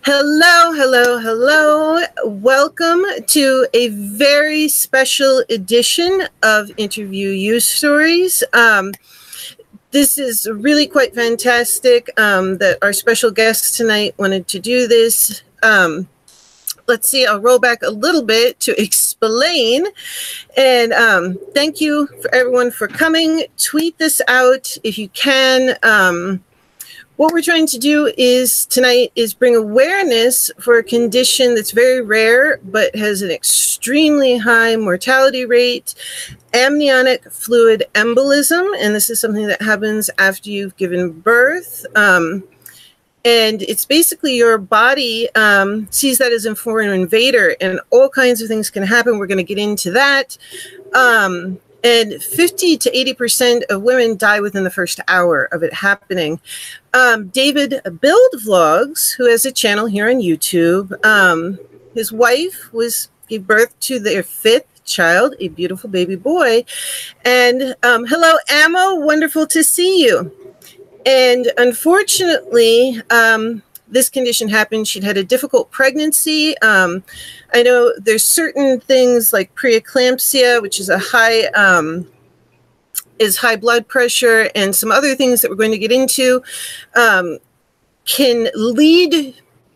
Hello, hello, hello. Welcome to a very special edition of Interview You Stories. This is really quite fantastic that our special guest tonight wanted to do this. Let's see, I'll roll back a little bit to explain. And thank you for everyone for coming. Tweet this out if you can. What we're trying to do tonight is bring awareness for a condition that's very rare, but has an extremely high mortality rate, amniotic fluid embolism. And this is something that happens after you've given birth. And it's basically your body sees that as a foreign invader, and all kinds of things can happen. We're going to get into that. And 50 to 80% of women die within the first hour of it happening. David Build Vlogz, who has a channel here on YouTube, his wife gave birth to their 5th child, a beautiful baby boy. And hello, Amo, wonderful to see you. And unfortunately, this condition happened. She'd had a difficult pregnancy. I know there's certain things like preeclampsia, which is a high blood pressure, and some other things that we're going to get into can lead,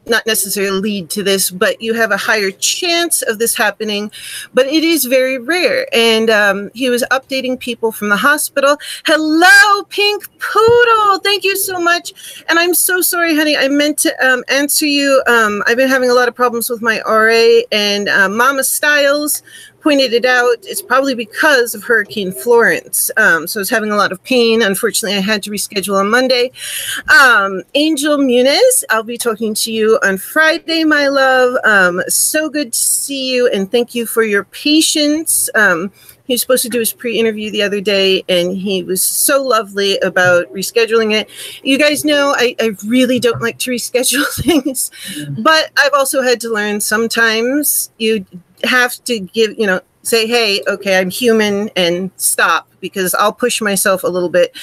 not necessarily lead to this, but you have a higher chance of this happening, but it is very rare. And he was updating people from the hospital. Hello, Pink Poodle. Thank you so much. And I'm so sorry, honey. I meant to answer you. I've been having a lot of problems with my RA, and Mama Styles pointed it out. It's probably because of Hurricane Florence. So I was having a lot of pain. Unfortunately, I had to reschedule on Monday. Angel Muniz, I'll be talking to you on Friday, my love. So good to see you, and thank you for your patience. He was supposed to do his pre-interview the other day, and he was so lovely about rescheduling it. You guys know I really don't like to reschedule things, but I've also had to learn sometimes you have to say, hey, okay, I'm human, and stop, because I'll push myself a little bit.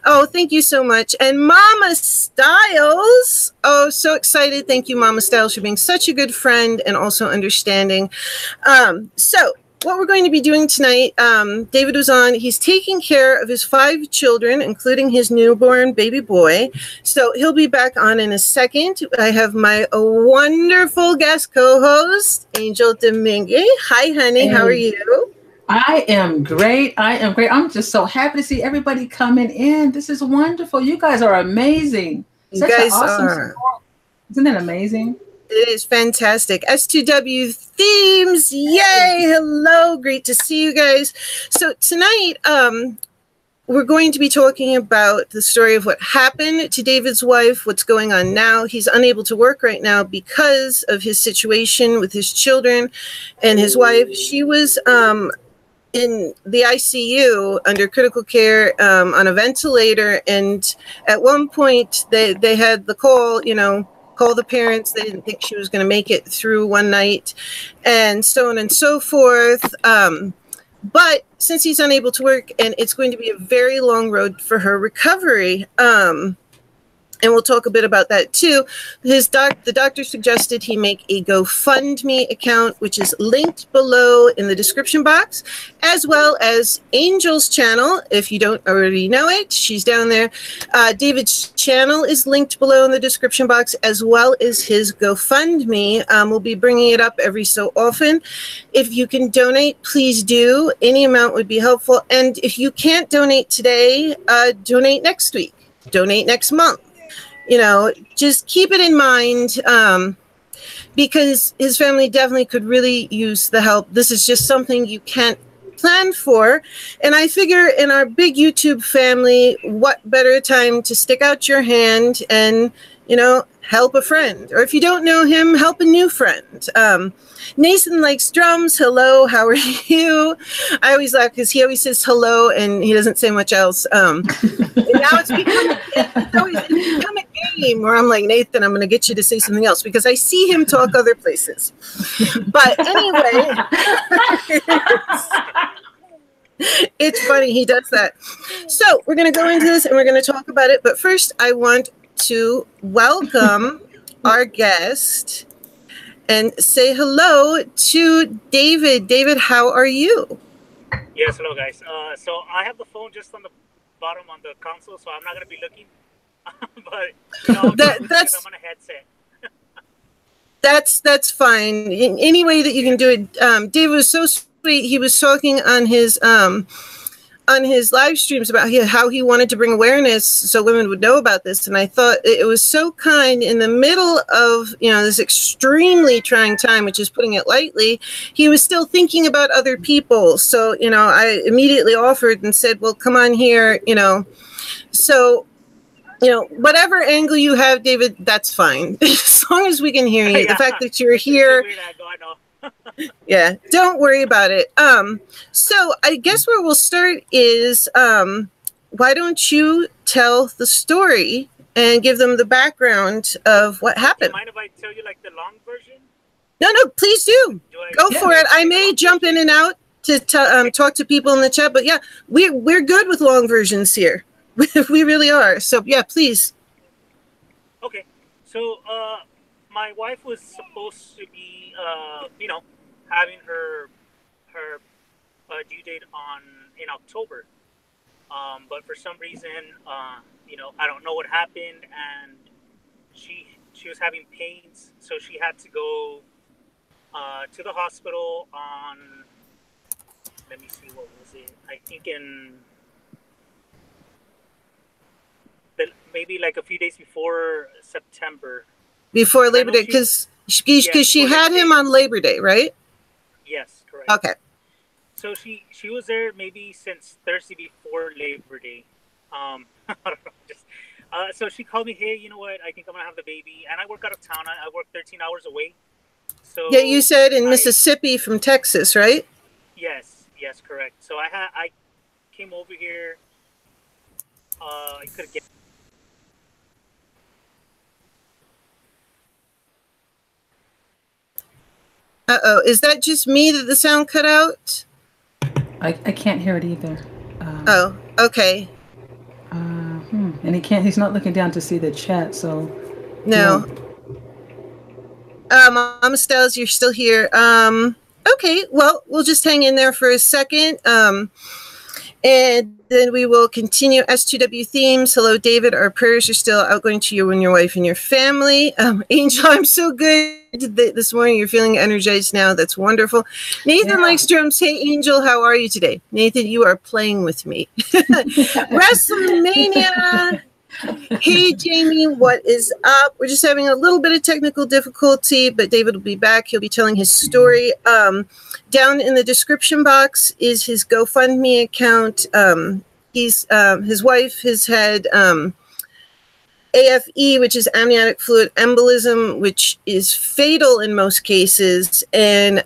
Oh, thank you so much. And Mama Styles, oh, so excited. Thank you, Mama Styles, for being such a good friend and also understanding. So what we're going to be doing tonight, David was on. He's taking care of his 5 children, including his newborn baby boy. So he'll be back on in a second. I have my wonderful guest co-host, Angel Domingue. Hi, honey. How are you? I am great. I am great. I'm just so happy to see everybody coming in. This is wonderful. You guys are amazing. You guys are. Isn't it amazing? It is fantastic. S2W themes. Yay. Hello. Great to see you guys. So tonight, we're going to be talking about the story of what happened to David's wife, what's going on now. He's unable to work right now because of his situation with his children and his wife. She was in the ICU under critical care on a ventilator. And at one point they had the call, call the parents. They didn't think she was going to make it through one night, and so on and so forth. But since he's unable to work, and it's going to be a very long road for her recovery, and we'll talk a bit about that too. The doctor suggested he make a GoFundMe account, which is linked below in the description box, as well as Angel's channel. If you don't already know it, she's down there. David's channel is linked below in the description box, as well as his GoFundMe. We'll be bringing it up every so often. If you can donate, please do. Any amount would be helpful. And if you can't donate today, donate next week, donate next month. Just keep it in mind, because his family definitely could really use the help. This is just something you can't plan for. And I figure in our big YouTube family, what better time to stick out your hand and, help a friend. Or if you don't know him, help a new friend. Nathan likes drums. Hello, how are you? I always laugh because he always says hello and he doesn't say much else. And now it's become a game where I'm like, Nathan, I'm going to get you to say something else because I see him talk other places. But anyway, it's funny. He does that. So we're going to go into this and we're going to talk about it. But first, I want to welcome our guest and say hello to David. David, how are you? Yes, hello guys. So I have the phone just on the bottom on the console, so I'm not going to be looking. But you know, that's I'm on a headset. That's fine. In any way that you can do it. David was so sweet. He was talking on his live streams about how he wanted to bring awareness so women would know about this. And I thought it was so kind in the middle of, this extremely trying time, which is putting it lightly. He was still thinking about other people. So, I immediately offered and said, well, come on here, So, whatever angle you have, David, that's fine. As long as we can hear you. The fact that you're here. Yeah, don't worry about it. So I guess where we'll start is why don't you tell the story and give them the background of what happened? Do you mind if I tell you like the long version? No, please do. Go for it. I may jump in and out to talk to people in the chat, but yeah, we're good with long versions here. We really are. So yeah, please. Okay. So my wife was supposed to be having her due date in October, but for some reason I don't know what happened, and she was having pains, so she had to go to the hospital on, let me see, what was it, I think maybe like a few days before September. Before Labor Day, because she had him on Labor Day, right? Yes, correct. Okay. So she was there maybe since Thursday before Labor Day. I don't know. So she called me, hey, you know what? I think I'm gonna have the baby, and I work out of town. I work 13 hours away. So yeah, you said in Mississippi from Texas, right? Yes, correct. So I came over here. I could get. Uh-oh, is that just me that the sound cut out? I can't hear it either. Oh, okay. And he's not looking down to see the chat, so. No. Mama Styles, you're still here. Okay, well, we'll just hang in there for a second. And then we will continue S2W themes. Hello, David. Our prayers are still outgoing to you and your wife and your family. Angel, I'm so good this morning. You're feeling energized now. That's wonderful. Nathan likes drums. Hey, Angel, how are you today? Nathan, you are playing with me. WrestleMania. Hey, Jamie, what is up? We're just having a little bit of technical difficulty, but David will be back. He'll be telling his story. Down in the description box is his GoFundMe account. His wife has had AFE, which is amniotic fluid embolism, which is fatal in most cases. And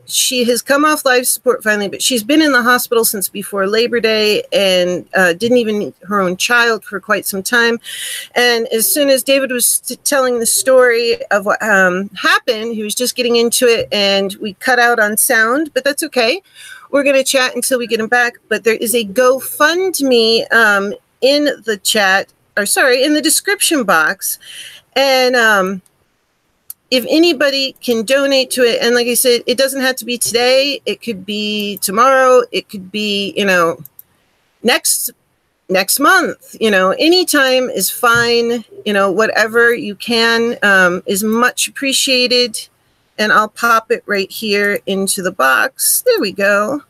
she has come off life support finally, but she's been in the hospital since before Labor Day and didn't even meet her own child for quite some time. And as soon as David was telling the story of what happened, he was just getting into it, and we cut out on sound, but that's okay. We're going to chat until we get him back. But there is a GoFundMe in the chat. In the description box. And if anybody can donate to it, and like I said, it doesn't have to be today. It could be tomorrow. It could be, next month. Anytime is fine. Whatever you can is much appreciated. And I'll pop it right here into the box. There we go.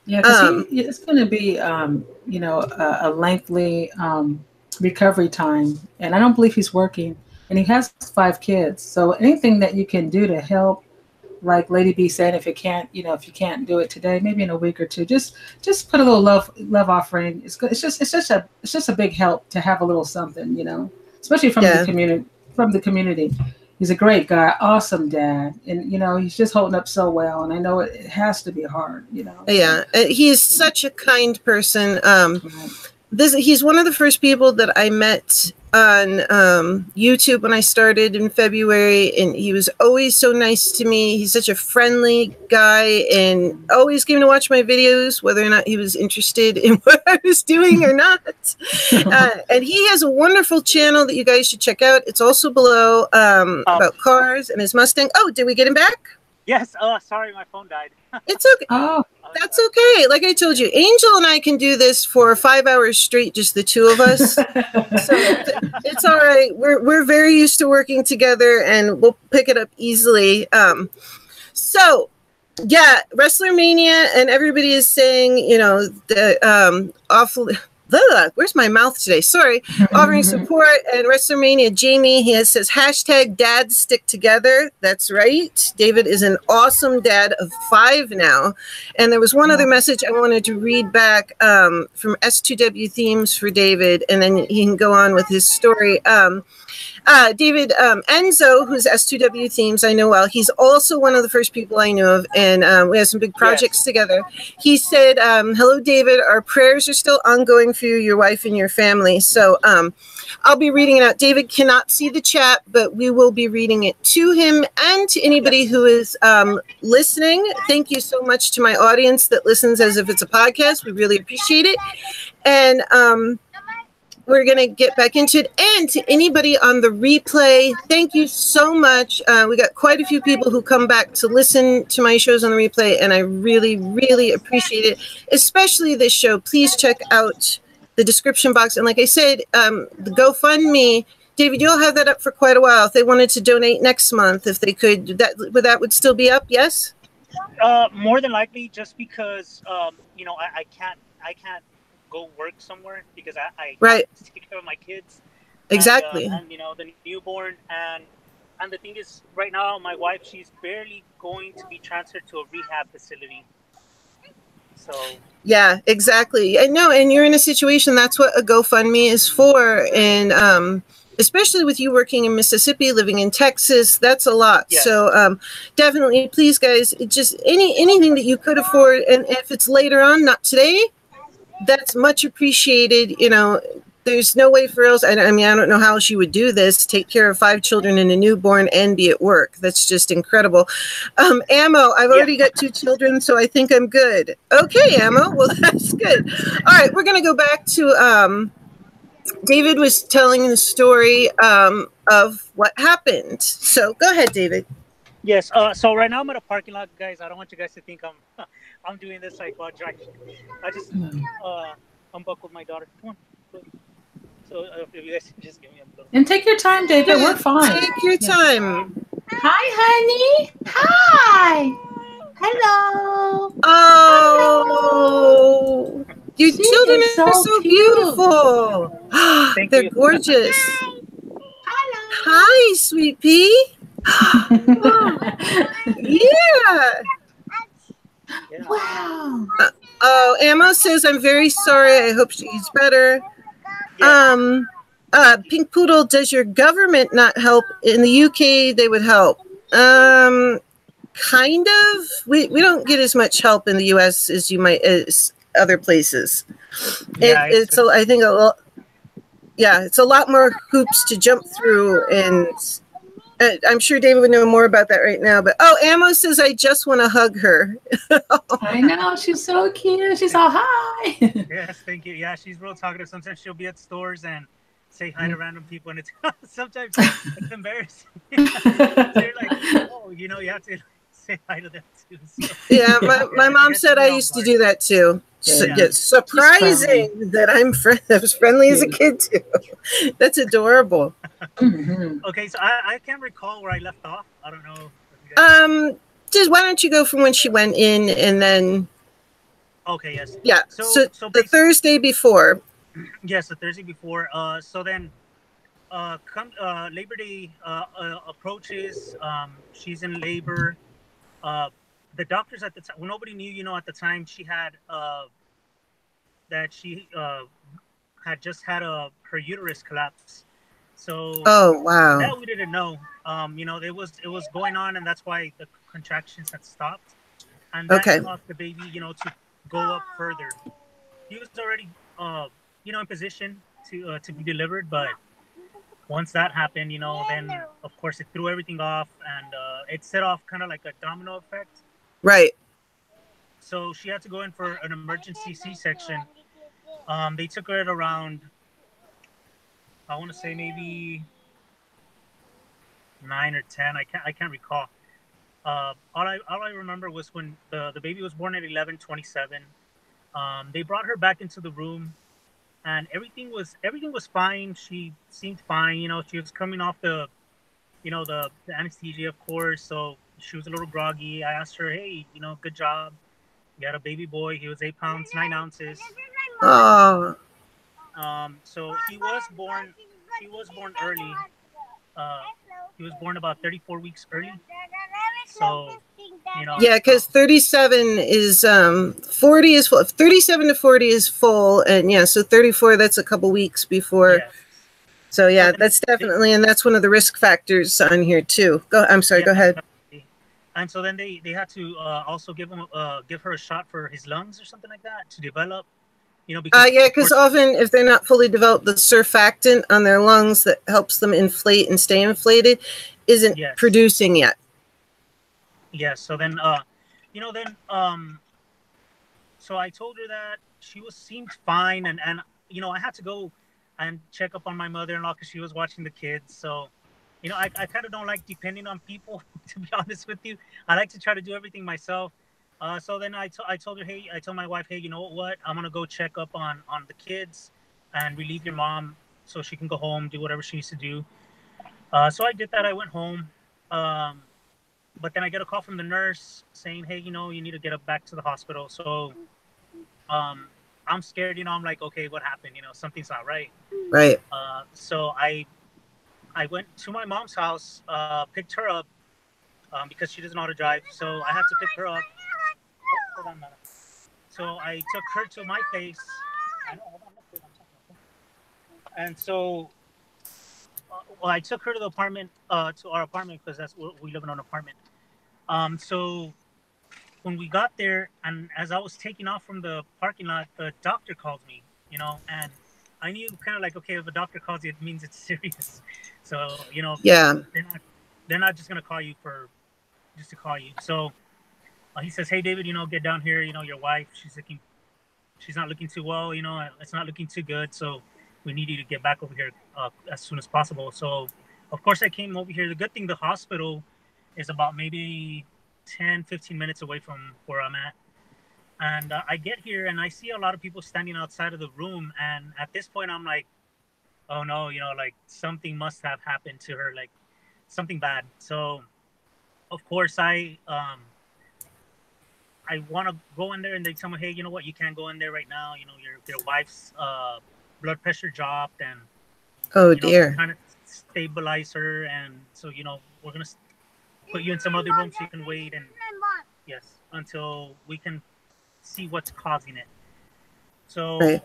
Yeah, because it's going to be, a lengthy recovery time, and I don't believe he's working, and he has 5 kids. So anything that you can do to help, like Lady B said, if you can't do it today, maybe in a week or two, just put a little love offering. It's good. It's just a big help to have a little something, especially from the community. He's a great guy, awesome dad, and he's just holding up so well. And I know it has to be hard, Yeah, he is such a kind person. He's one of the first people that I met on YouTube when I started in February, and he was always so nice to me. He's such a friendly guy and always came to watch my videos, whether or not he was interested in what I was doing or not. And he has a wonderful channel that you guys should check out. It's also below about cars and his Mustang. Oh, did we get him back? Yes. Sorry, my phone died. It's okay. Oh, that's okay. Like I told you, Angel and I can do this for 5 hours straight, just the two of us. So it's all right. We're very used to working together, and we'll pick it up easily. So yeah, Wrestler Mania, and everybody is saying, you know, the awful. Where's my mouth today? Sorry. Offering support, and WrestleMania Jamie, he says hashtag dads stick together. That's right. David is an awesome dad of 5 now. And there was one other message I wanted to read back from S2W Themes for David, and then he can go on with his story. David Enzo, who's S2W Themes, I know well. He's also one of the first people I knew of, and we have some big projects together. He said, hello, David. Our prayers are still ongoing for you, your wife, and your family. So I'll be reading it out. David cannot see the chat, but we will be reading it to him and to anybody who is listening. Thank you so much to my audience that listens as if it's a podcast. We really appreciate it. And we're going to get back into it. And to anybody on the replay, thank you so much. We got quite a few people who come back to listen to my shows on the replay, and I really, really appreciate it, especially this show. Please check out the description box. And like I said, the GoFundMe, David, you'll have that up for quite a while. If they wanted to donate next month, if they could, that would still be up, yes? More than likely, just because, you know, I can't go work somewhere because I take care of my kids. Exactly. And you know, the newborn, and the thing is, right now my wife, she's barely going to be transferred to a rehab facility. So yeah, exactly. I know, and you're in a situation, that's what a GoFundMe is for. And especially with you working in Mississippi, living in Texas, that's a lot. Yes. So definitely, please guys, just anything that you could afford, and if it's later on, not today, that's much appreciated. You know, there's no way for else. I mean, I don't know how she would do this, take care of 5 children and a newborn and be at work. That's just incredible. Ammo, I've already got 2 children, so I think I'm good. Okay, Ammo, well, that's good. All right, we're going to go back to, David was telling the story of what happened. So go ahead, David. Yes. So right now I'm at a parking lot, guys. I don't want you guys to think I'm doing this like while driving. I just unbuckled my daughter. Come on. So if you guys just give me a little. And take your time, David. We're fine. Take your time. Hi, honey. Hi. Hello. Oh, your children are so beautiful. They're gorgeous. Hello. Hi, sweet pea. Yeah. Wow. Oh, Ammo says, I'm very sorry. I hope she's better. Pink Poodle, does your government not help? In the UK, they would help. Kind of. We don't get as much help in the US as you might as other places. It's I think a lot. Yeah, it's a lot more hoops to jump through, and I'm sure David would know more about that right now. But Ammo says, I just want to hug her. I know, she's so cute. She's all hi. Yes, thank you. Yeah, she's real talkative. Sometimes she'll be at stores and say hi to random people, and it's sometimes it's embarrassing. They're like, oh, you know, you have to say hi to them too. So, yeah, my mom said I used to do that too. So, it's surprising that I was friendly as a kid too. That's adorable. Okay, so I can't recall where I left off. I don't know. Just why don't you go from when she went in, and then. Okay. Yes. Yeah. So the Thursday before. Yes, the Thursday before. So then, come Labor Day approaches. She's in labor. The doctors at the time, well, nobody knew, you know, at the time she had that she had just had her uterus collapse. So oh wow, that we didn't know. You know, it was going on, and that's why the contractions had stopped, and that caused the baby, you know, to go up further. He was already you know, in position to be delivered, but once that happened, then of course it threw everything off, and it set off kind of like a domino effect. Right. So she had to go in for an emergency C-section. They took her at around, I want to say maybe 9 or 10. I can't recall. All I remember was when the baby was born at 11:27. They brought her back into the room, and everything was fine. She seemed fine. She was coming off the anesthesia, of course. So she was a little groggy. I asked her, hey, good job. You had a baby boy. He was 8 pounds 9 ounces. Oh. So he was born early. He was born about 34 weeks early. So, Yeah, because 37 is 40 is full. 37 to 40 is full, and yeah, so 34, that's a couple weeks before. Yes. So yeah, that's definitely, and that's one of the risk factors on here too. I'm sorry, go ahead. And so then they had to also give her a shot for his lungs or something like that to develop. Because often if they're not fully developed, the surfactant on their lungs that helps them inflate and stay inflated isn't producing yet. Yes. So then, so I told her that she seemed fine, and I had to go and check up on my mother-in-law because she was watching the kids. So, I kind of don't like depending on people, to be honest with you. I like to try to do everything myself. So then I told her, hey, I told my wife, hey, you know what? I'm going to go check up on the kids and relieve your mom so she can go home, do whatever she needs to do. So I did that. I went home. But then I get a call from the nurse saying, hey, you need to get up back to the hospital. So I'm scared, I'm like, okay, what happened? Something's not right. Right. So I went to my mom's house, picked her up because she doesn't know how to drive. So I had to pick her up. Hold on, Mama. So I took her to my place. And so I took her to the apartment, to our apartment, because that's where we live in an apartment. So when we got there, and as I was taking off from the parking lot, the doctor called me, and I knew kind of like, okay, if a doctor calls you, it means it's serious. So, yeah, they're not just going to call you just to call you. So he says, hey, David, get down here. Your wife, she's not looking too well. It's not looking too good. So we need you to get back over here as soon as possible. So, of course, I came over here. The good thing, the hospital is about maybe 10, 15 minutes away from where I'm at. And I get here and I see a lot of people standing outside of the room. And at this point, I'm like, oh, no, like something must have happened to her, like something bad. So, of course, I want to go in there, and they tell me, hey, you know what? You can't go in there right now. Your wife's blood pressure dropped, and dear, trying to stabilize her, and so we're gonna put you in some other room so you can wait, and until we can see what's causing it. So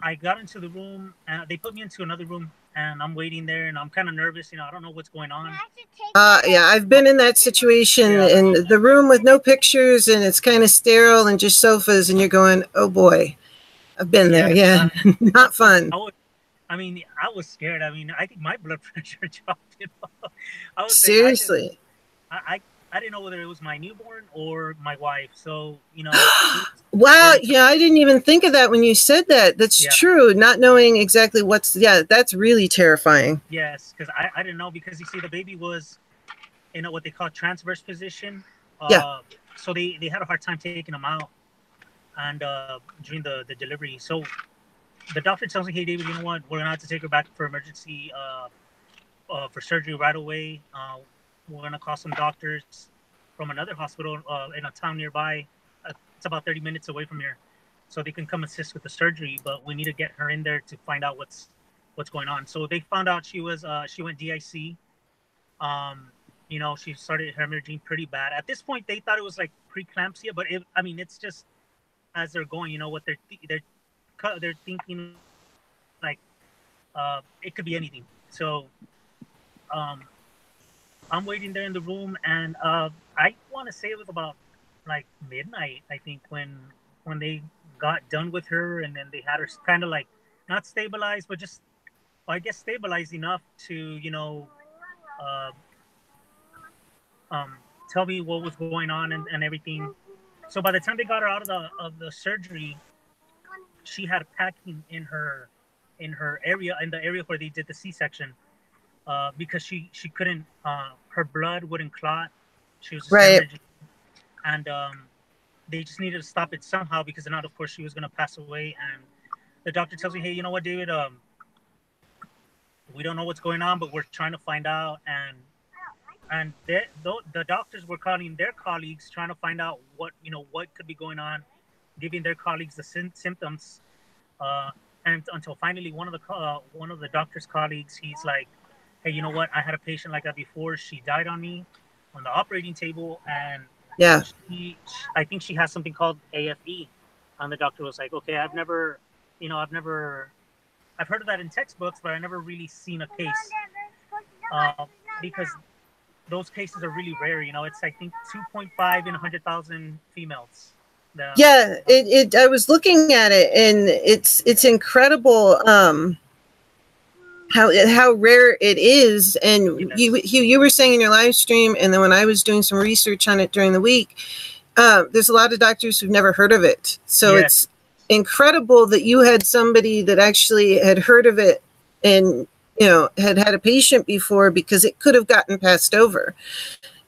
I got into the room, and they put me into another room, and I'm waiting there, and I'm kind of nervous. I don't know what's going on. Yeah, I've been in that situation in the room with no pictures, and it's kind of sterile and just sofas, and you're going, oh boy, I've been there. Yeah, not fun. I was scared. I think my blood pressure dropped. Seriously. I didn't know whether it was my newborn or my wife. So, wow. Yeah, I didn't even think of that when you said that. That's true. Not knowing exactly that's really terrifying. Yes, because I didn't know, because you see, the baby was in what they call transverse position. So they had a hard time taking him out, and during the delivery. So the doctor tells me, hey, David, you know what? We're going to have to take her back for emergency, for surgery right away. We're going to call some doctors from another hospital in a town nearby. It's about 30 minutes away from here, so they can come assist with the surgery. But we need to get her in there to find out what's going on. So they found out she went DIC. She started hemorrhaging pretty bad. At this point, they thought it was like preeclampsia, but it's just as they're going, what they're thinking, like it could be anything. So I'm waiting there in the room, and I want to say it was about like midnight, I think, when they got done with her, and then they had her kind of like not stabilized, but just I guess, stabilized enough to, tell me what was going on and everything. So by the time they got her out of the surgery, she had packing in her area, in the area where they did the C-section, because she couldn't, her blood wouldn't clot. She was just Right. hemorrhaging, and they just needed to stop it somehow, because if not, of course, she was going to pass away. And the doctor tells me, hey, you know what, David, we don't know what's going on, but we're trying to find out. And the doctors were calling their colleagues, trying to find out what could be going on, giving their colleagues the symptoms, and until finally one of the doctor's colleagues, he's like, hey, you know what, I had a patient like that before. She died on me on the operating table, and Yeah. I think she has something called AFE. And the doctor was like, okay, I've heard of that in textbooks, but I never really seen a case, because those cases are really rare. It's, I think, 2.5 in 100,000 females. Yeah, I was looking at it, and it's incredible how rare it is. And Yes. you were saying in your live stream, and then when I was doing some research on it during the week, there's a lot of doctors who've never heard of it. So Yes. It's incredible that you had somebody that actually had heard of it and had a patient before, because it could have gotten passed over.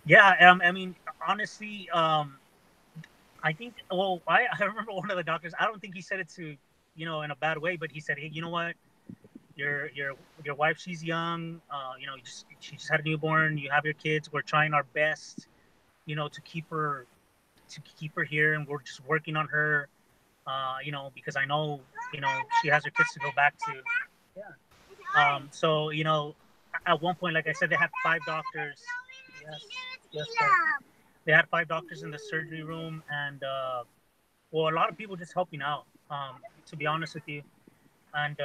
Yeah, I mean, honestly, I think, well, I remember one of the doctors, I don't think he said it to, in a bad way, but he said, hey, you know what, your wife, she's young, she just had a newborn, you have your kids, we're trying our best, to keep her here, and we're just working on her, because I know, she has her kids to go back to. Yeah. So, at one point, like I said, they had 5 doctors. Yes, they had 5 doctors in the surgery room, and a lot of people just helping out, to be honest with you. And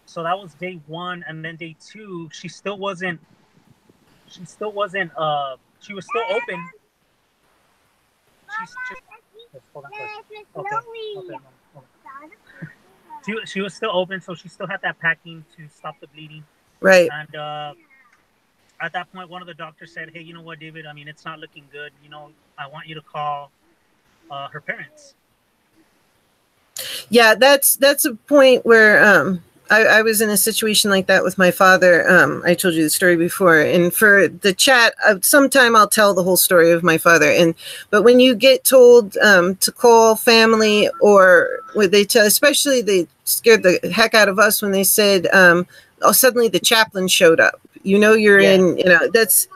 so that was day 1, and then day 2, she was still open. Hold on, okay. She was still open, so she still had that packing to stop the bleeding. Right. And at that point, one of the doctors said, hey, you know what, David, I mean, it's not looking good. I want you to call her parents. Yeah, that's a point where I was in a situation like that with my father. I told you the story before, and for the chat, sometime I'll tell the whole story of my father. But when you get told to call family, or when they tell, especially they scared the heck out of us when they said, suddenly the chaplain showed up. You're in, it's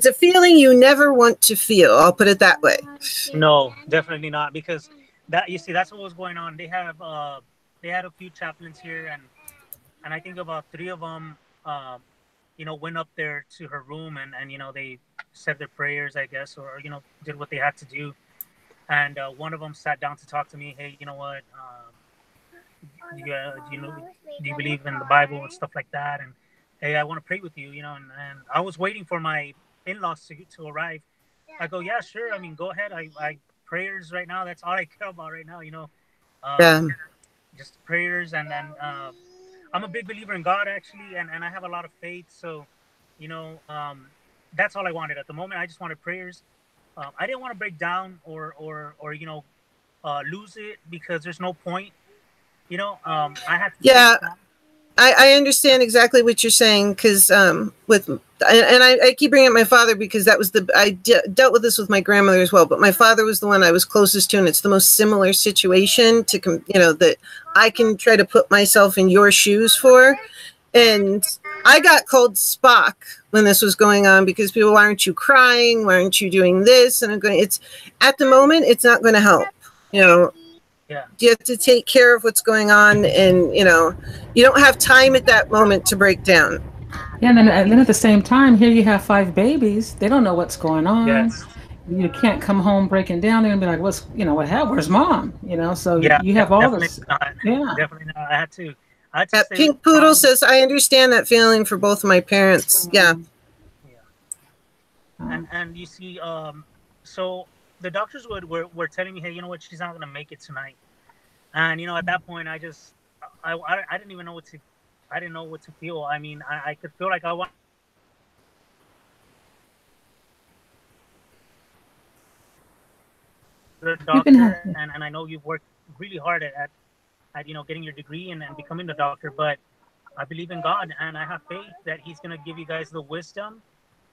a feeling you never want to feel. I'll put it that way. No, definitely not, because that's what was going on. They had a few chaplains here, and I think about 3 of them, went up there to her room, and they said their prayers, I guess, or, did what they had to do. And one of them sat down to talk to me. Hey, you know what? Do you believe in the Bible and stuff like that? And hey, I want to pray with you, and I was waiting for my in-laws to arrive. I go, yeah, sure. I mean, go ahead. I prayers right now. That's all I care about right now, just prayers. And then I'm a big believer in God, actually, and I have a lot of faith. So, that's all I wanted at the moment. I just wanted prayers. I didn't want to break down or lose it, because there's no point. I had to. Yeah. I understand exactly what you're saying, because I keep bringing up my father, because that was I dealt with this with my grandmother as well, but my father was the one I was closest to, and it's the most similar situation to that I can try to put myself in your shoes for. And I got called Spock when this was going on, because people, why aren't you crying? Why aren't you doing this? And it's at the moment, it's not going to help. Yeah. You have to take care of what's going on, and you don't have time at that moment to break down. Yeah, and then at the same time, here you have 5 babies. They don't know what's going on. Yes. You can't come home breaking down. They're gonna be like, what happened? Where's mom? So yeah, you have all this. Yeah, definitely not. I had to That Pink Poodle says, I understand that feeling for both of my parents. Yeah. And you see, so the doctors were telling me, hey, you know what, she's not going to make it tonight. And, at that point, I didn't even know what to I didn't know what to feel. I mean, I could feel like I want the doctor, and I know you've worked really hard at you know, getting your degree and becoming the doctor, but I believe in God, and I have faith that He's gonna give you guys the wisdom.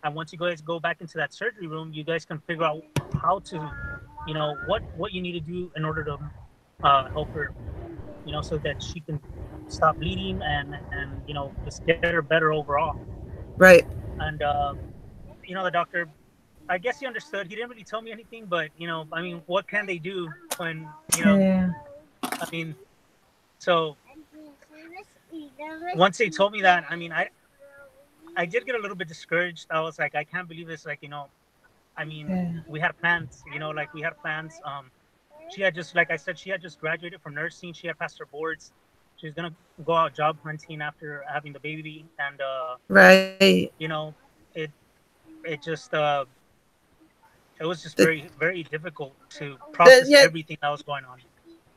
And once you guys go back into that surgery room, you guys can figure out how to, you know, what you need to do in order to help her, you know, so that she can stop bleeding and you know, just get her better overall. Right. And you know, the doctor, I guess he understood. He didn't really tell me anything, but you know, I mean, what can they do when, you know, I mean, so once they told me that, I mean, I did get a little bit discouraged. I was like, I can't believe this. Like, you know, I mean, we had plans, you know, like we had plans. She had just, like I said, she had just graduated from nursing. She had passed her boards. She was gonna go out job hunting after having the baby, and right, you know, it just it was just very, very difficult to process everything that was going on.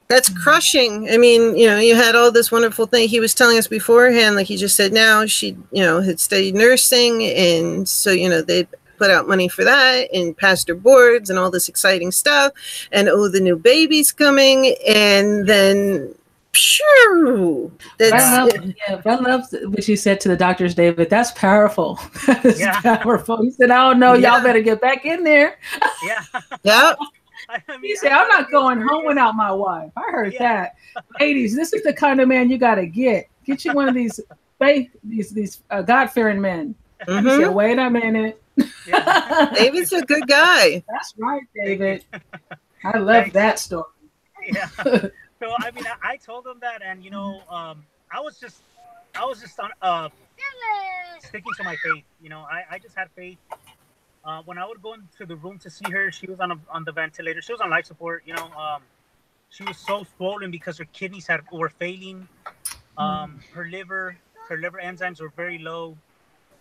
That's crushing. I mean, you know, you had all this wonderful thing. He was telling us beforehand, like he just said now, she, you know, had studied nursing. And so, you know, they put out money for that and passed her boards and all this exciting stuff. And, oh, the new baby's coming. And then, phew. I love what you said to the doctors, David. That's powerful. That's powerful. He said, "Oh no, y'all better get back in there." Yeah. Yep. I mean, he said, "I'm not going home without my wife." I heard that. Ladies, this is the kind of man you got to get. Get you one of these these God-fearing men. Mm-hmm. He said, "Wait a minute." David's a good guy. That's right, David. I love that story. Yeah. So I mean, I told him that, and you know, I was just on sticking to my faith. You know, I just had faith. When I would go into the room to see her, she was on the ventilator. She was on life support. You know, she was so swollen because her kidneys were failing. Her liver enzymes were very low.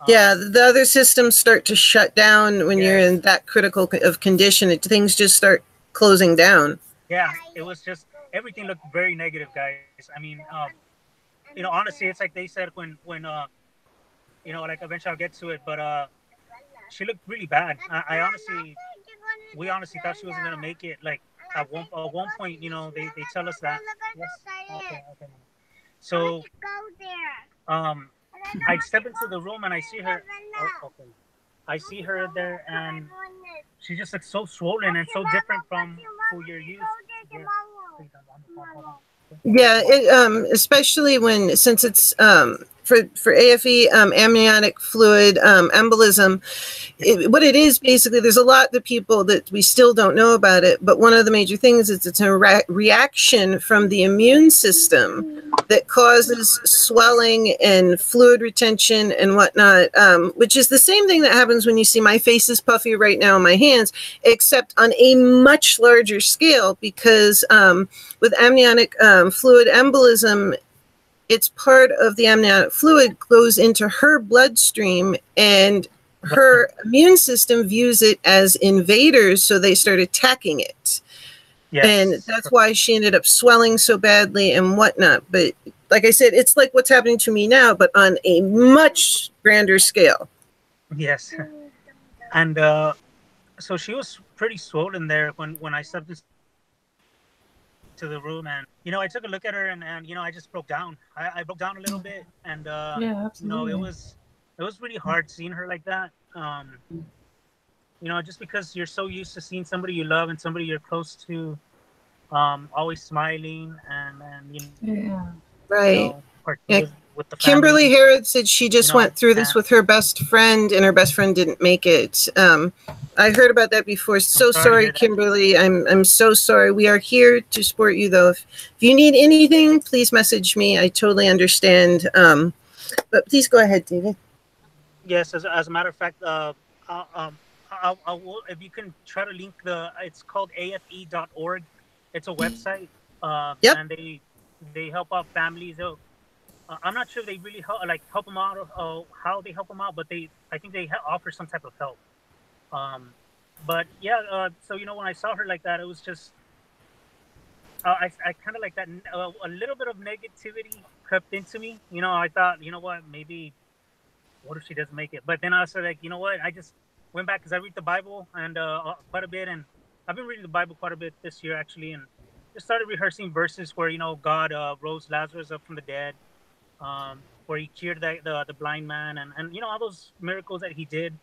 Yeah, the other systems start to shut down when you're in that critical of condition. Things just start closing down. Yeah, it was just, everything looked very negative, guys. I mean, you know, honestly, it's like they said when you know, like eventually I'll get to it, but she looked really bad. We honestly thought she wasn't gonna make it. Like at one point, you know, they tell us that. Yes. Okay. So, I step into the room and I see her. I see her there, and she just looks so swollen and so different from who you're used to. Yeah, especially since it's for AFE, amniotic fluid embolism. What it is basically, there's a lot of people that we still don't know about it, but one of the major things is it's a reaction from the immune system that causes swelling and fluid retention and whatnot, which is the same thing that happens when you see my face is puffy right now in my hands, except on a much larger scale, because with amniotic fluid embolism, it's part of the amniotic fluid goes into her bloodstream, and her immune system views it as invaders, so they start attacking it. Yes. And that's why she ended up swelling so badly and whatnot. But like I said, it's like what's happening to me now, but on a much grander scale. Yes. And so she was pretty swollen there when I stepped into the room, and you know, I took a look at her, and you know, I just broke down. I broke down a little bit, and you know, it was really hard seeing her like that. You know, just because you're so used to seeing somebody you love and somebody you're close to, always smiling, and you know, right. You know, with the Kimberly Harrod said she just went through this with her best friend, and her best friend didn't make it. I heard about that before. So sorry, Kimberly. I'm so sorry. We are here to support you, though. If you need anything, please message me. I totally understand. But please go ahead, David. Yes, as a matter of fact, I will, if you can try to link it's called AFE.org. It's a website. And they help out families. I'm not sure they really help them out, how they help them out, but I think they offer some type of help. But yeah, so you know, when I saw her like that, it was just I kind of like that a little bit of negativity crept into me. You know, I thought, you know what, maybe, what if she doesn't make it? But then I was like, you know what, I just went back because I read the Bible and quite a bit, and I've been reading the Bible quite a bit this year actually, and just started rehearsing verses where, you know, God rose Lazarus up from the dead, where he cured the blind man, and you know, all those miracles that he did.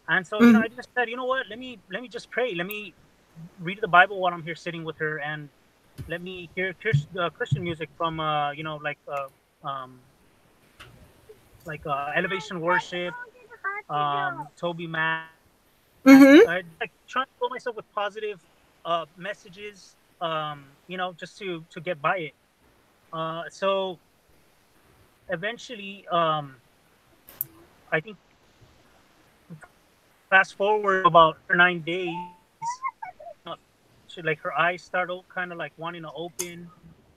And so, you know, I just said, you know what, let me just pray. Let me read the Bible while I'm here sitting with her, and let me hear Christian music from, you know, Elevation Worship, Toby Mac. I like trying to fill myself with positive messages, you know, just to get by it. So eventually, I think fast forward about 9 days, like her eyes start kind of like wanting to open.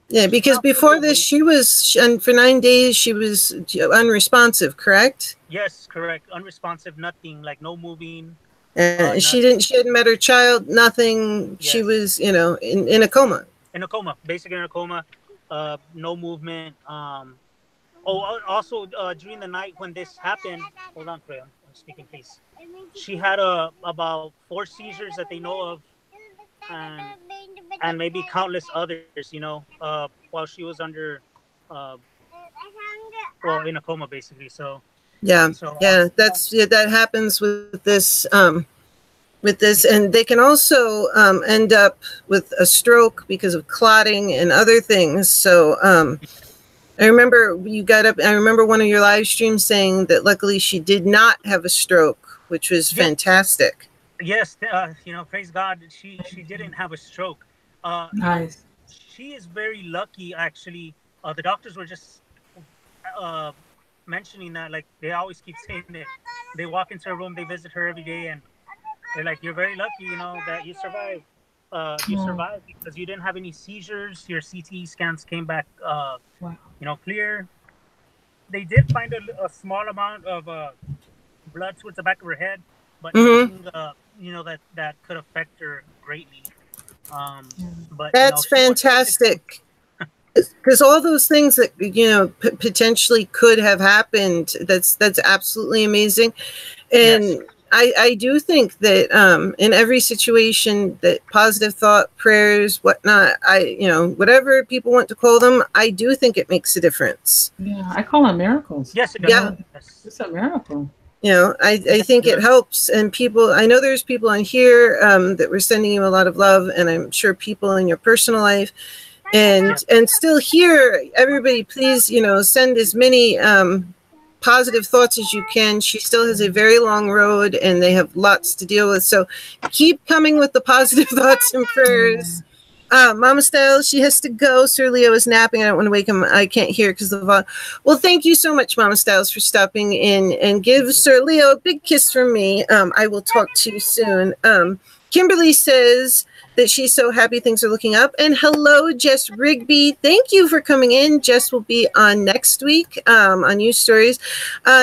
Yeah, because before this, she was, and for 9 days, she was unresponsive, correct? Yes, correct. Unresponsive, nothing, like no moving. She hadn't met her child, nothing. Yes. She was, you know, in a coma. In a coma, basically in a coma, no movement. Also during the night when this happened, hold on, Freya, I'm speaking, please. She had about 4 seizures that they know of, and maybe countless others, you know, while she was under, in a coma, basically. So yeah, that happens with this, and they can also end up with a stroke because of clotting and other things. So I remember you got up. I remember one of your live streams saying that luckily she did not have a stroke, which was fantastic. Yes, you know, praise God, she didn't have a stroke. Nice. She is very lucky, actually. The doctors were just mentioning that, like, they always keep saying that they walk into her room, they visit her every day, and they're like, you're very lucky, you know, that you survived. You survived because you didn't have any seizures. Your CT scans came back, you know, clear. They did find a small amount of blood towards the back of her head, but nothing, you know, that could affect her greatly. But that's, you know, fantastic. Because all those things that, you know, potentially could have happened, that's absolutely amazing. And yes. I do think that in every situation, that positive thought, prayers, whatnot, you know, whatever people want to call them, I do think it makes a difference. Yeah, I call them miracles. Yes, it does. Yeah. It's a miracle. You know, I think it helps. And people, I know there's people on here that were sending you a lot of love, and I'm sure people in your personal life. And still here, everybody, please, you know, send as many positive thoughts as you can. She still has a very long road, and they have lots to deal with. So keep coming with the positive thoughts and prayers. Mama Styles, she has to go. Sir Leo is napping. I don't want to wake him. I can't hear because of the volume. Well, thank you so much, Mama Styles, for stopping in, and give Sir Leo a big kiss from me. I will talk to you soon. Kimberly says that she's so happy things are looking up. And hello, Jess Rigby. Thank you for coming in. Jess will be on next week on News Stories.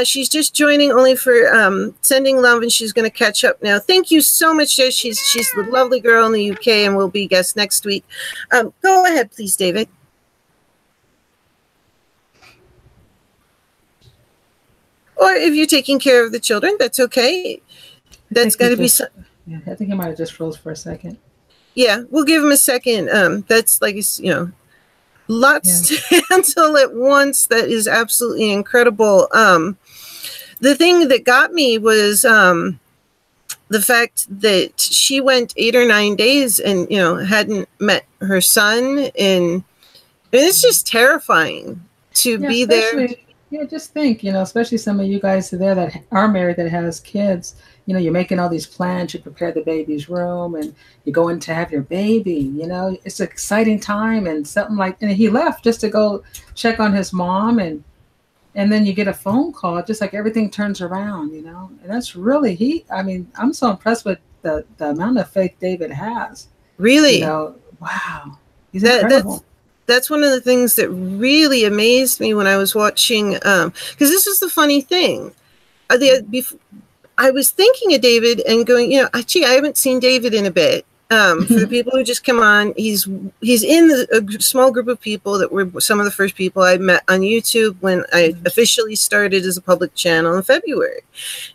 She's just joining only for sending love, and she's going to catch up now. Thank you so much, Jess. She's a lovely girl in the UK and will be guest next week. Go ahead, please, David. Or if you're taking care of the children, that's okay. That's got to be... Yeah, I think he might have just froze for a second. Yeah, we'll give him a second. That's like, you know, lots to handle at once. That is absolutely incredible. The thing that got me was the fact that she went 8 or 9 days and, you know, hadn't met her son. And it's just terrifying to be there. Yeah, just think, you know, especially some of you guys there that are married that has kids. You know, you're making all these plans, you prepare the baby's room, and you go in to have your baby, you know, it's an exciting time, and something like, and he left just to go check on his mom, and then you get a phone call, just like everything turns around, you know, and that's really, I mean, I'm so impressed with the amount of faith David has. Really? You know, wow. He's incredible. That's one of the things that really amazed me when I was watching, because this is the funny thing. I was thinking of David and going, you know, gee, I haven't seen David in a bit. For the people who just come on, he's in a small group of people that were some of the first people I met on YouTube when I officially started as a public channel in February.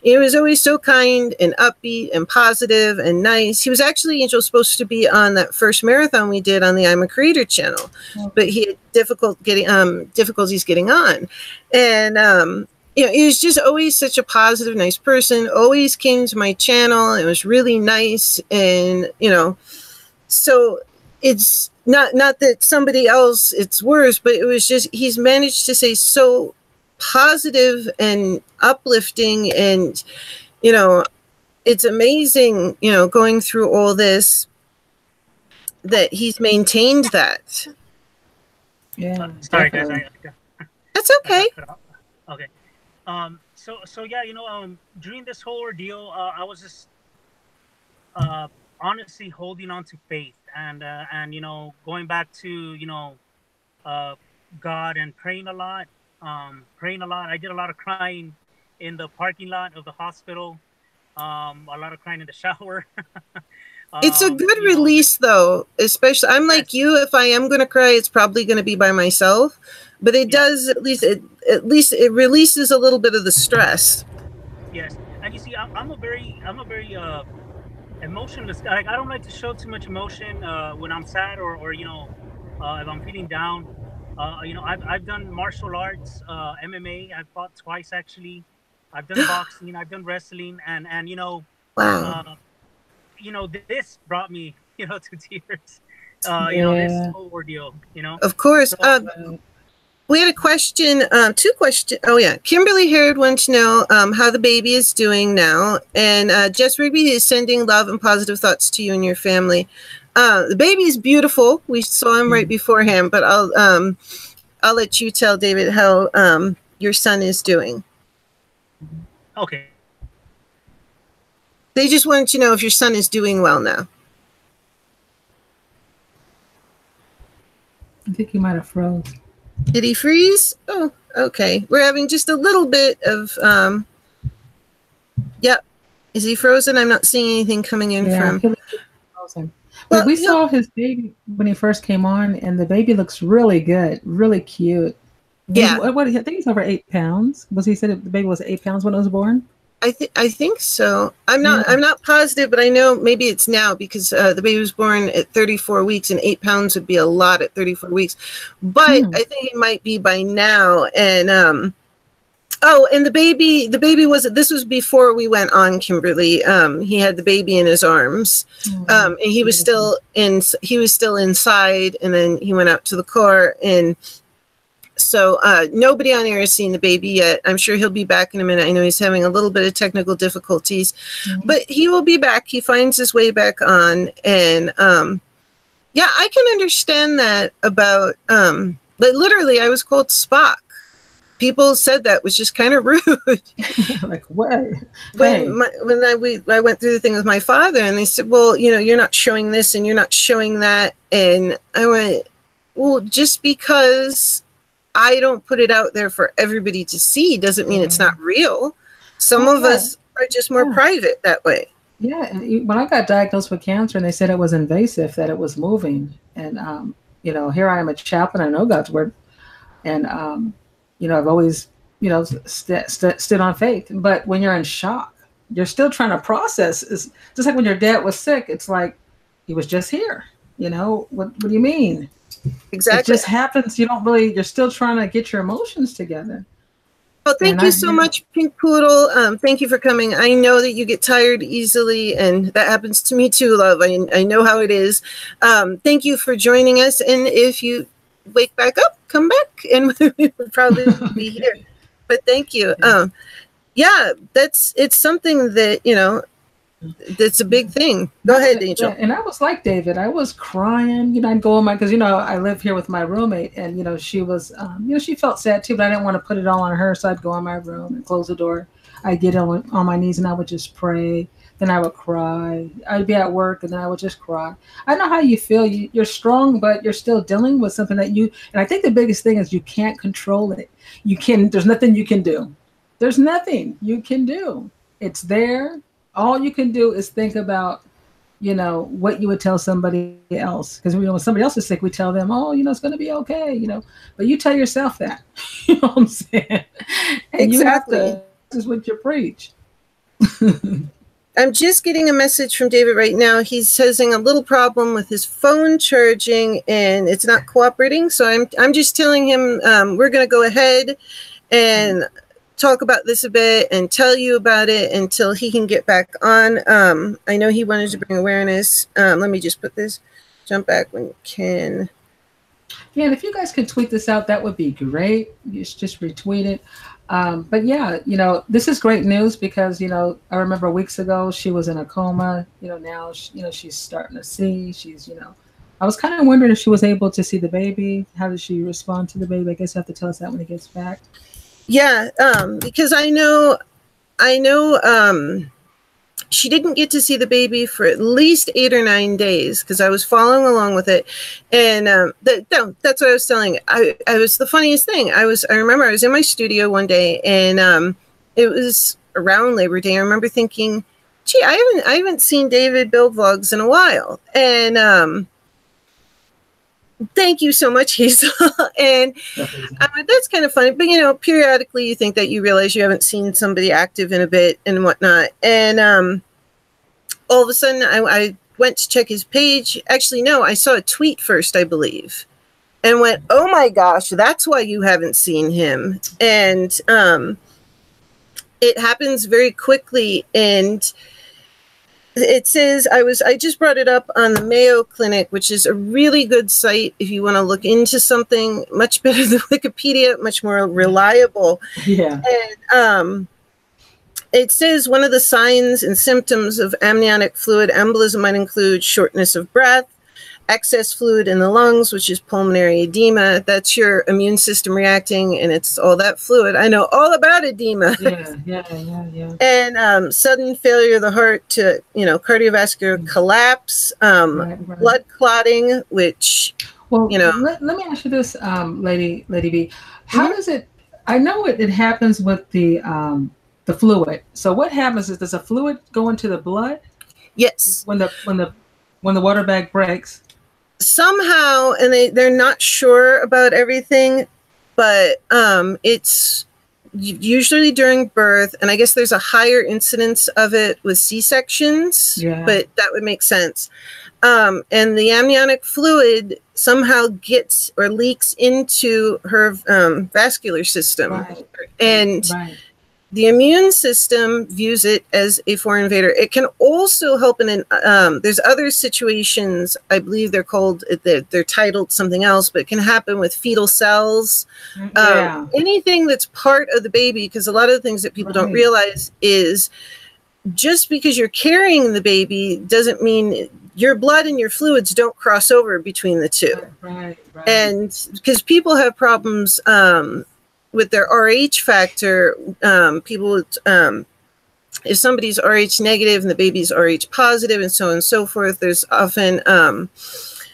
He was always so kind and upbeat and positive and nice. He was actually, Angel, supposed to be on that first marathon we did on the I'm a Creator channel, but he had difficulties getting on. And you know, he was just always such a positive, nice person, always came to my channel. It was really nice. And, you know, so it's not that somebody else, it's worse, but it was just, he's managed to say so positive and uplifting. And, you know, it's amazing, you know, going through all this, that he's maintained that. Yeah. Sorry, guys. That's okay. Okay. So yeah, you know, during this whole ordeal, I was just honestly holding on to faith and you know, going back to, you know, God and praying a lot. I did a lot of crying in the parking lot of the hospital. A lot of crying in the shower. It's a good release, though. Especially, I'm like you. If I am going to cry, it's probably going to be by myself. But it does at least it releases a little bit of the stress. Yes, and you see, I'm a very emotionless guy. Like, I don't like to show too much emotion when I'm sad or you know, if I'm feeling down. You know, I've done martial arts, MMA. I've fought twice actually. I've done boxing. I've done wrestling, and you know, wow. You know, this brought me, you know, to tears. You know, this whole ordeal. You know, of course. So, we had a question, two questions. Oh, yeah. Kimberly Harrod wants to know how the baby is doing now. And Jess Rigby is sending love and positive thoughts to you and your family. The baby is beautiful. We saw him right beforehand, but I'll let you tell, David, how your son is doing. Okay. They just wanted to know if your son is doing well now. I think he might have froze. Did he freeze? Oh, okay. We're having just a little bit of, yep. Is he frozen? I'm not seeing anything coming in from. Frozen. But we saw his baby when he first came on, and the baby looks really good, really cute. Yeah. I think he's over 8 pounds. Was he said the baby was 8 pounds when it was born? I think so. I'm not positive, but I know maybe it's now because the baby was born at 34 weeks and 8 pounds would be a lot at 34 weeks. But I think it might be by now. And and the baby this was before we went on, Kimberly. He had the baby in his arms. And he was still inside, and then he went out to the car. And so nobody on air has seen the baby yet. I'm sure he'll be back in a minute. I know he's having a little bit of technical difficulties, but he will be back. He finds his way back on. And yeah, I can understand that about, but literally I was called Spock. People said that was just kind of rude. Like what? When I went through the thing with my father, and they said, well, you know, you're not showing this and you're not showing that. And I went, well, just because I don't put it out there for everybody to see doesn't mean it's not real. Some of us are just more private that way. Yeah. And when I got diagnosed with cancer and they said it was invasive, that it was moving. And, you know, here I am a chaplain. I know God's word. And, you know, I've always, you know, stood on faith. But when you're in shock, you're still trying to process. It's just like when your dad was sick. It's like, he was just here. You know, what do you mean? Exactly. It just happens. You're still trying to get your emotions together. Well, thank you so much, Pink Poodle. Thank you for coming. I know that you get tired easily, and that happens to me too, love. I know how it is. Thank you for joining us. And if you wake back up, come back, and we will probably be here. But thank you. Yeah, it's something that, you know, that's a big thing. Go ahead, Angel. And I was like David. I was crying. You know, I'd go on because, you know, I live here with my roommate, and, you know, she was, you know, she felt sad too, but I didn't want to put it all on her. So I'd go in my room and close the door. I'd get on my knees and I would just pray. Then I would cry. I'd be at work and then I would just cry. I know how you feel. You're strong, but you're still dealing with something that and I think the biggest thing is you can't control it. There's nothing you can do. There's nothing you can do. It's there. All you can do is think about you know, what you would tell somebody else. Because, you know, when somebody else is sick, we tell them, oh, you know, it's going to be okay, you know. But you tell yourself that, you know what I'm saying? And you have to, this is what you preach. I'm just getting a message from David right now. He's having a little problem with his phone charging and it's not cooperating. So I'm just telling him we're going to go ahead and talk about this a bit and tell you about it until he can get back on. I know he wanted to bring awareness. Let me just put this, jump back when you can. Yeah, and if you guys could tweet this out, that would be great. Just retweet it. But yeah, you know, this is great news because, you know, I remember weeks ago she was in a coma. You know, now, you know, she's starting to see. She's, you know, I was kind of wondering if she was able to see the baby. How did she respond to the baby? I guess you have to tell us that when he gets back. Yeah, because I know she didn't get to see the baby for at least 8 or 9 days because I was following along with it. And that's what I was telling. I was the funniest thing. I remember I was in my studio one day and it was around Labor Day. I remember thinking, gee, I haven't seen David Build Vlogz in a while. And thank you so much, Hazel. And that's kind of funny. But, you know, periodically you think that you realize you haven't seen somebody active in a bit and whatnot. And all of a sudden I went to check his page. Actually, no, I saw a tweet first, I believe, and went, oh, my gosh, that's why you haven't seen him. And it happens very quickly. And it says, I just brought it up on the Mayo Clinic, which is a really good site if you want to look into something, much better than Wikipedia, much more reliable. Yeah. And it says one of the signs and symptoms of amniotic fluid embolism might include shortness of breath, excess fluid in the lungs, which is pulmonary edema. That's your immune system reacting, and it's all that fluid. I know all about edema. Yeah. And sudden failure of the heart to, you know, cardiovascular collapse, blood clotting, which, well, you know. Let me ask you this, Lady B. How does it? I know it happens with the fluid. So what happens is, does the fluid go into the blood? Yes. When the water bag breaks. Somehow, and they're not sure about everything, but it's usually during birth, and I guess there's a higher incidence of it with C-sections, but that would make sense. And the amniotic fluid somehow gets or leaks into her vascular system. And the immune system views it as a foreign invader. It can also help in there's other situations, I believe they're called, they're titled something else, but it can happen with fetal cells. Anything that's part of the baby, because a lot of the things that people don't realize is just because you're carrying the baby doesn't mean your blood and your fluids don't cross over between the two. And because people have problems with their RH factor, people, if somebody's RH negative and the baby's RH positive and so on and so forth, there's often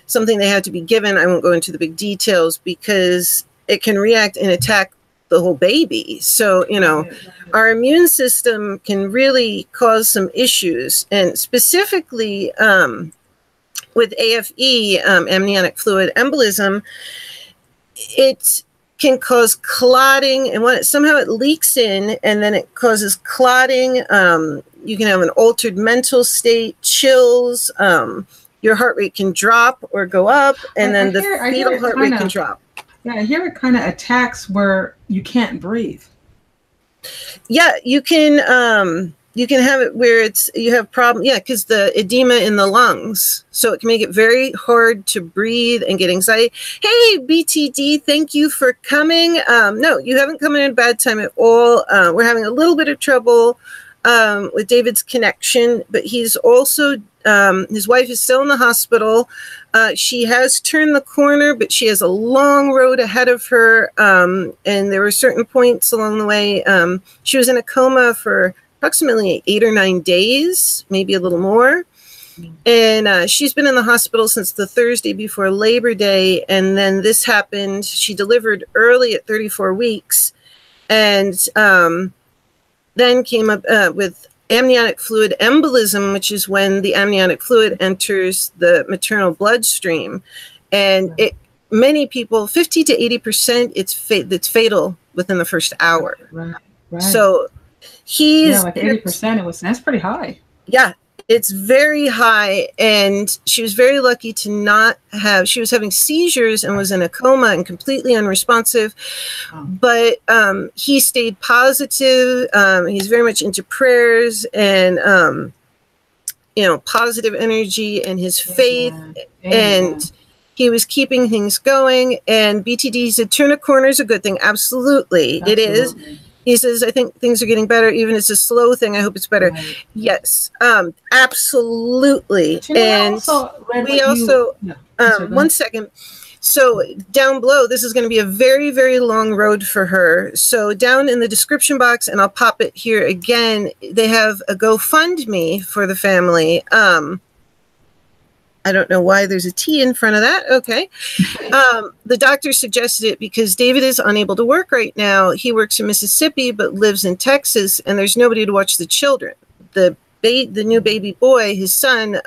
something they have to be given. I won't go into the big details because it can react and attack the whole baby. So, you know, our immune system can really cause some issues. And specifically with AFE, amniotic fluid embolism, it can cause clotting, and somehow it leaks in, and then it causes clotting. You can have an altered mental state, chills. Your heart rate can drop or go up, and then the fetal heart rate can drop. Yeah, I hear it kind of attacks where you can't breathe. Yeah, you can have it where you have problem. Yeah, because the edema in the lungs, so it can make it very hard to breathe and get anxiety. Hey, BTD, thank you for coming. No, you haven't come in a bad time at all. We're having a little bit of trouble with David's connection, but he's also his wife is still in the hospital. She has turned the corner, but she has a long road ahead of her. And there were certain points along the way. She was in a coma for approximately 8 or 9 days, maybe a little more. And she's been in the hospital since the Thursday before Labor Day. And then this happened. She delivered early at 34 weeks. And then came up with amniotic fluid embolism, which is when the amniotic fluid enters the maternal bloodstream. And many people, 50 to 80%, it's fatal within the first hour. Right. So he's like 80%. That's pretty high. Yeah, it's very high. And she was very lucky to not have, she was having seizures and was in a coma and completely unresponsive. But he stayed positive. He's very much into prayers and, positive energy and his faith. And he was keeping things going. And BTD said, turn a corner is a good thing. Absolutely. It is. He says, I think things are getting better. Even if it's a slow thing, I hope it's better. Right. Yes, absolutely. And we also, one second. So down below, this is going to be a very, very long road for her. So down in the description box, and I'll pop it here again, they have a GoFundMe for the family. I don't know why there's a T in front of that. Okay. The doctor suggested it because David is unable to work right now. He works in Mississippi, but lives in Texas, and there's nobody to watch the children. The new baby boy, his son,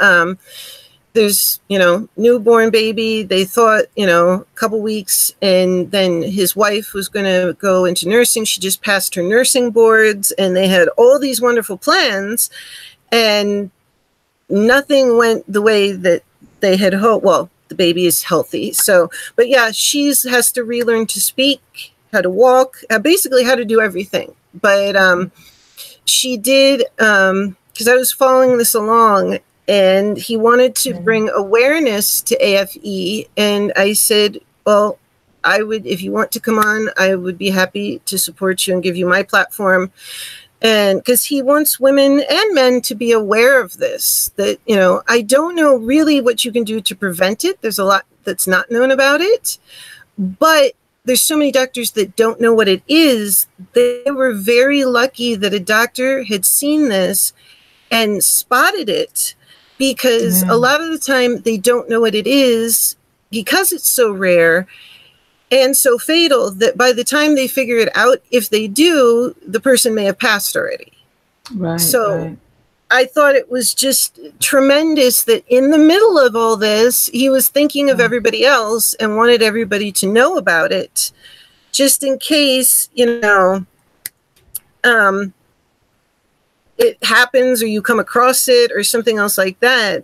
there's, newborn baby. They thought, a couple weeks, and then his wife was going to go into nursing. She just passed her nursing boards, and they had all these wonderful plans, and nothing went the way that they had hoped. Well, the baby is healthy. So, but yeah, has to relearn to speak, how to walk, basically how to do everything. But she did, because I was following this along, and he wanted to bring awareness to AFE. And I said, well, I would, if you want to come on, I would be happy to support you and give you my platform. And because he wants women and men to be aware of this, that, I don't know really what you can do to prevent it. There's a lot that's not known about it, but there's so many doctors that don't know what it is. They were very lucky that a doctor had seen this and spotted it, because a lot of the time they don't know what it is because it's so rare and so fatal that by the time they figure it out, if they do, the person may have passed already. Right. So I thought it was just tremendous that in the middle of all this, he was thinking of everybody else and wanted everybody to know about it, just in case, it happens or you come across it or something else like that.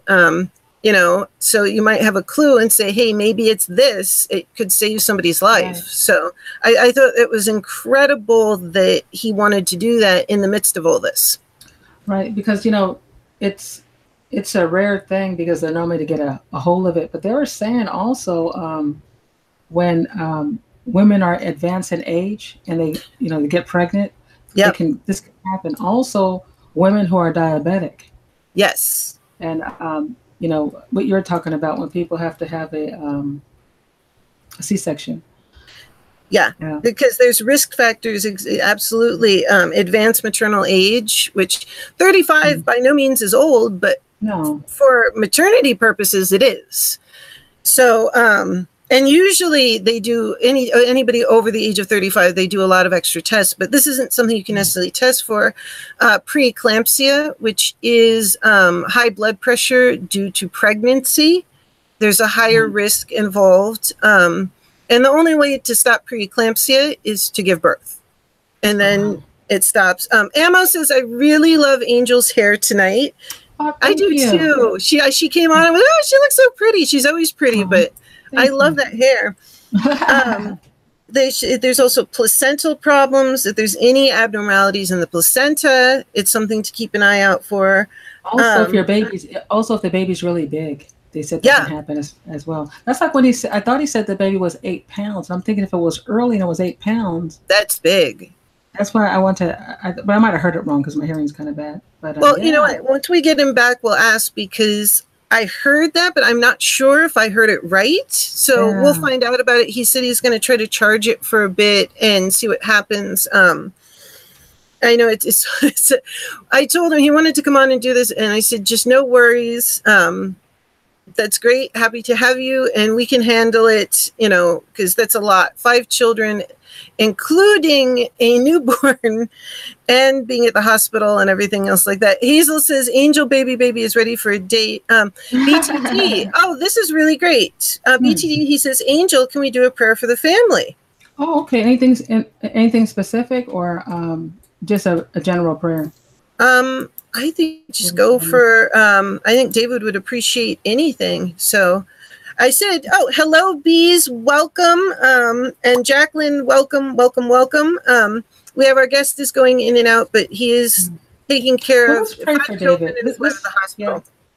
So you might have a clue and say, hey, maybe it's this. It could save somebody's life. Right. So I thought it was incredible that he wanted to do that in the midst of all this. Right. Because, it's a rare thing because they're normally to get a hold of it. But they were saying also when women are advanced in age and they get pregnant, this can happen. Also, women who are diabetic. Yes. And, what you're talking about when people have to have a C-section. Yeah, because there's risk factors, absolutely. Advanced maternal age, which 35 by no means is old, but for maternity purposes, it is. So, and usually they do, anybody over the age of 35, they do a lot of extra tests, but this isn't something you can necessarily test for. Preeclampsia, which is high blood pressure due to pregnancy. There's a higher risk involved. And the only way to stop preeclampsia is to give birth. And then it stops. Ammo says, I really love Angel's hair tonight. I do too. She came on and went, oh, she looks so pretty. She's always pretty, but I love that hair. There's also placental problems. If there's any abnormalities in the placenta, it's something to keep an eye out for. Also, if the baby's really big, they said that can happen as well. That's like when I thought he said the baby was 8 pounds. I'm thinking if it was early and it was 8 pounds. That's big. That's why but I might have heard it wrong because my hearing's kind of bad. But well, you know what? Once we get him back, we'll ask, because I heard that, but I'm not sure if I heard it right. So we'll find out about it. He said he's going to try to charge it for a bit and see what happens. I know I told him he wanted to come on and do this, and I said, just no worries. That's great. Happy to have you, and we can handle it, because that's a lot. 5 children. including a newborn and being at the hospital and everything else like that. Hazel says, Angel baby is ready for a date. BTD, oh, this is really great. BTD, he says, Angel, can we do a prayer for the family? Oh, okay. Anything specific or just a general prayer? I think just go for, I think David would appreciate anything. So I said, oh, hello, bees, welcome. And Jacqueline, welcome. We have our guest is going in and out, but he is taking care of. Let's pray for David.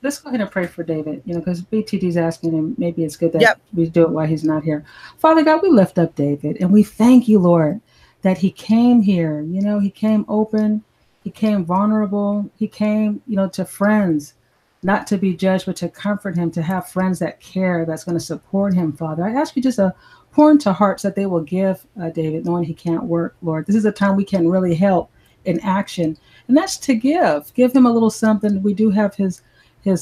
Let's go ahead and pray for David, because BTD's asking him, maybe it's good that we do it while he's not here. Father God, we lift up David and we thank you, Lord, that he came here. He came open. He came vulnerable. He came, to friends, not to be judged, but to comfort him, to have friends that care, that's going to support him, Father. I ask you just to pour into hearts that they will give David, knowing he can't work, Lord. This is a time we can really help in action, and that's to give. Give him a little something. We do have his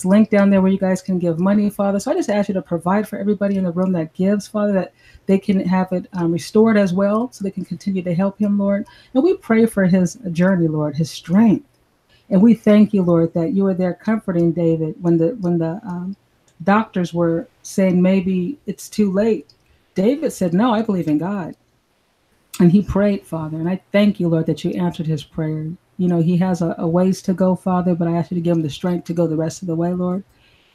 link down there where you guys can give money, Father. So I just ask you to provide for everybody in the room that gives, Father, that they can have it restored as well, so they can continue to help him, Lord. And we pray for his journey, Lord, his strength. And we thank you, Lord, that you were there comforting David when the doctors were saying maybe it's too late. David said, no, I believe in God. And he prayed, Father. And I thank you, Lord, that you answered his prayer. He has a ways to go, Father, but I ask you to give him the strength to go the rest of the way, Lord.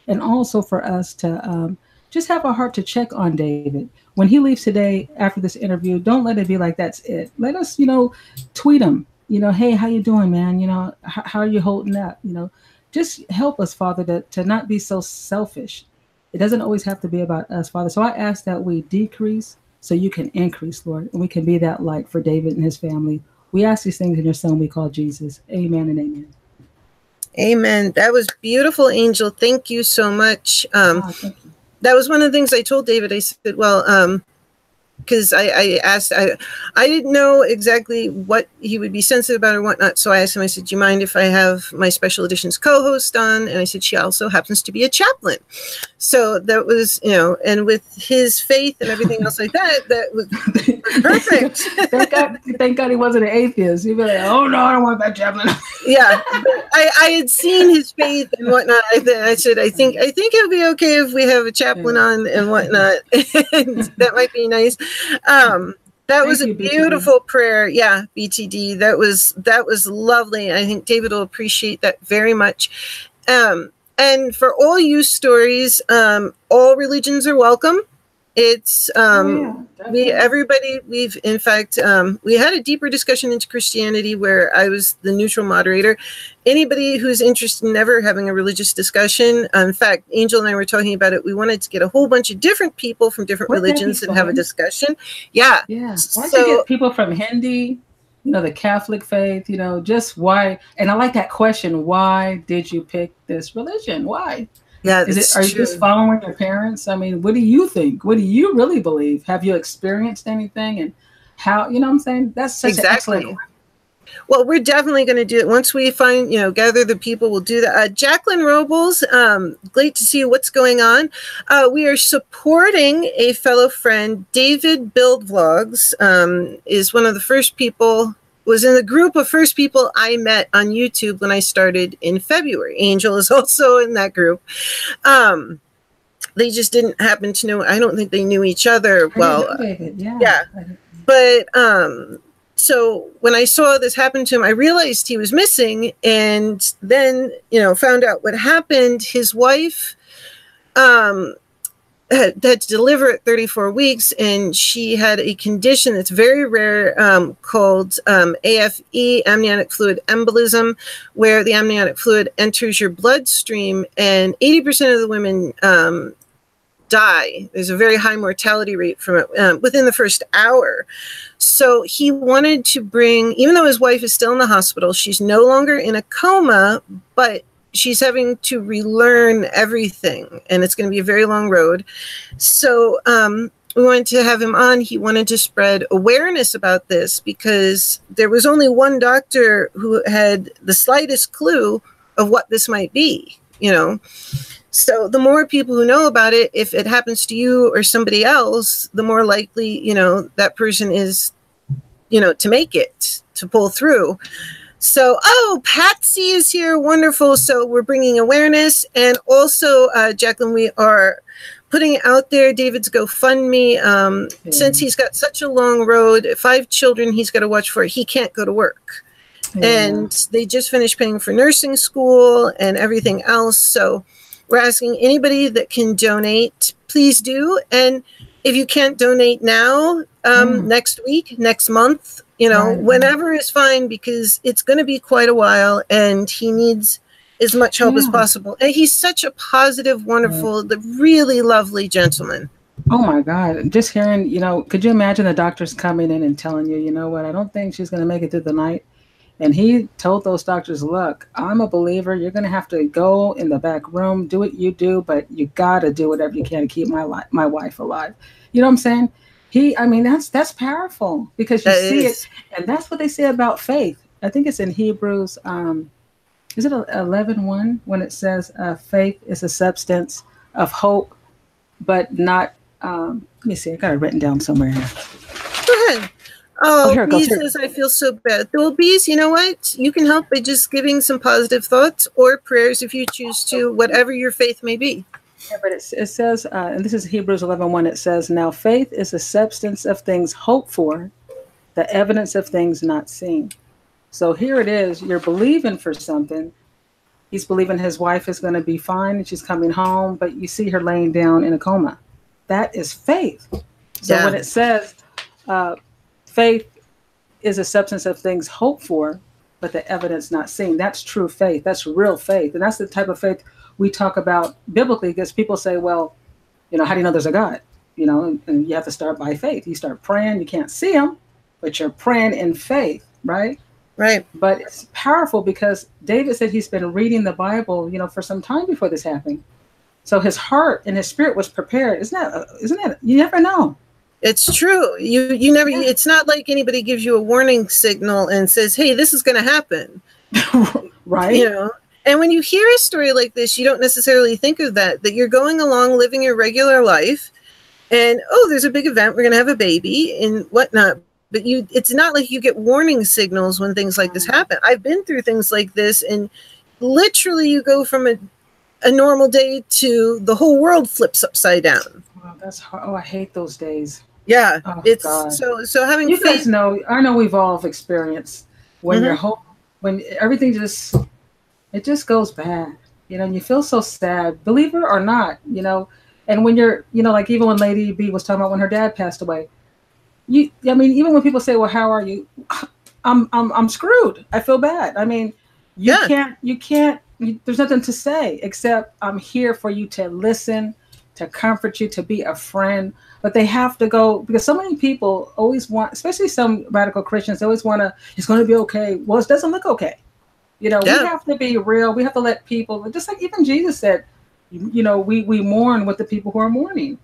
And also for us to just have a heart to check on David. When he leaves today after this interview, don't let it be like that's it. Let us, tweet him, hey, how you doing, man? How are you holding up? Just help us, Father, to not be so selfish. It doesn't always have to be about us, Father. So I ask that we decrease so you can increase, Lord, and we can be that light for David and his family. We ask these things in your son we call Jesus. Amen and amen. Amen. That was beautiful, Angel. Thank you so much. Thank you. That was one of the things I told David. I said, well, because I asked, I didn't know exactly what he would be sensitive about or whatnot. So I asked him, I said, do you mind if I have my special editions co-host on? And I said, she also happens to be a chaplain. So that was, and with his faith and everything else like that, that was perfect. Thank God he wasn't an atheist. He'd be like, oh no, I don't want that chaplain. Yeah. I had seen his faith and whatnot. I said, I think it'll be okay if we have a chaplain on and whatnot. That might be nice. That was a beautiful prayer. Yeah, BTD. That was lovely. I think David will appreciate that very much. And for all you stories, all religions are welcome. It's we've in fact we had a deeper discussion into Christianity where I was the neutral moderator. Anybody who's interested in ever having a religious discussion, in fact, Angel and I were talking about it. We wanted to get a whole bunch of different people from different religions and have a discussion. Yeah. Why don't you get people from Hindi, the Catholic faith, just why? And I like that question. Why did you pick this religion? Why? Yeah, are you just following your parents? I mean, what do you think? What do you really believe? Have you experienced anything? And how, what I'm saying? That's such an excellent. Well, we're definitely going to do it once we find, gather the people. We'll do that. Jacqueline Robles, great to see you. What's going on? We are supporting a fellow friend, David Build Vlogz, is one of the first people. Was in the group of first people I met on YouTube when I started in February. Angel is also in that group. They just didn't happen to know. I don't think they knew each other well. Yeah. But so when I saw this happen to him, I realized he was missing, and then found out what happened. His wife had to deliver at 34 weeks, and she had a condition that's very rare called AFE, Amniotic Fluid Embolism, where the amniotic fluid enters your bloodstream, and 80% of the women die. There's a very high mortality rate from it within the first hour. So he wanted to bring, even though his wife is still in the hospital, she's no longer in a coma, but she's having to relearn everything, and it's going to be a very long road. So we wanted to have him on. He wanted to spread awareness about this because there was only one doctor who had the slightest clue of what this might be, So the more people who know about it, if it happens to you or somebody else, the more likely, that person is you know, to make it, to pull through. So, oh, Patsy is here. Wonderful. So we're bringing awareness. And also, Jacqueline, we are putting it out there, David's GoFundMe. Since he's got such a long road, 5 children he's got to watch for, he can't go to work. And they just finished paying for nursing school and everything else. So we're asking anybody that can donate, please do. And if you can't donate now, next week, next month, you know, whenever is fine, because it's going to be quite a while and he needs as much help as possible. And he's such a positive, wonderful, the really lovely gentleman. Oh my God. Just hearing, you know, could you imagine the doctors coming in and telling you, you know what, I don't think she's going to make it through the night. And he told those doctors, look, I'm a believer. You're going to have to go in the back room, do what you do, but you got to do whatever you can to keep my wife alive. You know what I'm saying? I mean, that's powerful, because you see it. And that's what they say about faith. I think it's in Hebrews, is it 11:1 when it says faith is a substance of hope, but not, let me see, I got it written down somewhere here. Go ahead. Oh, here it Bee goes. says, I feel so bad. Well, Bees, you know what? You can help by just giving some positive thoughts or prayers if you choose to, whatever your faith may be. Yeah, but it says, and this is Hebrews 11:1, it says, now faith is the substance of things hoped for, the evidence of things not seen. So here it is, you're believing for something. He's believing his wife is going to be fine and she's coming home, but you see her laying down in a coma. That is faith. So when it says, faith is a substance of things hoped for, but the evidence not seen. That's true faith. That's real faith. And that's the type of faith we talk about biblically, because people say, well, you know, how do you know there's a God? You know, and you have to start by faith. You start praying. You can't see him, but you're praying in faith, right? Right. But it's powerful because David said he's been reading the Bible, you know, for some time before this happened. So his heart and his spirit was prepared. Isn't that, you never know. It's true. You never, it's not like anybody gives you a warning signal and says, hey, this is going to happen. Right. You know, and when you hear a story like this, you don't necessarily think of that you're going along, living your regular life and, oh, there's a big event. We're going to have a baby and whatnot. But it's not like you get warning signals when things like this happen. I've been through things like this, and literally you go from a normal day to the whole world flips upside down. Oh, that's hard. Oh, I hate those days. Yeah, oh, it's God. So having you faith. Guys know. I know we've all experienced when you're home, when everything just goes bad, you know, and you feel so sad, believer or not, you know. And when you're, you know, like even when Lady B was talking about when her dad passed away, I mean, even when people say, well, how are you? I'm screwed. I feel bad. I mean, you can't, there's nothing to say except I'm here for you to listen, to comfort you, to be a friend. But they have to go, because so many people always want, especially some radical Christians, they always want to, it's going to be okay. Well, it doesn't look okay. You know, we have to be real. We have to let people, just like even Jesus said, you know, we mourn with the people who are mourning.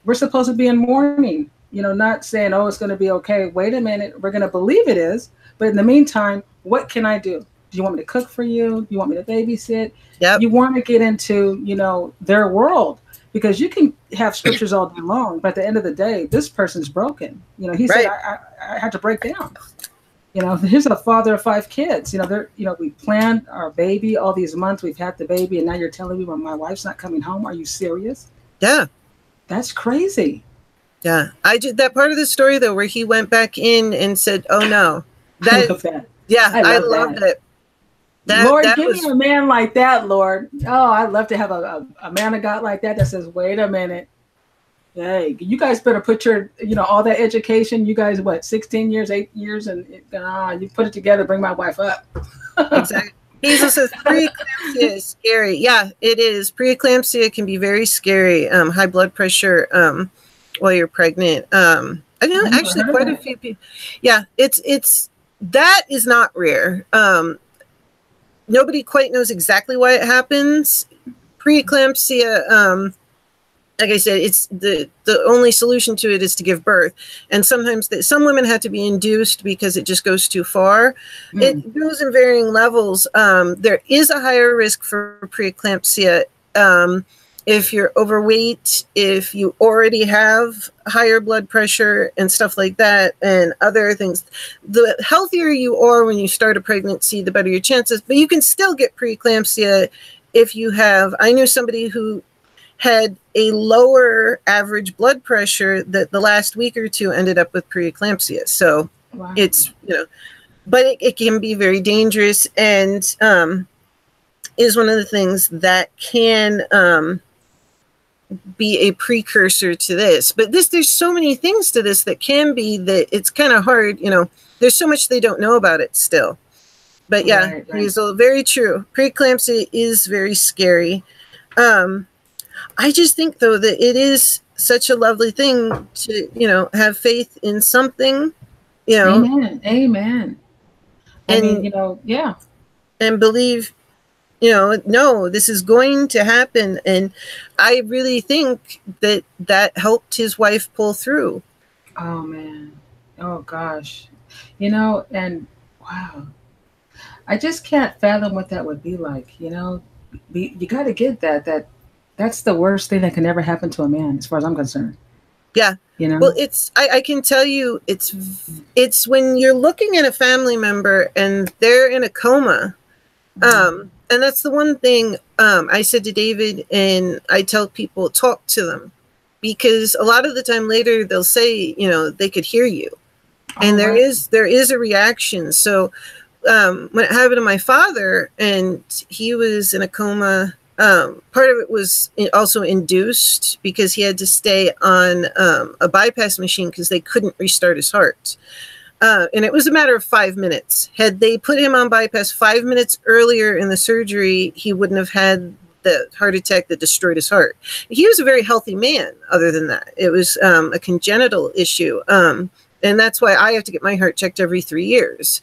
We're supposed to be in mourning. You know, not saying, oh, it's going to be okay. Wait a minute. We're going to believe it is. But in the meantime, what can I do? Do you want me to cook for you? Do you want me to babysit? Yep. You want to get into, you know, their world, because you can have scriptures all day long. But at the end of the day, this person's broken. You know, he said, I had to break down. You know, here's a father of 5 kids. You know, we planned our baby all these months. We've had the baby. And now you're telling me, well, my wife's not coming home. Are you serious? Yeah. That's crazy. Yeah, I did that part of the story though, where he went back in and said, "Oh no, I love that. Yeah, I loved it. Lord, give me a man like that, Lord. Oh, I'd love to have a man of God like that says, wait a minute, hey, you guys better put your, you know, all that education. You guys, what, 16 years, 8 years, and you put it together. Bring my wife up. Exactly. Hazel says preeclampsia is scary. Yeah, it is. Preeclampsia can be very scary. High blood pressure. While you're pregnant. I know actually quite a few people. Yeah, it's that is not rare. Nobody quite knows exactly why it happens. Preeclampsia, like I said, it's the only solution to it is to give birth. And sometimes some women have to be induced because it just goes too far. It goes in varying levels. There is a higher risk for preeclampsia if you're overweight, if you already have higher blood pressure and stuff like that, and other things, the healthier you are when you start a pregnancy, the better your chances. But you can still get preeclampsia if you have, I knew somebody who had a lower average blood pressure that the last week or two ended up with preeclampsia. So Wow. it's, you know, but it can be very dangerous, and is one of the things that can be a precursor to this. But there's so many things to this that can be, that it's kind of hard, you know, there's so much they don't know about it still. But yeah, Right. he's very true. Preeclampsia is very scary. I just think, though, that it is such a lovely thing to, you know, have faith in something, you know. Amen. Amen. I mean, you know, yeah. And believe, you know, no, this is going to happen. And I really think that that helped his wife pull through. Oh, man. Oh, gosh. You know, and wow. I just can't fathom what that would be like, you know. You got to get that's the worst thing that can ever happen to a man, as far as I'm concerned. Yeah. You know? Well, I can tell you, it's when you're looking at a family member and they're in a coma. And that's the one thing I said to David, and I tell people, talk to them, because a lot of the time later they'll say, you know, they could hear you. And there is a reaction. So when it happened to my father and he was in a coma, part of it was also induced because he had to stay on a bypass machine because they couldn't restart his heart. And it was a matter of 5 minutes. Had they put him on bypass 5 minutes earlier in the surgery, he wouldn't have had the heart attack that destroyed his heart. He was a very healthy man, other than that. It was a congenital issue. And that's why I have to get my heart checked every 3 years,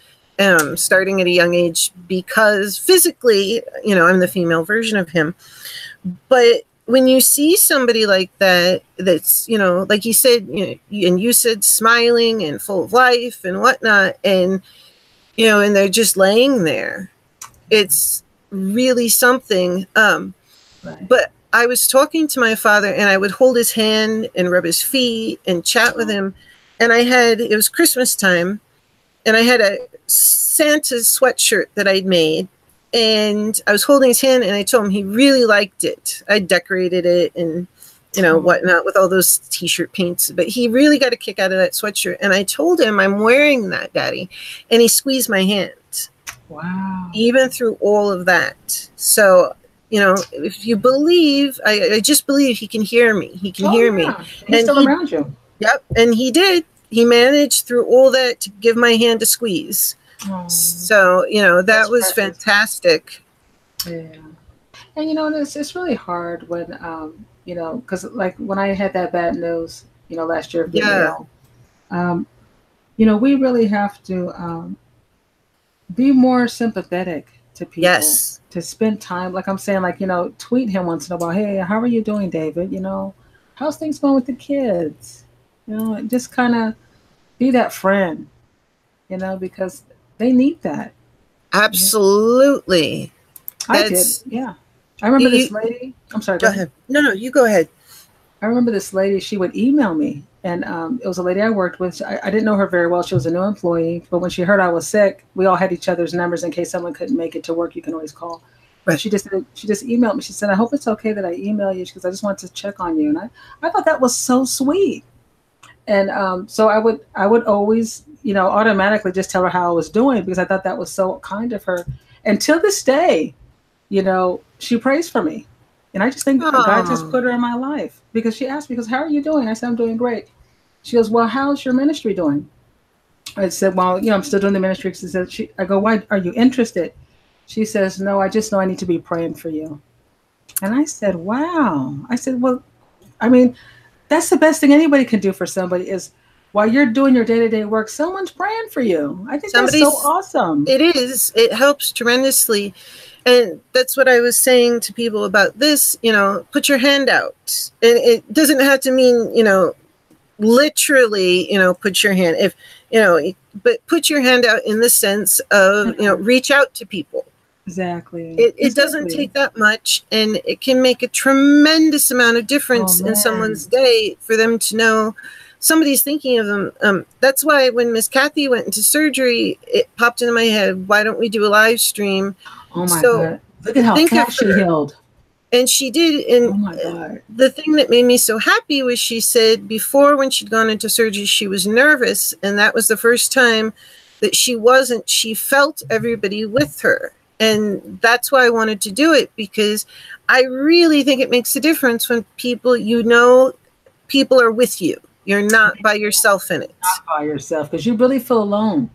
starting at a young age, because physically, you know, I'm the female version of him. But when you see somebody like that, that's, you know, like you said, you know, and you said smiling and full of life and whatnot, and, you know, and they're just laying there, it's really something. But I was talking to my father, and I would hold his hand and rub his feet and chat with him. And it was Christmas time, and I had a Santa sweatshirt that I'd made. And I was holding his hand, and I told him he really liked it. I decorated it and, you know, whatnot with all those t-shirt paints. But he really got a kick out of that sweatshirt. And I told him, I'm wearing that, Daddy. And he squeezed my hand. Wow. Even through all of that. So, you know, if you believe, I just believe he can hear me. He can hear me. He's still around you. Yep. And he did. He managed through all that to give my hand a squeeze. So, you know, that was fantastic. Yeah. And, you know, it's really hard when, you know, because like when I had that bad news, you know, last year, you know, we really have to be more sympathetic to people. Yes. To spend time, like I'm saying, like, you know, tweet him once in a while. Hey, how are you doing, David? You know, how's things going with the kids? You know, and just kind of be that friend, you know, because they need that. Absolutely. I did. Yeah. I remember this lady. I'm sorry. Go ahead. No, you go ahead. I remember this lady, she would email me, and it was a lady I worked with. I didn't know her very well. She was a new employee, but when she heard I was sick, we all had each other's numbers in case someone couldn't make it to work. You can always call. Right. She just emailed me. She said, I hope it's okay that I email you, because I just wanted to check on you. And I thought that was so sweet. And so I would always, you know, automatically just tell her how I was doing, because I thought that was so kind of her. And till this day, you know, she prays for me. And I just think God just put her in my life, because she asked me, how are you doing? I said, I'm doing great. She goes, well, how's your ministry doing? I said, well, you know, I'm still doing the ministry. She said, I go, why are you interested? She says, no, I just know I need to be praying for you. And I said, wow. I said, well, I mean, that's the best thing anybody can do for somebody, is while you're doing your day-to-day work, someone's praying for you. I think that's so awesome. It is. It helps tremendously. And that's what I was saying to people about this, you know, put your hand out. And it doesn't have to mean, you know, literally, you know, put your hand, but put your hand out in the sense of, you know, reach out to people. Exactly. It doesn't take that much, and it can make a tremendous amount of difference in someone's day for them to know somebody's thinking of them. That's why when Miss Kathy went into surgery, it popped into my head, why don't we do a live stream? Oh my God. Look at how fast she healed. And she did. And oh my God. The thing that made me so happy was she said before, when she'd gone into surgery, she was nervous. And that was the first time that she wasn't. She felt everybody with her. And that's why I wanted to do it, because I really think it makes a difference when people, you know, people are with you. You're not by yourself in it. Not by yourself, because you really feel alone.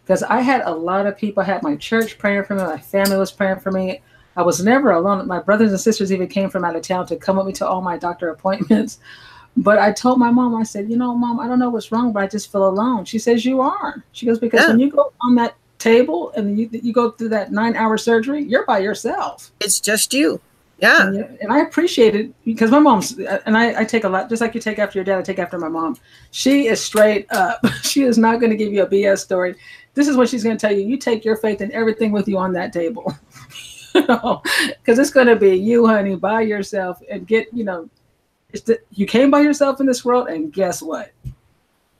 Because I had a lot of people. I had my church praying for me. My family was praying for me. I was never alone. My brothers and sisters even came from out of town to come with me to all my doctor appointments. But I told my mom, I said, you know, Mom, I don't know what's wrong, but I just feel alone. She says, you are. She goes, because when you go on that table and you go through that 9-hour surgery, you're by yourself. It's just you. Yeah. And I appreciate it, because my mom's, and I take a lot, just like you take after your dad, I take after my mom. She is straight up. She is not going to give you a BS story. This is what she's going to tell you. You take your faith and everything with you on that table. Because it's going to be you, honey, by yourself, and get, you know, you came by yourself in this world, and guess what?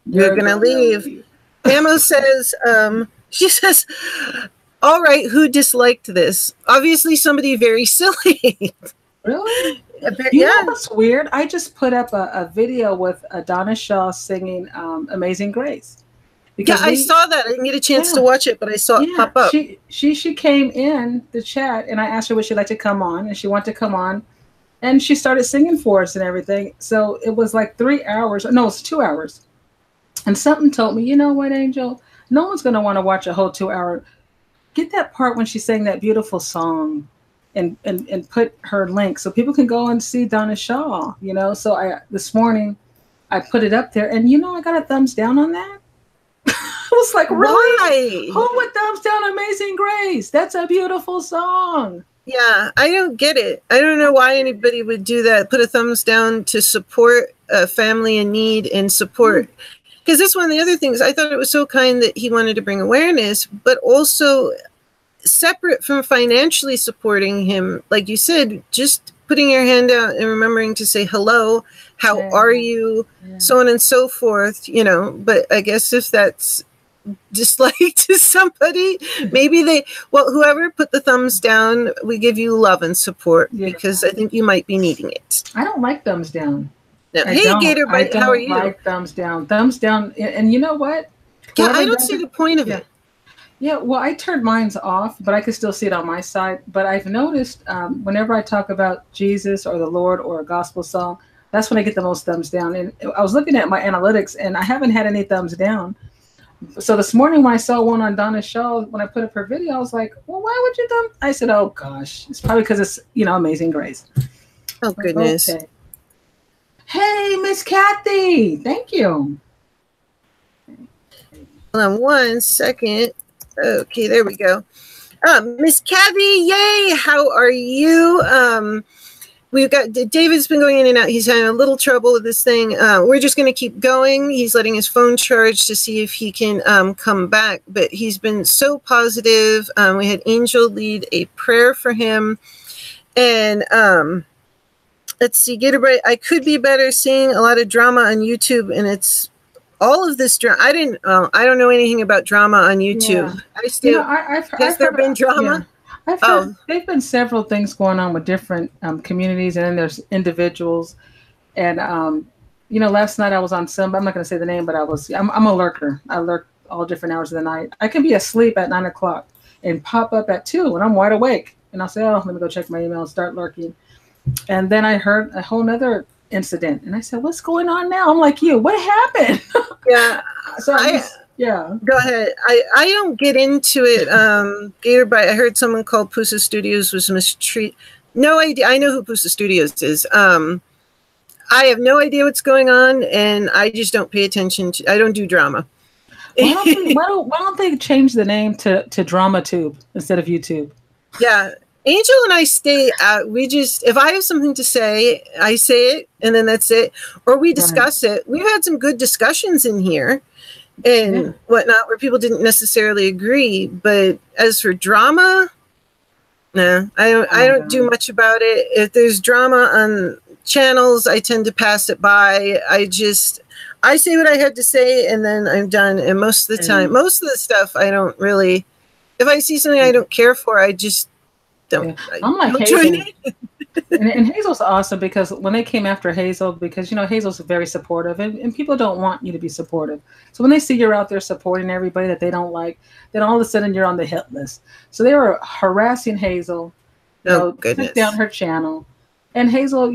You're going to leave. Pamo says, she says, all right, who disliked this? Obviously somebody very silly. Really? You know what's weird? I just put up a video with Donna Shaw singing Amazing Grace. Because I saw that. I didn't get a chance to watch it, but I saw it pop up. She came in the chat, and I asked her would she like to come on, and she wanted to come on, and she started singing for us and everything. So it was like 3 hours. No, it's 2 hours. And something told me, you know what, Angel? No one's going to want to watch a whole 2 hour. Get that part when she sang that beautiful song, and put her link so people can go and see Donna Shaw, you know? So this morning I put it up there, and you know, I got a thumbs down on that. I was like, really? Who would thumbs down Amazing Grace? That's a beautiful song. Yeah, I don't get it. I don't know why anybody would do that. Put a thumbs down to support a family in need and support. Because that's one of the other things. I thought it was so kind that he wanted to bring awareness, but also separate from financially supporting him. Like you said, just putting your hand out and remembering to say hello, how are you, so on and so forth, you know. But I guess if that's dislike to somebody, maybe whoever put the thumbs down, we give you love and support, because I think you might be needing it. I don't like thumbs down. No. Hey, Gatorbite, how are you? I don't like thumbs down. Thumbs down. And you know what? Yeah, I don't see the point of it. Yeah, well, I turned mine off, but I could still see it on my side. But I've noticed whenever I talk about Jesus or the Lord or a gospel song, that's when I get the most thumbs down. And I was looking at my analytics, and I haven't had any thumbs down. So this morning when I saw one on Donna Shaw, when I put up her video, I was like, well, why would you thumb? I said, oh, gosh. It's probably because it's, you know, Amazing Grace. Oh, goodness. Okay. Hey, Miss Kathy. Thank you. Hold on 1 second. Okay, there we go. Miss Kathy, yay! How are you? We've got David's been going in and out. He's having a little trouble with this thing. We're just going to keep going. He's letting his phone charge to see if he can come back. But he's been so positive. We had Angel lead a prayer for him, and let's see, Gatorbite. I could be better seeing a lot of drama on YouTube, and it's all of this drama. I don't know anything about drama on YouTube. Yeah. Has there been drama? Yeah. I've heard there've been several things going on with different communities, and then there's individuals. And you know, last night I was on some. I'm not going to say the name, but I'm a lurker. I lurk all different hours of the night. I can be asleep at 9 o'clock and pop up at 2, and I'm wide awake. And I'll say, oh, let me go check my email and start lurking. And then I heard a whole nother incident, and I said, what's going on now? I'm like, what happened? Yeah. So go ahead. I don't get into it. Gatorbite, I heard someone called Pusa Studios was mistreated. No idea. I know who Pusa Studios is. I have no idea what's going on, and I just don't pay attention to. I don't do drama. Why don't they change the name to DramaTube instead of YouTube? Yeah. Angel and I stay out. If I have something to say, I say it, and then that's it. Or we discuss it. We've had some good discussions in here and whatnot where people didn't necessarily agree. But as for drama, No, I don't do much about it. If there's drama on channels, I tend to pass it by. I say what I had to say, and then I'm done. And most of the time, most of the stuff I don't really. If I see something I don't care for, I just don't. Yeah. I'm like Hazel. And Hazel's awesome because when they came after Hazel, because Hazel's very supportive, and people don't want you to be supportive. So when they see you're out there supporting everybody that they don't like, then all of a sudden you're on the hit list. So they were harassing Hazel, took down her channel, and Hazel,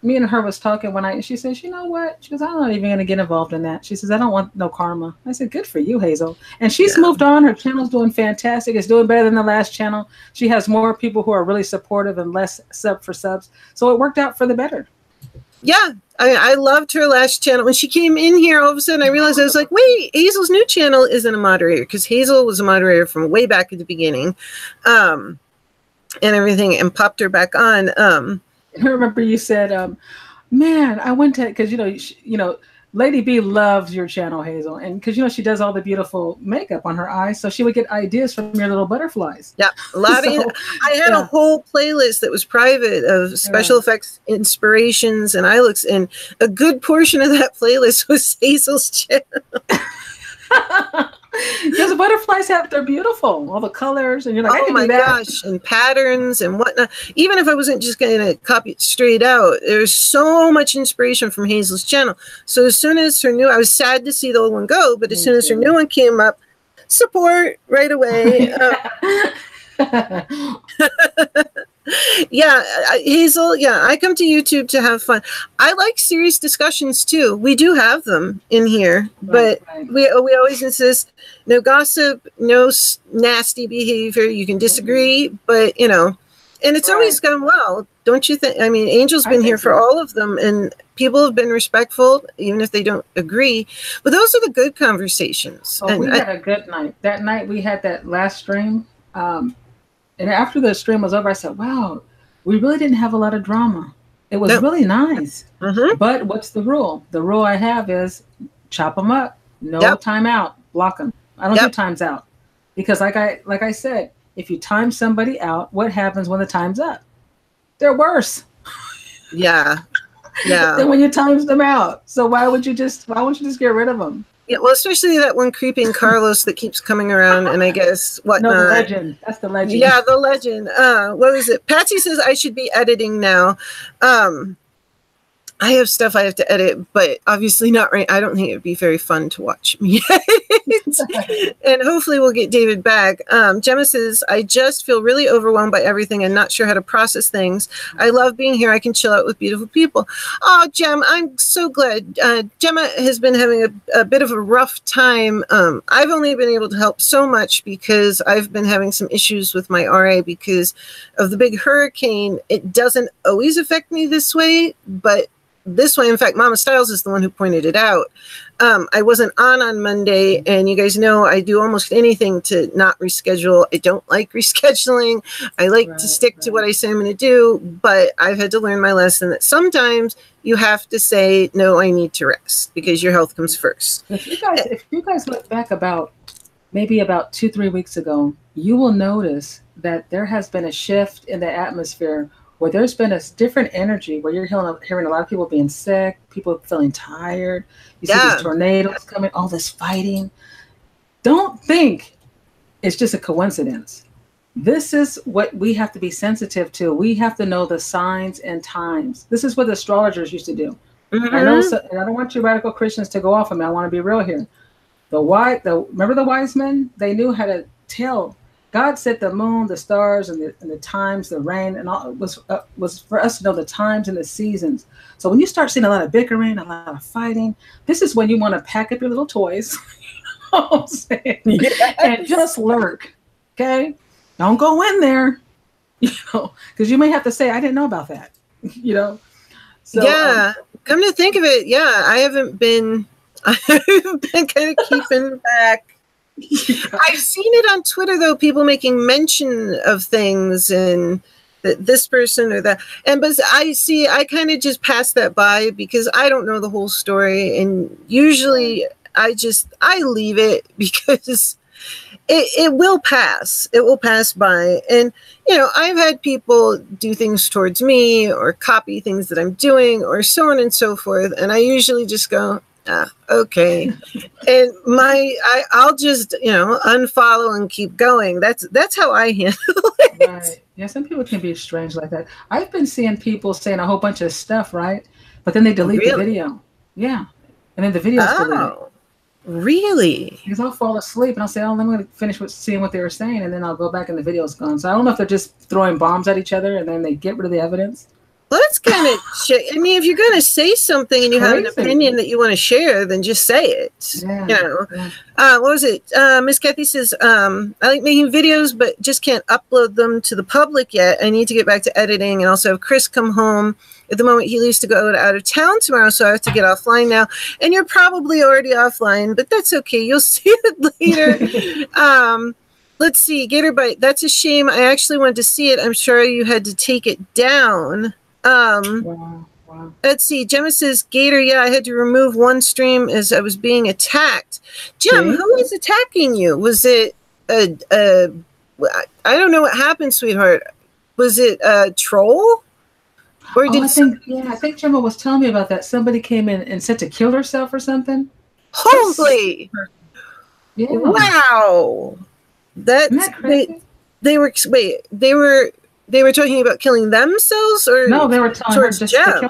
me and her was talking one night, and she says, you know what? She goes, I'm not even going to get involved in that. She says, I don't want no karma. I said, good for you, Hazel. And she's moved on. Her channel's doing fantastic. It's doing better than the last channel. She has more people who are really supportive and less sub for subs. So it worked out for the better. Yeah. I loved her last channel. When she came in here, all of a sudden I realized, I was like, wait, Hazel's new channel isn't a moderator, because Hazel was a moderator from way back at the beginning and everything, and popped her back on. I remember you said, man, I went to, because, Lady B loves your channel, Hazel. And because, she does all the beautiful makeup on her eyes. So she would get ideas from your little butterflies. Yeah. A lot of, I had a whole playlist that was private of special effects inspirations and eye looks. And a good portion of that playlist was Hazel's channel. Because the butterflies they're beautiful, all the colors, and you're like, oh my gosh, and patterns and whatnot. Even if I wasn't just going to copy it straight out, there's so much inspiration from Hazel's channel. So as soon as her I was sad to see the old one go, but as soon as her new one came up, support right away. Yeah, Hazel, I come to YouTube to have fun. I like serious discussions too. We do have them in here, but we always insist, no gossip, no nasty behavior. You can disagree, but and it's always gone well, don't you think? I mean, Angel's been here for all of them, and people have been respectful, even if they don't agree. But those are the good conversations. Oh, we had a good night. That night we had that last stream. And after the stream was over, I said, wow, we really didn't have a lot of drama. It was really nice. But what's the rule? The rule I have is chop them up. No time out. Block them. I don't do times out. Because like I said, if you time somebody out, what happens when the time's up? They're worse. Yeah. Than when you times them out. So why won't you just get rid of them? Yeah, well, especially that one creeping Carlos that keeps coming around, and I guess No, the legend. That's the legend. Yeah, the legend. What was it? Patsy says I should be editing now. I have stuff I have to edit, but obviously not right. I don't think it would be very fun to watch me edit. And hopefully we'll get David back. Gemma says, I just feel really overwhelmed by everything and not sure how to process things. I love being here. I can chill out with beautiful people. Oh, Gem, I'm so glad. Gemma has been having a bit of a rough time. I've only been able to help so much because I've been having some issues with my RA because of the big hurricane. It doesn't always affect me this way, but this way, in fact, Mama Styles is the one who pointed it out. I wasn't on Monday, and you guys know I do almost anything to not reschedule. I don't like rescheduling. I like to stick to what I say I'm going to do, but I've had to learn my lesson that sometimes you have to say, no, I need to rest because your health comes first. If you guys look back maybe about 2-3 weeks ago, you will notice that there has been a shift in the atmosphere where there's been a different energy, where you're hearing a lot of people being sick, people feeling tired. You see these tornadoes coming, all this fighting. Don't think it's just a coincidence. This is what we have to be sensitive to. We have to know the signs and times. This is what the astrologers used to do. I know, and I don't want you radical Christians to go off on me. I want to be real here. Remember the wise men? They knew how to tell. God set the moon, the stars, and the times, the rain, and all was for us to know the times and the seasons. So when you start seeing a lot of bickering, a lot of fighting, this is when you want to pack up your little toys, you know what I'm saying? Yes. And just lurk. Okay, don't go in there, because you may have to say, "I didn't know about that," So, come to think of it, I haven't been. I've been kind of keeping back. I've seen it on Twitter, though, people making mention of things and this person or that. But I kind of just pass that by because I don't know the whole story. And usually I leave it because it will pass. It will pass by. And, you know, I've had people do things towards me or copy things that I'm doing or so on and so forth. And I usually just go, okay. And I'll just, you know, unfollow and keep going. That's how I handle it. Right. Yeah, some people can be strange like that. I've been seeing people saying a whole bunch of stuff, right? But then they delete the video. Yeah. And then the video's deleted. Really? Because I'll fall asleep and I'll say, oh, I'm going to finish seeing what they were saying, and then I'll go back and the video's gone. So I don't know if they're just throwing bombs at each other and then they get rid of the evidence. Well, that's kind of I mean, if you're going to say something and you have an opinion that you want to share, then just say it. Yeah, you know. Yeah. What was it? Miss Kathy says, I like making videos, but just can't upload them to the public yet. I need to get back to editing and also have Chris come home. At the moment, he leaves to go out of town tomorrow, so I have to get offline now. And you're probably already offline, but that's okay. You'll see it later. Let's see. Gator Bite. That's a shame. I actually wanted to see it. I'm sure you had to take it down. Wow. Let's see. Gemma says, Gator, yeah, I had to remove one stream as I was being attacked. Gem, who was attacking you? Was it I don't know what happened, sweetheart. Was it a troll? Or did I think Gemma was telling me about that. Somebody came in and said to kill herself or something. Holy! Yeah. Wow! That's crazy. They were talking about killing themselves, or no? They were telling her just to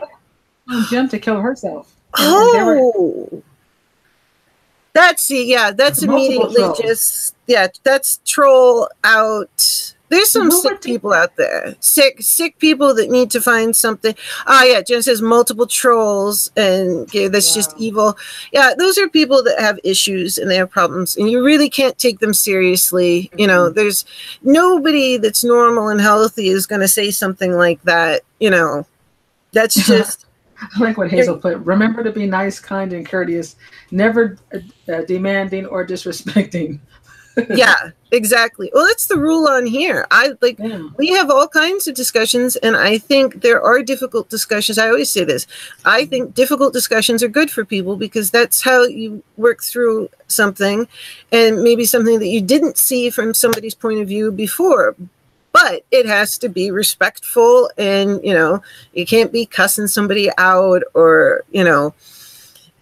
kill Gem to kill herself. That's immediately just that's troll out. There's some sick people out there. Sick people that need to find something. Jen says multiple trolls, and that's just evil. Yeah, those are people that have issues and they have problems, and you really can't take them seriously. You know, there's nobody that's normal and healthy is going to say something like that. You know, that's just. I like what Hazel put. Remember to be nice, kind, and courteous. Never demanding or disrespecting. Yeah, exactly. Well, that's the rule on here. We have all kinds of discussions, and I think there are difficult discussions. I always say this. I think difficult discussions are good for people because that's how you work through something, and maybe something that you didn't see from somebody's point of view before. But it has to be respectful, and, you know, you can't be cussing somebody out or, you know,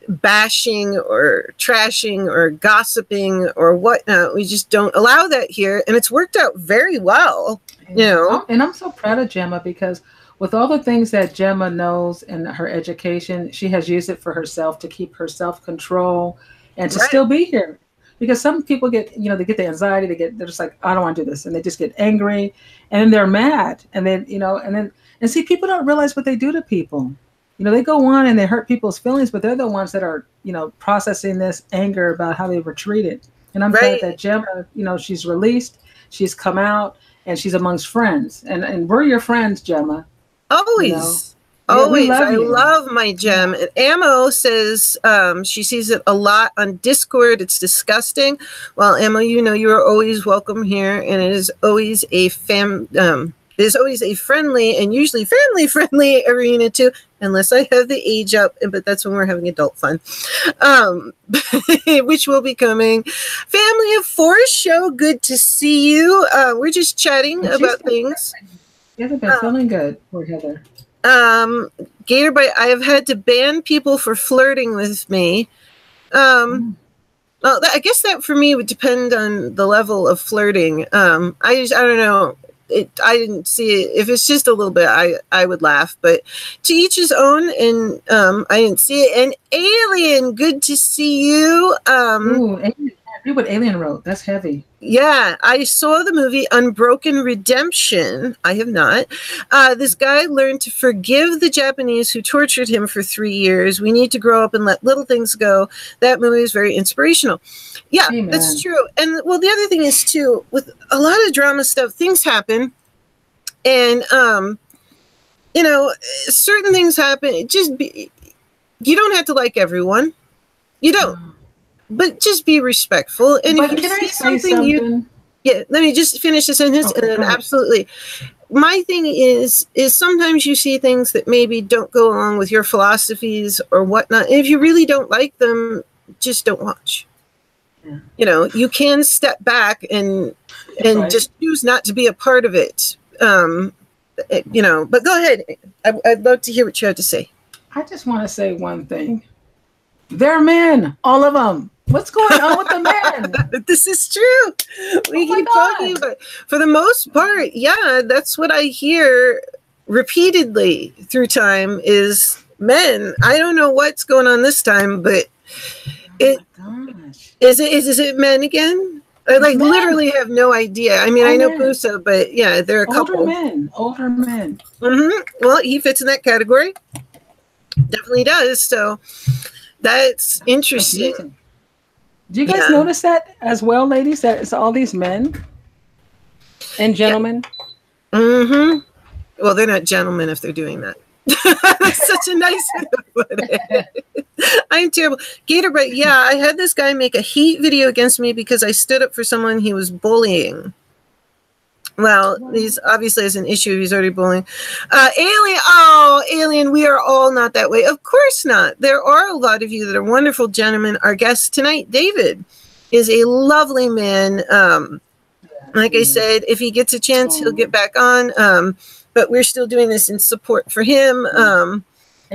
bashing or trashing or gossiping or whatnot. We just don't allow that here, and it's worked out very well. You know, and I'm so proud of Gemma because with all the things that Gemma knows in her education, she has used it for herself to keep her self-control and to still be here. Because some people get, you know, they get the anxiety, they're just like, I don't want to do this, and they just get angry, and then they're mad, and then, you know, and see, people don't realize what they do to people. You know, they go on and they hurt people's feelings, but they're the ones that are, you know, processing this anger about how they were treated. And I'm glad that Gemma, you know, she's released, she's come out, and she's amongst friends. And we're your friends, Gemma. Always. You know? Always. I love my Gem. And Ammo says she sees it a lot on Discord. It's disgusting. Well, Ammo, you know, you're always welcome here, and it is always a friendly and usually family-friendly arena too, unless I have the age up, but that's when we're having adult fun, which will be coming. Family of Four show, good to see you. We're just chatting about things. You haven't been feeling good, poor Heather. Gator Bite, I have had to ban people for flirting with me. Well, I guess that for me would depend on the level of flirting. I don't know. I didn't see it. If it's just a little bit, I would laugh. But to each his own. And I didn't see it. And Alien, good to see you. Ooh, Alien. Read what Alien wrote. That's heavy. Yeah, I saw the movie Unbroken Redemption. I have not. This guy learned to forgive the Japanese who tortured him for 3 years. We need to grow up and let little things go. That movie is very inspirational. Yeah, Amen. That's true. And well, the other thing is too, with a lot of drama stuff, things happen, and you know, certain things happen. You don't have to like everyone. You don't. But just be respectful. And but if you see something, let me just finish the sentence. Okay, and then absolutely. My thing is sometimes you see things that maybe don't go along with your philosophies or whatnot. And if you really don't like them, just don't watch. You know, you can step back and just choose not to be a part of it. You know, but go ahead. I'd love to hear what you have to say. I just want to say one thing. They're men, all of them. What's going on with the men? This is true. We keep talking about, for the most part, yeah, that's what I hear repeatedly through time is men. I don't know what's going on this time, but is it men again? I literally have no idea. I mean, I know Pusa, but yeah, there are a couple. Older men. Well, he fits in that category. Definitely does. So that's interesting. Do you guys notice that as well, ladies? That it's all these men and gentlemen. Well, they're not gentlemen if they're doing that. That's such a nice way to put it. I'm terrible. Gatorbright, yeah, I had this guy make a hate video against me because I stood up for someone he was bullying. Well, he's obviously has an issue. He's already bullying. Alien, we are all not that way. Of course not. There are a lot of you that are wonderful gentlemen. Our guest tonight, David, is a lovely man. Like I said, if he gets a chance, he'll get back on. But we're still doing this in support for him. And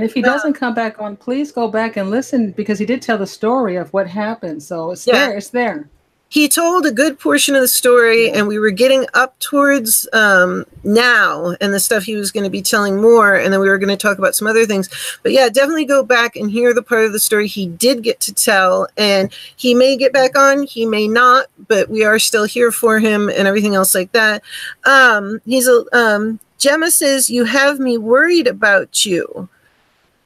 if he doesn't come back on, please go back and listen because he did tell the story of what happened. So it's there. It's there. He told a good portion of the story, and we were getting up towards now and the stuff he was going to be telling more, and then we were going to talk about some other things. But yeah, definitely go back and hear the part of the story he did get to tell, and he may get back on, he may not, but we are still here for him and everything else like that. Gemma says, you have me worried about you.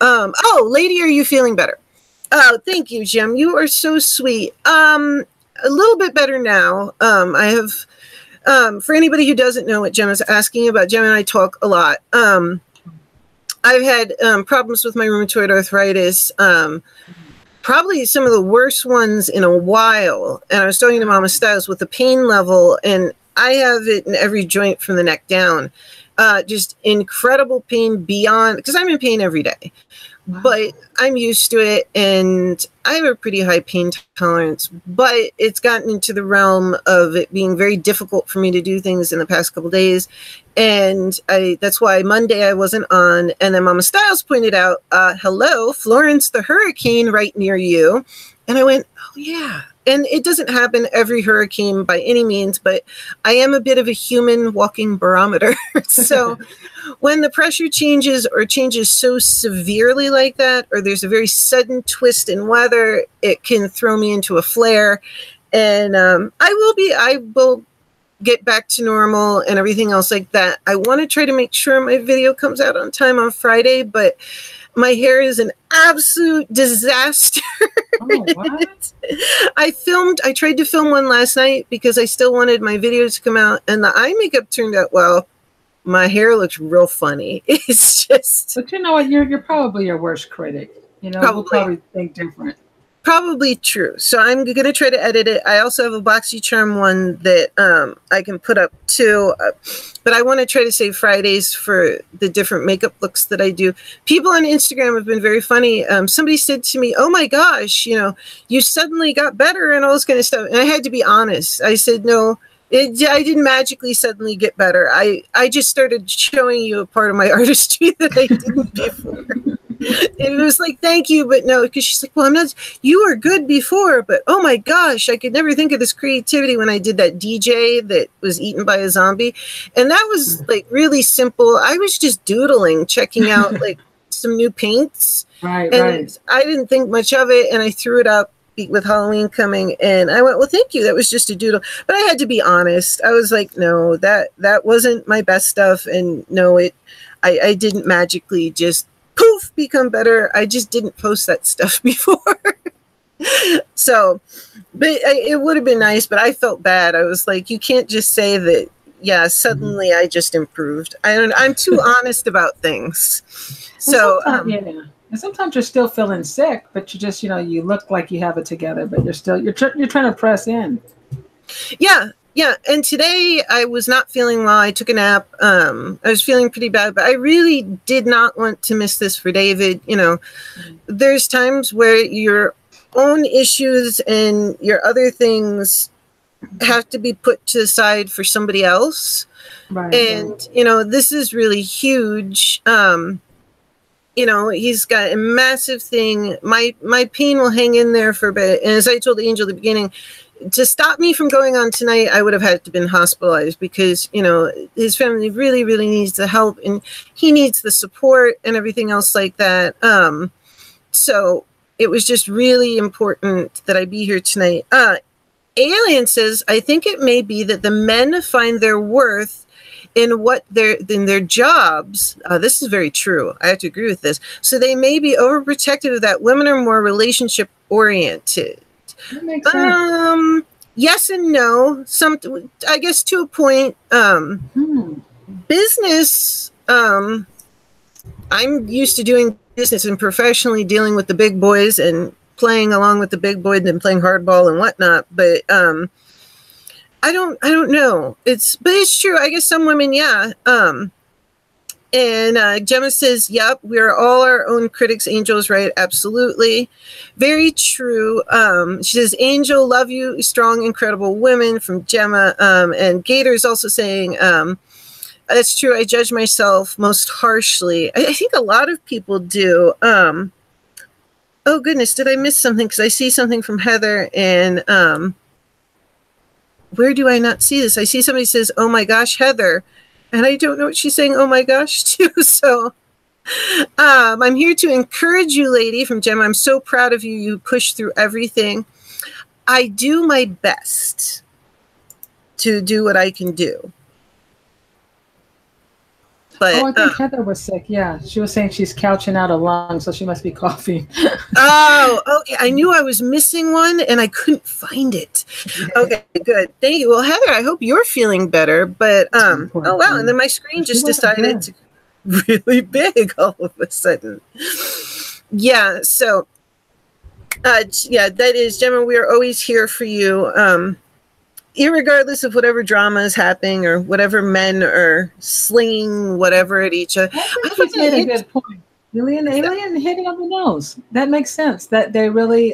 Oh, lady, are you feeling better? Oh, thank you, Gem. You are so sweet. A little bit better now. I have, for anybody who doesn't know what Gemma's asking about, Gemma and I talk a lot. I've had problems with my rheumatoid arthritis, probably some of the worst ones in a while. And I was talking to Mama Styles with the pain level, and I have it in every joint from the neck down. Just incredible pain beyond, because I'm in pain every day. But I'm used to it, and I have a pretty high pain tolerance, but it's gotten into the realm of it being very difficult for me to do things in the past couple of days. And that's why Monday I wasn't on. And then Mama Styles pointed out, hello, Florence the hurricane right near you. And I went, oh yeah. And it doesn't happen every hurricane by any means, but I am a bit of a human walking barometer. So when the pressure changes or changes so severely like that, or there's a very sudden twist in weather, it can throw me into a flare. And I will get back to normal and everything else like that. I want to try to make sure my video comes out on time on Friday, but my hair is an absolute disaster. Oh, what? I tried to film one last night because I still wanted my video to come out, and the eye makeup turned out well. My hair looks real funny. It's just. But you know what? You're probably your worst critic. You know, you'll probably think different. Probably true. So I'm going to try to edit it. I also have a BoxyCharm one that I can put up too. But I want to try to save Fridays for the different makeup looks that I do. People on Instagram have been very funny. Somebody said to me, oh my gosh, you know, you suddenly got better and all this kind of stuff. And I had to be honest. I said, no, I didn't magically suddenly get better. I just started showing you a part of my artistry that I didn't before. It was like, thank you, but no, because she's like, well, I'm not, you were good before, but oh my gosh, I could never think of this creativity when I did that DJ that was eaten by a zombie. And that was like really simple. I was just doodling, checking out like some new paints. Right. I didn't think much of it, and I threw it up with Halloween coming, and I went, well, thank you. That was just a doodle. But I had to be honest. I was like, no, that wasn't my best stuff. And no, I didn't magically just poof, become better. I just didn't post that stuff before. So, but it would have been nice, but I felt bad. I was like, you can't just say that, yeah, suddenly I just improved. I'm too honest about things. So, and sometimes you're still feeling sick, but you just, you know, you look like you have it together, but you're trying to press in. Yeah. And today I was not feeling well. I took a nap. I was feeling pretty bad, but I really did not want to miss this for David. You know, there's times where you're own issues and your other things have to be put to the side for somebody else. Right. And, you know, this is really huge. You know, he's got a massive thing. My pain will hang in there for a bit. And as I told Angel at the beginning, to stop me from going on tonight, I would have had to been hospitalized because, you know, his family really, really needs the help and he needs the support and everything else like that. So it was just really important that I be here tonight. Alien says, I think it may be that the men find their worth in their jobs. This is very true. I have to agree with this. So they may be overprotective of that. Women are more relationship oriented. That makes sense. Yes and no. I guess to a point. Business. I'm used to doing business and professionally dealing with the big boys and playing along with the big boys and playing hardball and whatnot. But I don't know. But it's true. I guess some women, yeah. And Gemma says, yep, we're all our own critics. Angel's right. Absolutely. Very true. She says, Angel, love you. Strong, incredible women from Gemma. And Gator is also saying, that's true. I judge myself most harshly. I think a lot of people do. Oh, goodness. Did I miss something? Because I see something from Heather and where do I not see this? I see somebody says, oh, my gosh, Heather. And I don't know what she's saying, oh my gosh, too. So I'm here to encourage you, lady, from Gemma. I'm so proud of you. You push through everything. I do my best to do what I can do. But, I think Heather was sick. Yeah, she was saying she's couching out a lung, so she must be coughing. Oh, okay. I knew I was missing one, and I couldn't find it. Okay, good. Thank you. Well, Heather, I hope you're feeling better. But oh wow, and then my screen just decided to really big all of a sudden. Yeah. So, yeah, that is Gemma. We are always here for you. Irregardless of whatever drama is happening or whatever men are slinging whatever at each other. I think you made a good point. Alien hitting on the nose. That makes sense. That they really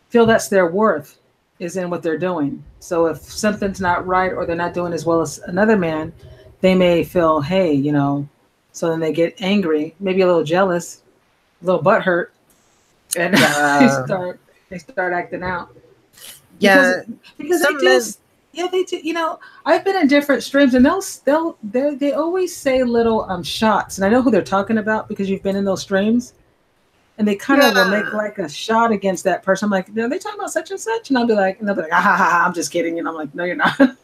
feel that's their worth is in what they're doing. So if something's not right or they're not doing as well as another man, they may feel, hey, you know, so then they get angry, maybe a little jealous, a little butthurt, and they start acting out. Yeah, because they do. Yeah, they do. You know, I've been in different streams, and they always say little shots, and I know who they're talking about because you've been in those streams, and they kind of will make like a shot against that person. I'm like, are they talking about such and such? And I'll be like, and they'll be like, I'm just kidding, and I'm like, no, you're not. Oh,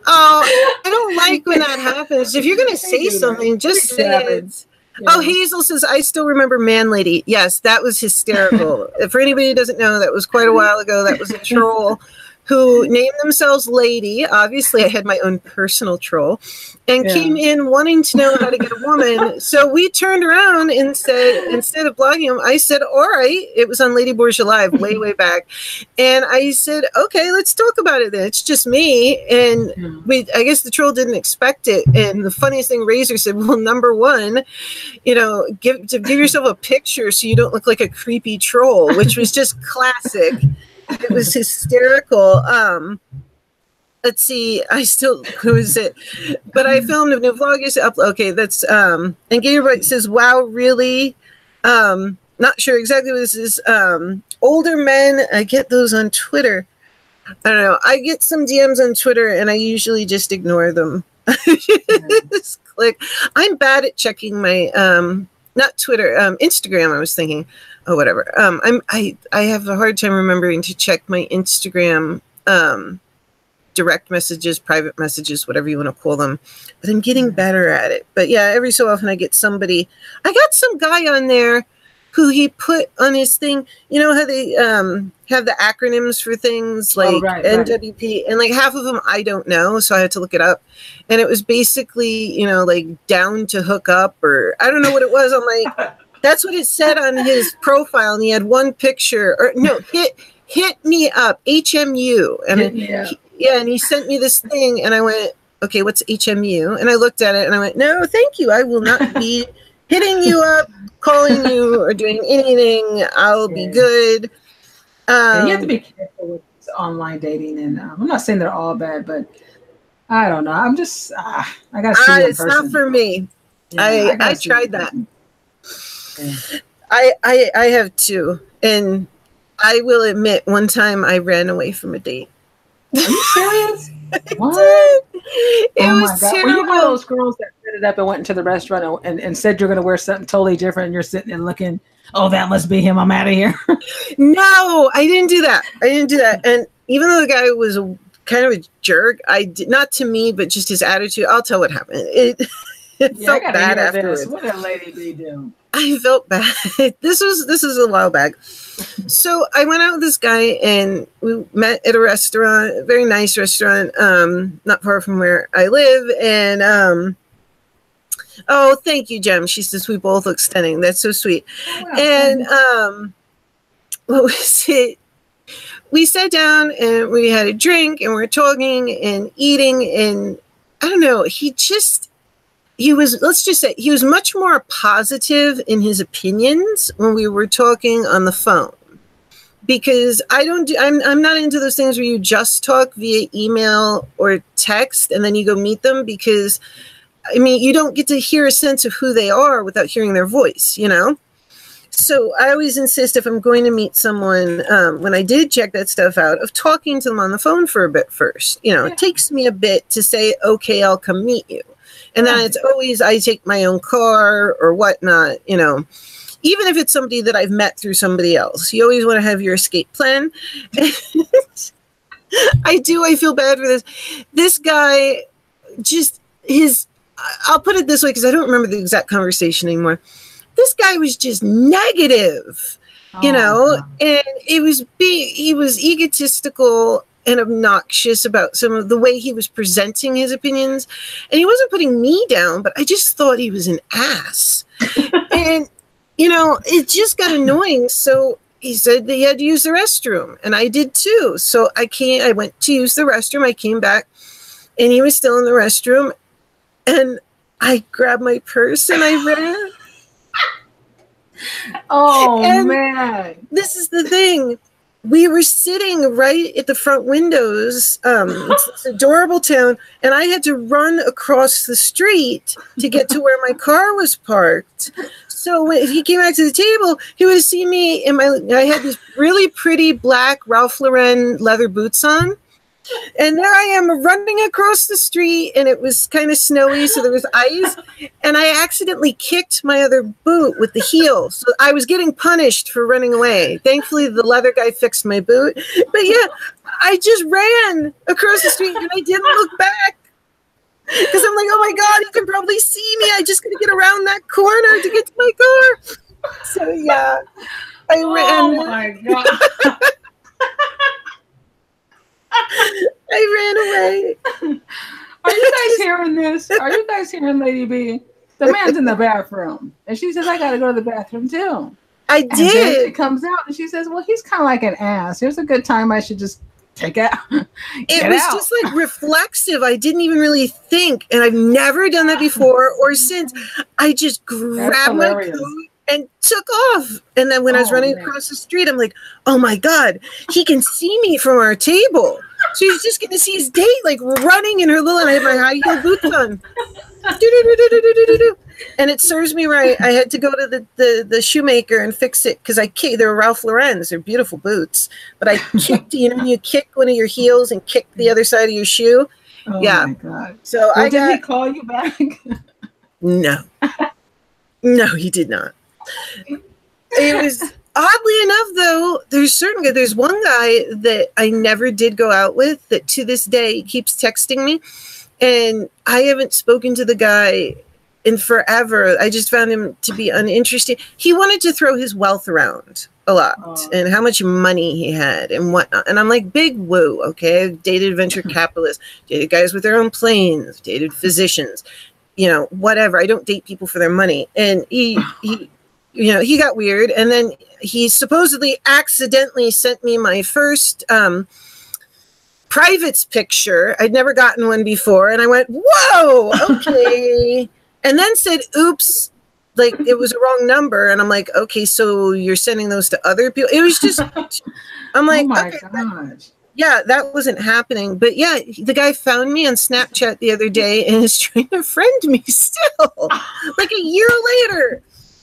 I don't like when that happens. If you're gonna say something, just say it. Yeah. Oh, Hazel says, I still remember Man Lady. Yes, that was hysterical. For anybody who doesn't know, that was quite a while ago. That was a troll who named themselves Lady. Obviously, I had my own personal troll and came in wanting to know how to get a woman. So we turned around and said, instead of blogging him, I said, all right. It was on Lady Borgia Live way, way back. And I said, okay, let's talk about it then. It's just me. And I guess the troll didn't expect it. And the funniest thing, Razor said, well, number one, you know, give yourself a picture so you don't look like a creepy troll, which was just classic. It was hysterical. Let's see. Who is it? But I filmed a new vlog. Okay, that's and Gabriel says, wow, really? Not sure exactly what this is. Older men, I get those on Twitter. I don't know. I get some DMs on Twitter and I usually just ignore them. Just click. I'm bad at checking my not Twitter, Instagram, I was thinking. Oh, whatever. I have a hard time remembering to check my Instagram direct messages, private messages, whatever you want to call them. But I'm getting better at it. But yeah, every so often I get somebody. I got some guy on there who he put on his thing. You know how they have the acronyms for things like NWP, and like half of them I don't know, so I had to look it up. And it was basically, you know, like down to hook up, or I don't know what it was. I'm like, that's what it said on his profile, and he had one picture, or no, hit me up, HMU, and and he sent me this thing, and I went, okay, what's HMU? And I looked at it, and I went, no, thank you, I will not be hitting you up, calling you, or doing anything. I'll be good. You have to be careful with online dating, and I'm not saying they're all bad, but I don't know. I'm just I gotta see you in person. It's not for me. Yeah, I tried that. Yeah. I have too, and I will admit, one time I ran away from a date. Are you serious? What? It was terrible. Were you one of those girls that set it up and went into the restaurant and said you're going to wear something totally different, and you're sitting and looking, oh, that must be him, I'm out of here? No, I didn't do that. And even though the guy was kind of a jerk, not to me, but just his attitude, I'll tell what happened. It felt bad afterwards. What did Lady B do? I felt bad. This was a while back. So I went out with this guy and we met at a restaurant, a very nice restaurant, not far from where I live. And oh, thank you, Jem. She says we both look stunning. That's so sweet. Oh, wow. And what was it? We sat down and we had a drink and we were talking and eating, and I don't know, let's just say he was much more positive in his opinions when we were talking on the phone, because I'm not into those things where you just talk via email or text and then you go meet them, because I mean, you don't get to hear a sense of who they are without hearing their voice, you know? So I always insist, if I'm going to meet someone, when I did check that stuff out, of talking to them on the phone for a bit first. You know, It takes me a bit to say, okay, I'll come meet you. And then it's always, I take my own car or whatnot, you know, even if it's somebody that I've met through somebody else. You always want to have your escape plan. I feel bad for this. This guy, I'll put it this way, because I don't remember the exact conversation anymore. This guy was just negative, you know, and he was egotistical and obnoxious about some of the way he was presenting his opinions. And he wasn't putting me down, but I just thought he was an ass. And, you know, it just got annoying. So he said that he had to use the restroom, and I did too. So I went to use the restroom. I came back and he was still in the restroom, and I grabbed my purse and I ran. Oh, and man. This is the thing. We were sitting right at the front windows. It's an adorable town. And I had to run across the street to get to where my car was parked. So if he came back to the table, he would have seen me I had these really pretty black Ralph Lauren leather boots on. And there I am running across the street, and it was kind of snowy, so there was ice, and I accidentally kicked my other boot with the heel. So I was getting punished for running away. Thankfully, the leather guy fixed my boot. But yeah, I just ran across the street, and I didn't look back, because I'm like, oh my God, he can probably see me. I just got to get around that corner to get to my car. So yeah, I ran. Oh my God. I ran away. Are you guys hearing this? Are you guys hearing Lady B? The man's in the bathroom, and she says, I got to go to the bathroom too. I did. And then she comes out and she says, well, he's kind of like an ass. Here's a good time I should just take out. It was just like reflexive. I didn't even really think, and I've never done that before or since. I just grabbed my coat and took off. And then when I was running across the street, I'm like, oh my God, he can see me from our table. So he's just going to see his date, like running in her little, and I had my high heel boots on. And it serves me right. I had to go to the shoemaker and fix it, because they were Ralph Lauren's. They're beautiful boots. But I kicked, you kick one of your heels and kick the other side of your shoe. Oh yeah. My God. So did he call you back? No. No, he did not. It was oddly enough, though, there's one guy that I never did go out with that to this day keeps texting me, and I haven't spoken to the guy in forever. I just found him to be uninteresting. He wanted to throw his wealth around a lot and how much money he had and whatnot. And I'm like, big woo, okay? I've dated venture capitalists, dated guys with their own planes, dated physicians, whatever. I don't date people for their money. And he got weird. And then he supposedly accidentally sent me my first privates picture. I'd never gotten one before. And I went, whoa, okay. And then said, oops, like it was a wrong number. And I'm like, okay, so you're sending those to other people? It was just I'm like, oh my okay, gosh. Yeah, that wasn't happening. But yeah, the guy found me on Snapchat the other day and is trying to friend me still. Like a year later.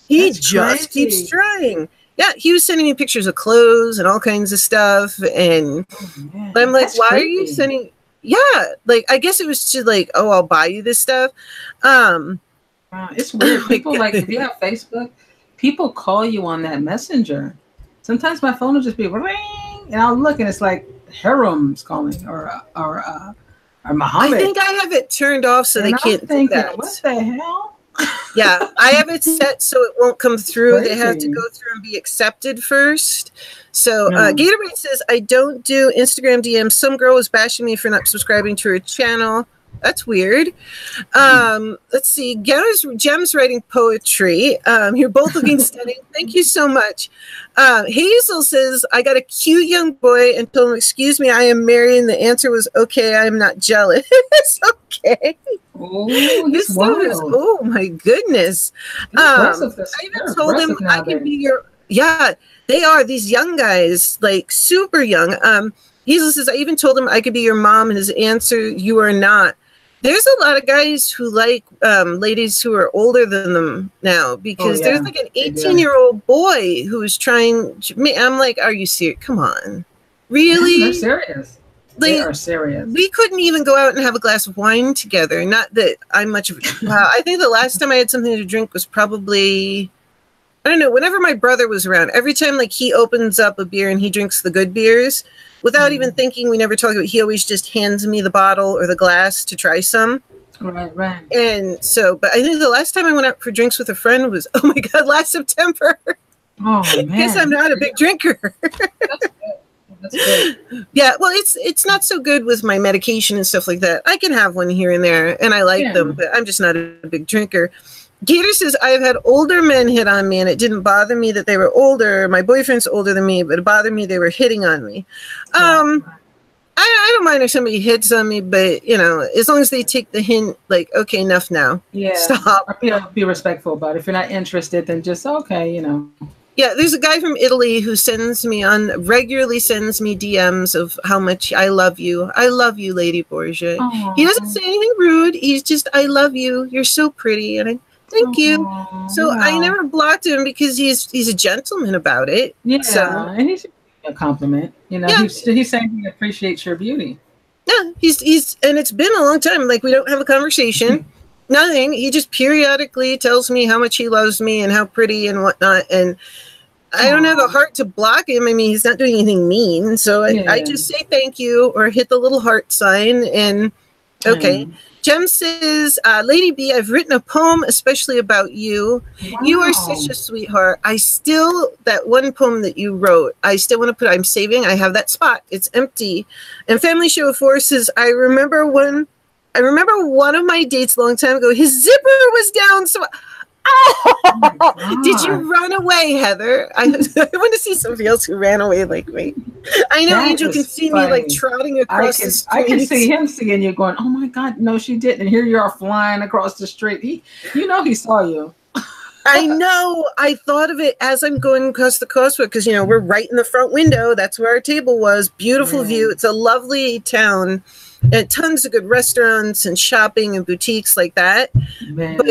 He That's just crazy. keeps trying. Yeah, he was sending me pictures of clothes and all kinds of stuff. And I'm like, That's why creepy. are you sending? Yeah, like I guess it was to like, oh, I'll buy you this stuff. It's weird. People like, if you have Facebook, people call you on that messenger. Sometimes my phone will just be ring, and I'll look, and it's like Harem's calling, or Muhammad. I think I have it turned off so they can't do that. What the hell? Yeah, I have it set so it won't come through. Crazy. They have to go through and be accepted first. So Gatorade says, I don't do Instagram DMs. Some girl was bashing me for not subscribing to her channel. That's weird. Let's see. Gem's writing poetry. You're both looking stunning. Thank you so much. Hazel says, I got a cute young boy and told him, excuse me, I am married. And the answer was, okay, I am not jealous. It's okay. Oh, this is, oh my goodness. I even told him I could be your, yeah, they are these young guys, like super young. Hazel says, I even told him I could be your mom, and his answer, you are not. There's a lot of guys who like ladies who are older than them now, because there's like an 18-year-old boy who's trying to, I'm like, are you serious? Come on. Really? Yeah, they're serious. They are serious. We couldn't even go out and have a glass of wine together. Not that I'm much of a, I think the last time I had something to drink was probably, I don't know, whenever my brother was around. Every time like he opens up a beer and he drinks the good beers, without even thinking, we never talk about, he always just hands me the bottle or the glass to try some. Right. And so, but I think the last time I went out for drinks with a friend was, oh my God, last September. Oh man. Because I'm not a big drinker. That's good. Yeah, well, it's not so good with my medication and stuff like that. I can have one here and there, and I like them, but I'm just not a big drinker. Gator says, I've had older men hit on me, and it didn't bother me that they were older. My boyfriend's older than me, but it bothered me they were hitting on me. I don't mind if somebody hits on me, but, you know, as long as they take the hint, like, okay, enough now. Yeah. Stop. Be respectful about it. If you're not interested, then just, okay, you know. Yeah, there's a guy from Italy who regularly sends me DMs of how much I love you. I love you, Lady Borgia. Aww. He doesn't say anything rude. He's just, I love you. You're so pretty. And I thank you. So I never blocked him because he's a gentleman about it. Yeah, so, and he should be a compliment. You know, he's saying he appreciates your beauty. Yeah, he's and it's been a long time. Like, we don't have a conversation. Nothing. He just periodically tells me how much he loves me and how pretty and whatnot. And I don't have the heart to block him. I mean, he's not doing anything mean. So I just say thank you or hit the little heart sign. And okay. Jem says, Lady B, I've written a poem especially about you. Wow. You are such a sweetheart. That one poem that you wrote, I still want to put, I'm saving. I have that spot. It's empty. And Family Show of Four says, I remember one of my dates a long time ago, his zipper was down. So, did you run away, Heather? I want to see somebody else who ran away like me. I know Angel can see me like trotting across the street. I can see him seeing you going, oh my God, no, she didn't. And here you are flying across the street. He saw you. I know. I thought of it as I'm going across the causeway because, you know, we're right in the front window. That's where our table was. Beautiful view. It's a lovely town. And tons of good restaurants and shopping and boutiques like that. Man. But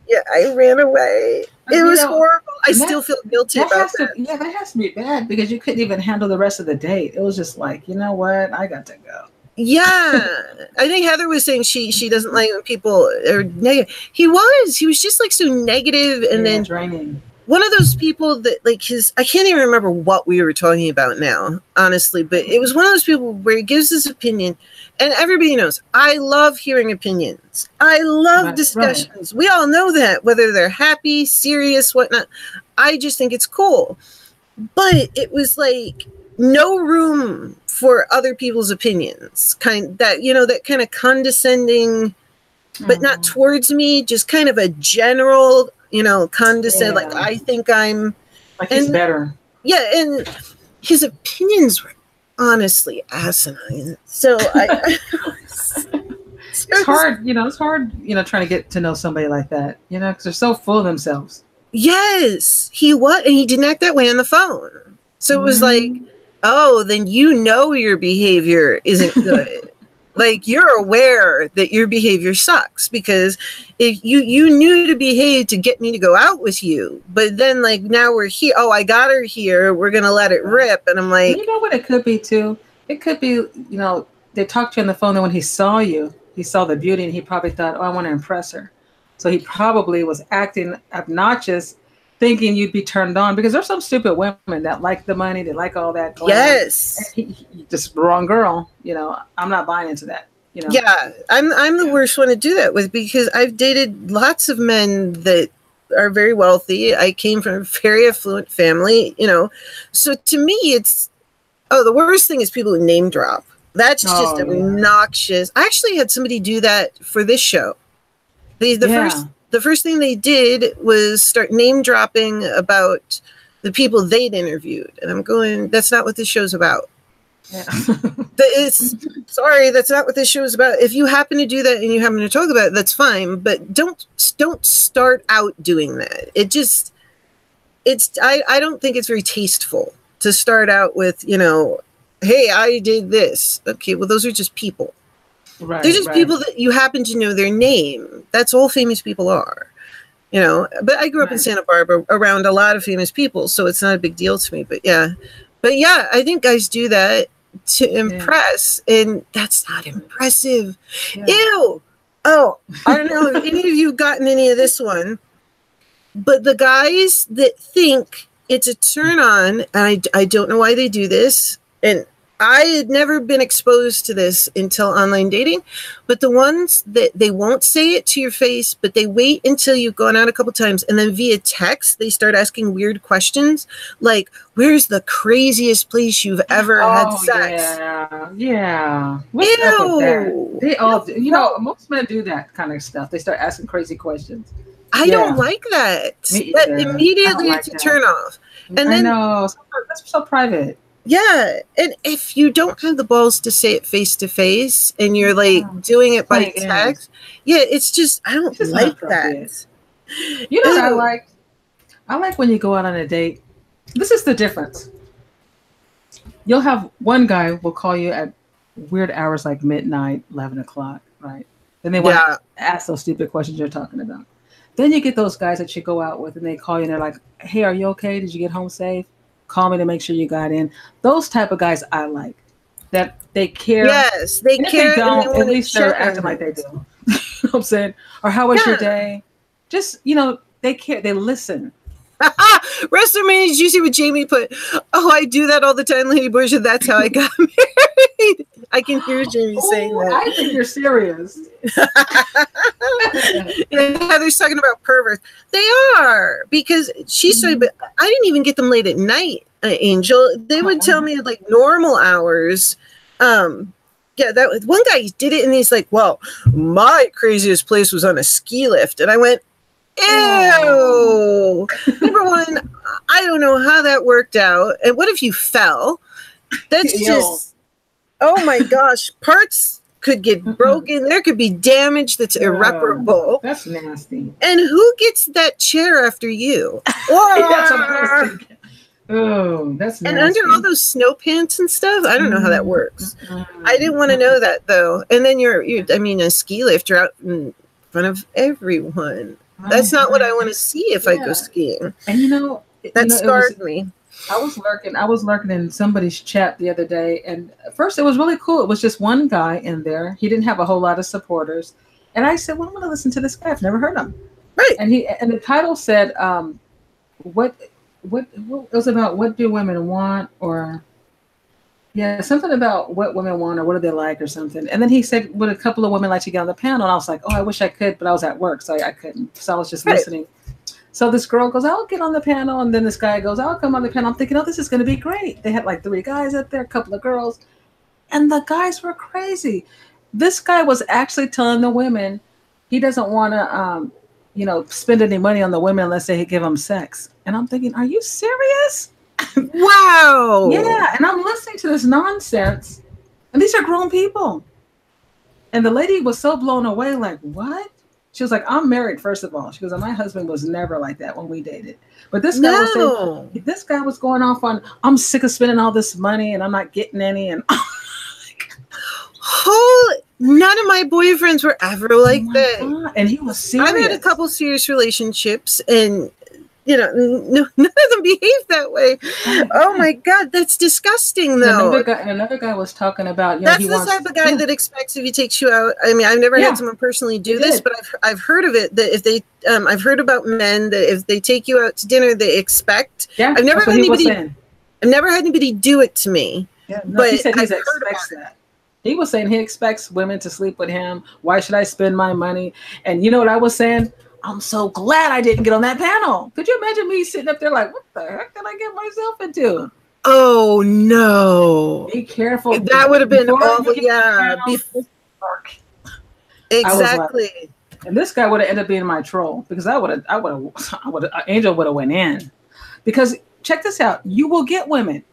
yeah, I ran away. It was horrible. I still feel guilty about that. Yeah, that has to be bad because you couldn't even handle the rest of the date. It was just like, you know what? I got to go. Yeah. I think Heather was saying she doesn't like when people are negative. He was just like so negative, and then draining. One of those people that like I can't even remember what we were talking about now, honestly, but it was one of those people where he gives his opinion, and everybody knows I love hearing opinions. I love discussions. Right. We all know that, whether they're happy, serious, whatnot. I just think it's cool. But it was like no room for other people's opinions. That kind of condescending, but not towards me, just kind of a general, condescend, like I think I'm like he's better. Yeah, and his opinions were honestly asinine. So it's hard, it's hard, trying to get to know somebody like that, because they're so full of themselves. Yes, he was, and he didn't act that way on the phone. So it was like, oh, then you know your behavior isn't good. Like, you're aware that your behavior sucks, because if you knew to behave to get me to go out with you, but then like now we're here. Oh, I got her here. We're gonna let it rip. And I'm like, you know what it could be too? It could be, you know, they talked to you on the phone, and when he saw you, he saw the beauty, and he probably thought, oh, I want to impress her. So he probably was acting obnoxious, thinking you'd be turned on, because there's some stupid women that like the money, they like all that glam. yes, He just wrong girl. You know, I'm not buying into that. You know? Yeah, I'm the worst one to do that with, because I've dated lots of men that are very wealthy. I came from a very affluent family, you know. So to me, it's, oh, the worst thing is people who name drop. That's just obnoxious. I actually had somebody do that for this show. The first thing they did was start name dropping about the people they'd interviewed. And I'm going, that's not what this show's about. Yeah. Sorry, that's not what this show is about. If you happen to do that and you happen to talk about it, that's fine. But don't start out doing that. I don't think it's very tasteful to start out with, you know, hey, I did this. Okay, well, those are just people. Right, they're just people that you happen to know their name. That's all famous people are, you know. But I grew up in Santa Barbara around a lot of famous people, so it's not a big deal to me. But yeah, I think guys do that to impress, and that's not impressive. Ew. Oh, I don't know if any of you gotten any of this one, but the guys that think it's a turn on, and I don't know why they do this, and I had never been exposed to this until online dating, but the ones that they won't say it to your face, but they wait until you've gone out a couple times, and then via text, they start asking weird questions like, where's the craziest place you've ever had sex? Yeah. What's up with that? They all do. You know, most men do that kind of stuff. They start asking crazy questions. I don't like that. That immediately it's a turn off. And I know. That's so private. Yeah, and if you don't have the balls to say it face to face, and you're like doing it by text, it's just, I don't like that. You know what I like? I like when you go out on a date. This is the difference. You'll have one guy will call you at weird hours like midnight, 11 o'clock, right? Then they want to ask those stupid questions you're talking about. Then you get those guys that you go out with, and they call you and they're like, hey, are you okay? Did you get home safe? Call me to make sure you got in. Those type of guys I like. That they care. Yes, they care. If they don't, at least they're acting like they do. You know what I'm saying? Or how was your day? Just, you know, they care. They listen. WrestleMania, did you see what Jamie put? Oh, I do that all the time, Lady Borgia. That's how I got married. I can hear Jamie saying that. I think you're serious. Heather's talking about perverts. They are, because she said, but I didn't even get them late at night, Angel. They would tell me like normal hours. That one guy did it, and he's like, well, my craziest place was on a ski lift. And I went, ew. Number one, I don't know how that worked out. And what if you fell? That's just, oh my gosh. Parts could get broken. There could be damage that's irreparable. That's nasty. And who gets that chair after you? That's what I was thinking. Oh, that's nasty. And under all those snow pants and stuff, I don't know how that works. I didn't want to know that though. And then you're I mean, a ski lift, you're out in front of everyone. That's not what I want to see if I go skiing. And you know, that scarred me. I was lurking in somebody's chat the other day, and at first it was really cool. It was just one guy in there. He didn't have a whole lot of supporters. And I said, well, I'm going to listen to this guy. I've never heard him. Right. And the title said, what it was about, what do women want, or something about what women want or what do they like or something. And then he said, would a couple of women like to get on the panel? And I was like, oh, I wish I could, but I was at work, so I couldn't. So I was just listening. So this girl goes, I'll get on the panel. And then this guy goes, I'll come on the panel. I'm thinking, oh, this is going to be great. They had like 3 guys up there, a couple of girls. And the guys were crazy. This guy was actually telling the women he doesn't want to, spend any money on the women unless they give him sex. And I'm thinking, are you serious? Wow. Yeah. And I'm listening to this nonsense. And these are grown people. And the lady was so blown away, like, what? She was like, I'm married, first of all. She goes, my husband was never like that when we dated. But this guy was saying, this guy was going off on, I'm sick of spending all this money and I'm not getting any. And none of my boyfriends were ever like that. God. And he was serious. I've had a couple serious relationships, and you know, none of them behave that way. Oh my God, that's disgusting, though. Another guy was talking about, that's the type of guy that expects if he takes you out. I mean, I've never had someone personally do this, but I've heard of it, that if they, I've heard about men that if they take you out to dinner, they expect. Yeah, I've never had anybody do it to me. Yeah, no, but he said he expects that. He was saying he expects women to sleep with him. Why should I spend my money? And you know what I was saying? I'm so glad I didn't get on that panel. Could you imagine me sitting up there like, what the heck did I get myself into? Oh, no. Be careful. That would have been awful. Yeah. Exactly. Like, and this guy would have ended up being my troll, because Angel would have went in. Because check this out. You will get women,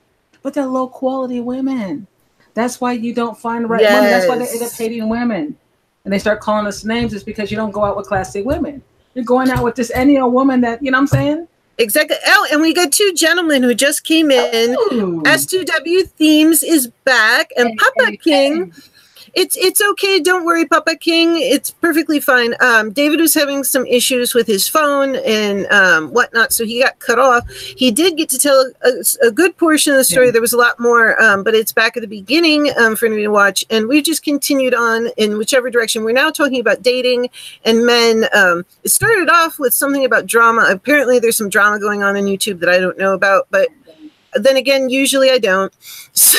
but they're low quality women. That's why you don't find the right women. That's why they end up hating women. And they start calling us names. It's because you don't go out with classy women. You're going out with this any old woman that, you know what I'm saying? Exactly. Oh, and we got two gentlemen who just came in. Ooh. S2W Themes is back, and Papa King. It's okay. Don't worry, Papa King. It's perfectly fine. David was having some issues with his phone and whatnot, so he got cut off. He did get to tell a good portion of the story. Yeah. There was a lot more, but it's back at the beginning for anybody to watch. And we've just continued on in whichever direction. We're now talking about dating and men. It started off with something about drama. Apparently, there's some drama going on YouTube that I don't know about, but then again, usually I don't. So...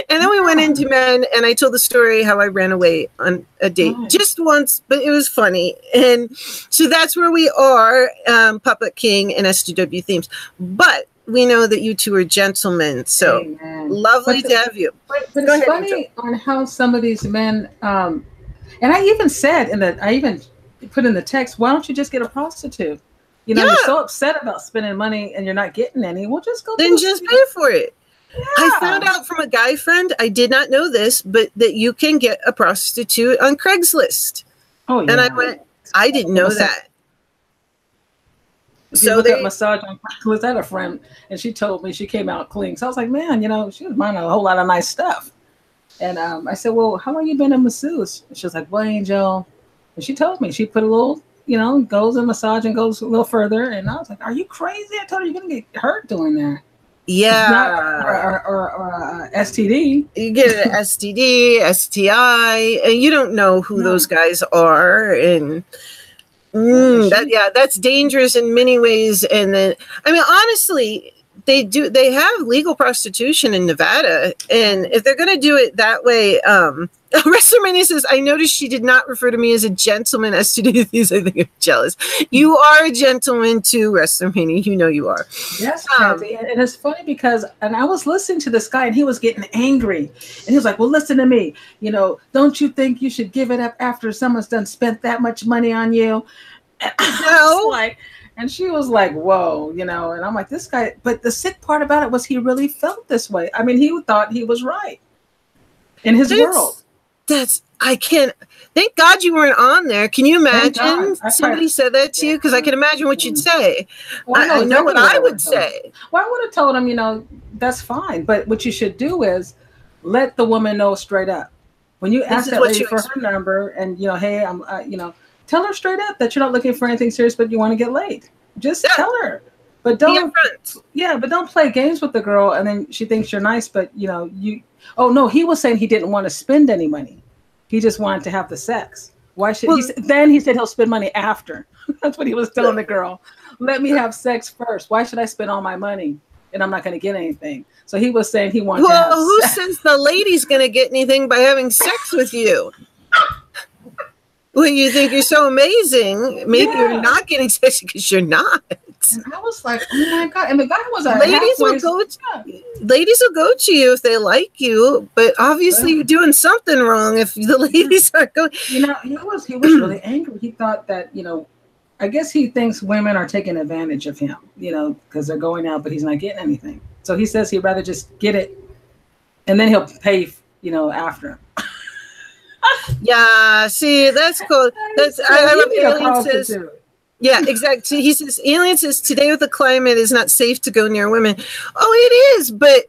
And then we went into men, and I told the story how I ran away on a date just once, but it was funny. And so that's where we are, Puppet King and S2W Themes. But we know that you two are gentlemen, so lovely to have you. But it's funny on how some of these men, and I even said I even put in the text, why don't you just get a prostitute? You know, you're so upset about spending money and you're not getting any. Well, just go. Then just pay for it. Yeah. I found out from a guy friend, I did not know this, but that you can get a prostitute on Craigslist. Oh, yeah. And I went, I didn't know that. If you look at massage on Craigslist, I had a friend, and she told me she came out clean. So I was like, man, you know, she was buying a whole lot of nice stuff. And I said, well, how long you been a masseuse? And she was like, well, Angel. And she told me, she put a little, you know, goes in massage and goes a little further. And I was like, are you crazy? I told her you're going to get hurt doing that. Yeah, or STD. You get an STD, STI, and you don't know who those guys are, and that's dangerous in many ways. And then, I mean, honestly, they have legal prostitution in Nevada, and if they're going to do it that way, WrestleMania says, I noticed she did not refer to me as a gentleman as to do these. I think I'm jealous. You are a gentleman too, WrestleMania. You know you are. Yes, Kathy. And it's funny because, and I was listening to this guy and he was getting angry. And he was like, well, listen to me. You know, don't you think you should give it up after someone's done spent that much money on you? And and she was like, whoa, you know, and I'm like, this guy, but the sick part about it was he really felt this way. I mean, he thought he was right in his world. I can't, thank God you weren't on there. Can you imagine somebody said that to you? Because I can imagine what you'd say. Well, I know what I would say. Well, I would have told him, you know, that's fine. But what you should do is let the woman know straight up. When you ask that lady for her number and, you know, hey, I'm, you know, tell her straight up that you're not looking for anything serious, but you want to get laid. Just tell her. But don't, but don't play games with the girl and then she thinks you're nice, but, you know, oh, no, he was saying he didn't want to spend any money. He just wanted to have the sex. Why should then he said he'll spend money after. That's what he was telling the girl. Let me have sex first. Why should I spend all my money and I'm not going to get anything? So he was saying he wanted to have who sex. Says the lady's going to get anything by having sex with you? Well, you think you're so amazing. Maybe you're not getting sex because you're not. And I was like, oh my God. And the guy was a ladies will go to you if they like you, but obviously you're doing something wrong if the ladies aren't going. You know, he was really angry. He thought that, you know, I guess he thinks women are taking advantage of him, you know, because they're going out, but he's not getting anything. So he says he'd rather just get it and then he'll pay, you know, after. Yeah, see, that's cool. That's I love Alien says. Yeah, exactly. He says, Alien says, today with the climate is not safe to go near women. Oh, it is, but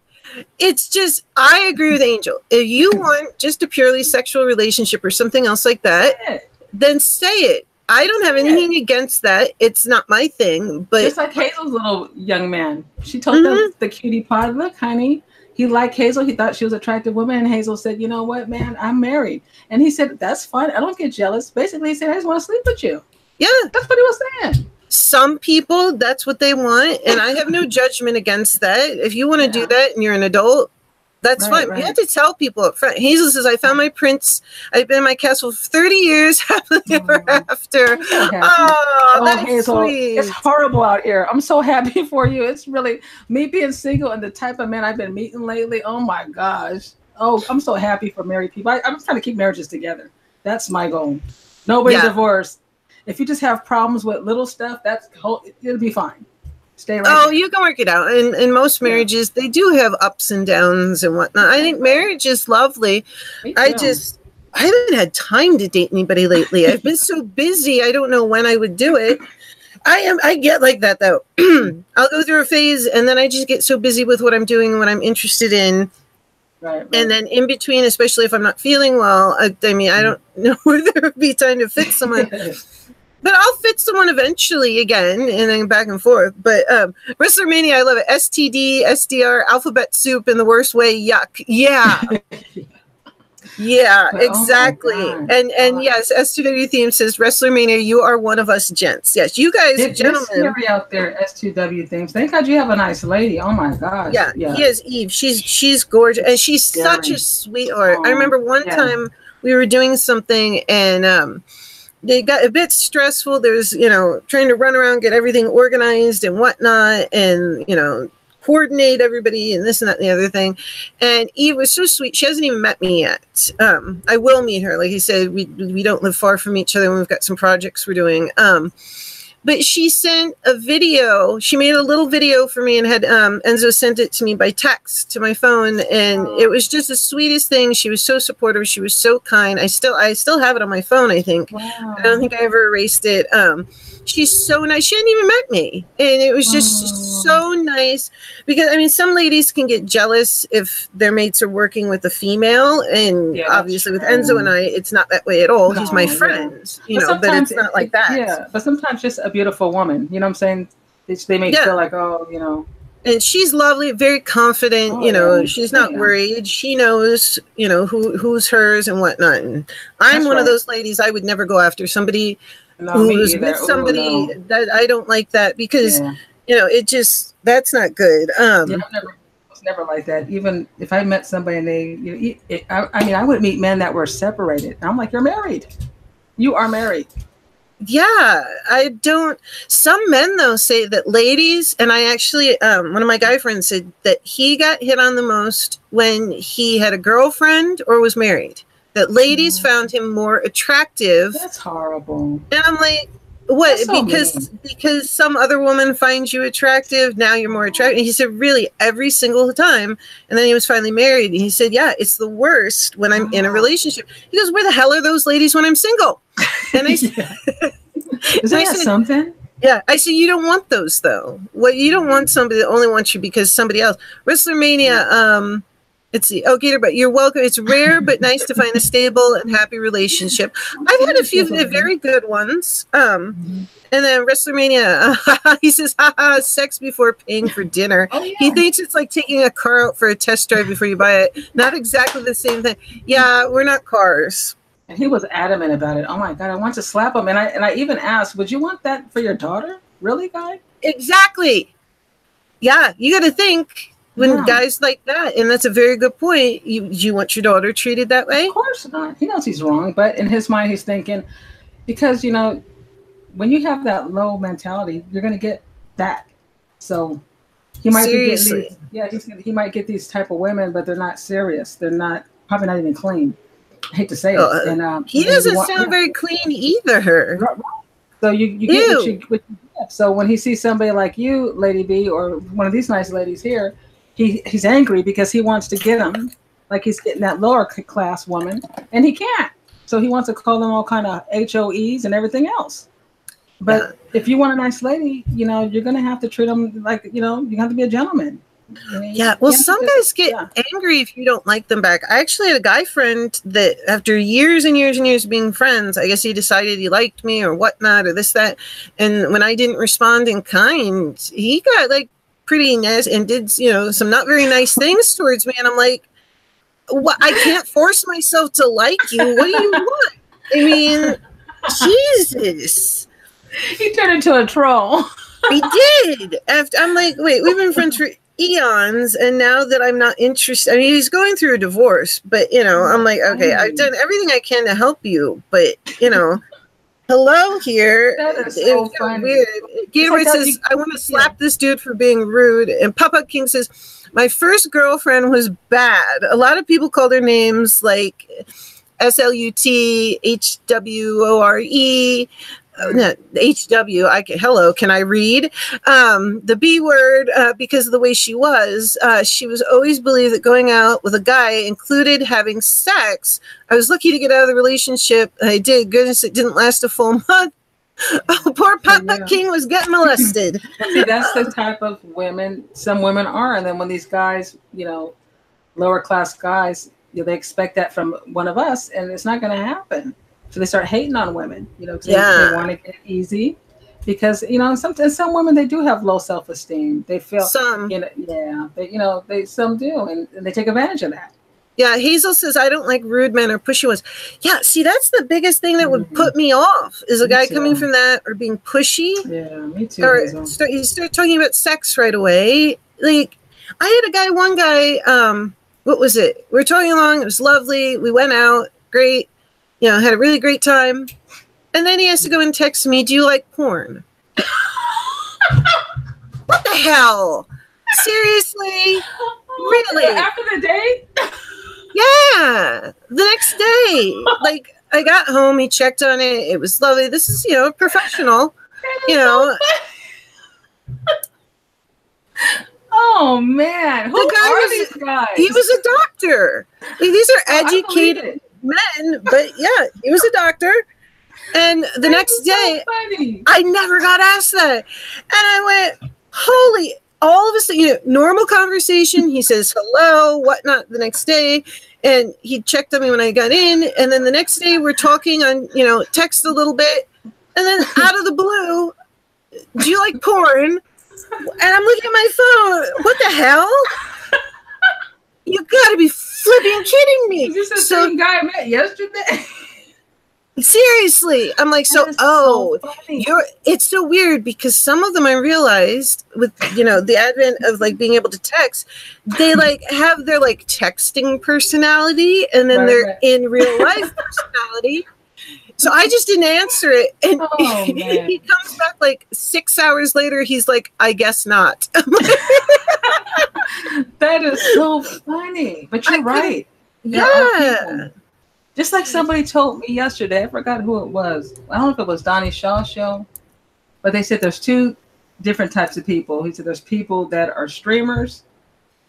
it's just, I agree with Angel. If you want just a purely sexual relationship or something else like that, then say it. I don't have anything against that. It's not my thing, but just like Hazel's little young man. She told the cutie pie, look, honey, he liked Hazel. He thought she was an attractive woman. And Hazel said, you know what, man, I'm married. And he said, that's fine. I don't get jealous. Basically, he said, I just want to sleep with you. Yeah, that's what he was saying. Some people, that's what they want, and I have no judgment against that. If you want to do that and you're an adult, that's fine. You have to tell people up front. Hazel says, I found my prince. I've been in my castle for 30 years, happily ever after. Oh, that's Hazel, sweet. It's horrible out here. I'm so happy for you. It's really, me being single and the type of men I've been meeting lately, oh my gosh. Oh, I'm so happy for married people. I'm trying to keep marriages together. That's my goal. Nobody's divorced. If you just have problems with little stuff, it'll be fine. Stay right there. You can work it out. And in most marriages, they do have ups and downs and whatnot. I think marriage is lovely. I haven't had time to date anybody lately. I've been so busy. I don't know when I would do it. I get like that though. I'll go through a phase and then I just get so busy with what I'm doing and what I'm interested in. Right. And then in between, especially if I'm not feeling well, I mean, I don't know where there would be time to fit someone. But I'll fit someone eventually again, and then back and forth. But WrestleMania, I love it. STD, SDR, alphabet soup in the worst way. Yuck. Yeah. Yeah, exactly. And yes, S2W theme says, WrestleMania, you are one of us gents. Yes, you guys are gentlemen. Scary out there, S2W themes. Thank God you have a nice lady. Oh my gosh. Yeah, he is Eve. She's gorgeous, and she's such a sweetheart. I remember one time we were doing something, and they got a bit stressful. There's, trying to run around, get everything organized and whatnot, and, coordinate everybody and this and that and the other thing. And Eve was so sweet. She hasn't even met me yet. I will meet her. Like he said, we don't live far from each other, and we've got some projects we're doing. But she sent a video. She made a little video for me and had Enzo sent it to me by text to my phone. And it was just the sweetest thing. She was so supportive. She was so kind. I still have it on my phone, I think. Wow. I don't think I ever erased it. She's so nice. She hadn't even met me. And it was just so nice. Because, I mean, some ladies can get jealous if their mates are working with a female. And obviously with Enzo and I, it's not that way at all. He's my friend. But it's not like that. Yeah, but sometimes just a beautiful woman. You know what I'm saying? They may feel like, And she's lovely, very confident, she's not worried. She knows, who's hers and whatnot. And I'm one of those ladies, I would never go after somebody who's with somebody that I don't like that because, it just, that's not good. It's never like that. Even if I met somebody and I would meet men that were separated. And I'm like, you're married. You are married. Yeah, I don't. Some men, though, say that ladies, and I actually, one of my guy friends said that he got hit on the most when he had a girlfriend or was married. That ladies found him more attractive. That's horrible. And I'm like, what? Because some other woman finds you attractive, now you're more attractive. And he said, really, every single time. And then he was finally married. And he said, yeah, it's the worst when I'm in a relationship. He goes, where the hell are those ladies when I'm single? And I said, is that something? Yeah, I said, you don't want those, though. You don't want somebody that only wants you because somebody else. WrestleMania, let's see. Oh, Gator, but you're welcome. It's rare but nice to find a stable and happy relationship. I've had a few very good ones. And then WrestleMania, he says, haha, sex before paying for dinner. Oh, yeah. He thinks it's like taking a car out for a test drive before you buy it. Not exactly the same thing. Yeah, we're not cars. And he was adamant about it. Oh my God, I want to slap him. And I even asked, would you want that for your daughter? Really, guy? Exactly. Yeah, you got to think. When guys like that, and that's a very good point, you want your daughter treated that way? Of course not. He knows he's wrong, but in his mind, he's thinking, because, when you have that low mentality, you're going to get that. So he might be getting he might get these type of women, but they're not serious. They're probably not even clean. I hate to say it. And he doesn't sound very clean either. So you get what you get. So when he sees somebody like you, Lady B, or one of these nice ladies here, he's angry because he wants to get them like he's getting that lower class woman, and he can't. So he wants to call them all kind of HOEs and everything else. But if you want a nice lady, you know, you're going to have to treat them like, you know, you have to be a gentleman. Yeah, well, some guys get angry if you don't like them back. I actually had a guy friend that after years and years and years of being friends, I guess he decided he liked me or whatnot or this, that. And when I didn't respond in kind, he got like pretty nice and did, you know, some not very nice things towards me. And I'm like, what? I can't force myself to like you. What do you want? I mean, Jesus. He turned into a troll. He did. After I'm like, wait, we've been friends for eons, and now that I'm not interested, I mean, he's going through a divorce, but you know, I'm like, okay, I've done everything I can to help you, but you know, hello here. That is so funny. Weird. Gatorade says, I want to slap this dude for being rude, and Papa King says, my first girlfriend was bad. A lot of people call their names like SLUT, HWORE. No, HW. Hello, can I read? The B word, because of the way she was always believed that going out with a guy included having sex. I was lucky to get out of the relationship. I did. Goodness, it didn't last a full month. Oh, poor Papa King was getting molested. See, that's the type of women some women are. And then when these guys, you know, lower class guys, you know, they expect that from one of us, and it's not going to happen. So they start hating on women, you know, because they want to get easy. Because, you know, some women, they do have low self-esteem. They feel, some, you know, some do, and they take advantage of that. Yeah, Hazel says, I don't like rude men or pushy ones. Yeah, see, that's the biggest thing that would put me off, is a guy coming from that or being pushy. Yeah, me too. Or you start talking about sex right away. Like, I had one guy, what was it? We were talking along, it was lovely, we went out, great. You know, had a really great time. And then he has to go and text me, do you like porn? What the hell? Seriously? Really? After the date? Yeah. The next day. Like, I got home, he checked on it. It was lovely. This is, you know, professional. You know. Oh, man. Who are these guys? He was a doctor. Like, these are educated men, but yeah, he was a doctor. And the next day, I never got asked that. And I went, holy, all of a sudden, you know, normal conversation. He says hello, whatnot the next day. And he checked on me when I got in. And then the next day we're talking on, you know, text a little bit. And then out of the blue, do you like porn? And I'm looking at my phone. What the hell? You gotta be flipping kidding me. Is this the same guy I met yesterday? Seriously. I'm like, so it's so weird, because some of them I realized with, you know, the advent of like being able to text, they like have their like texting personality and then their in real life personality. So I just didn't answer it. And he comes back like 6 hours later. He's like, I guess not. That is so funny. But you're right. Yeah. Just like somebody told me yesterday, I forgot who it was. I don't know if it was Donnie Shaw's show, but they said there's two different types of people. He said there's people that are streamers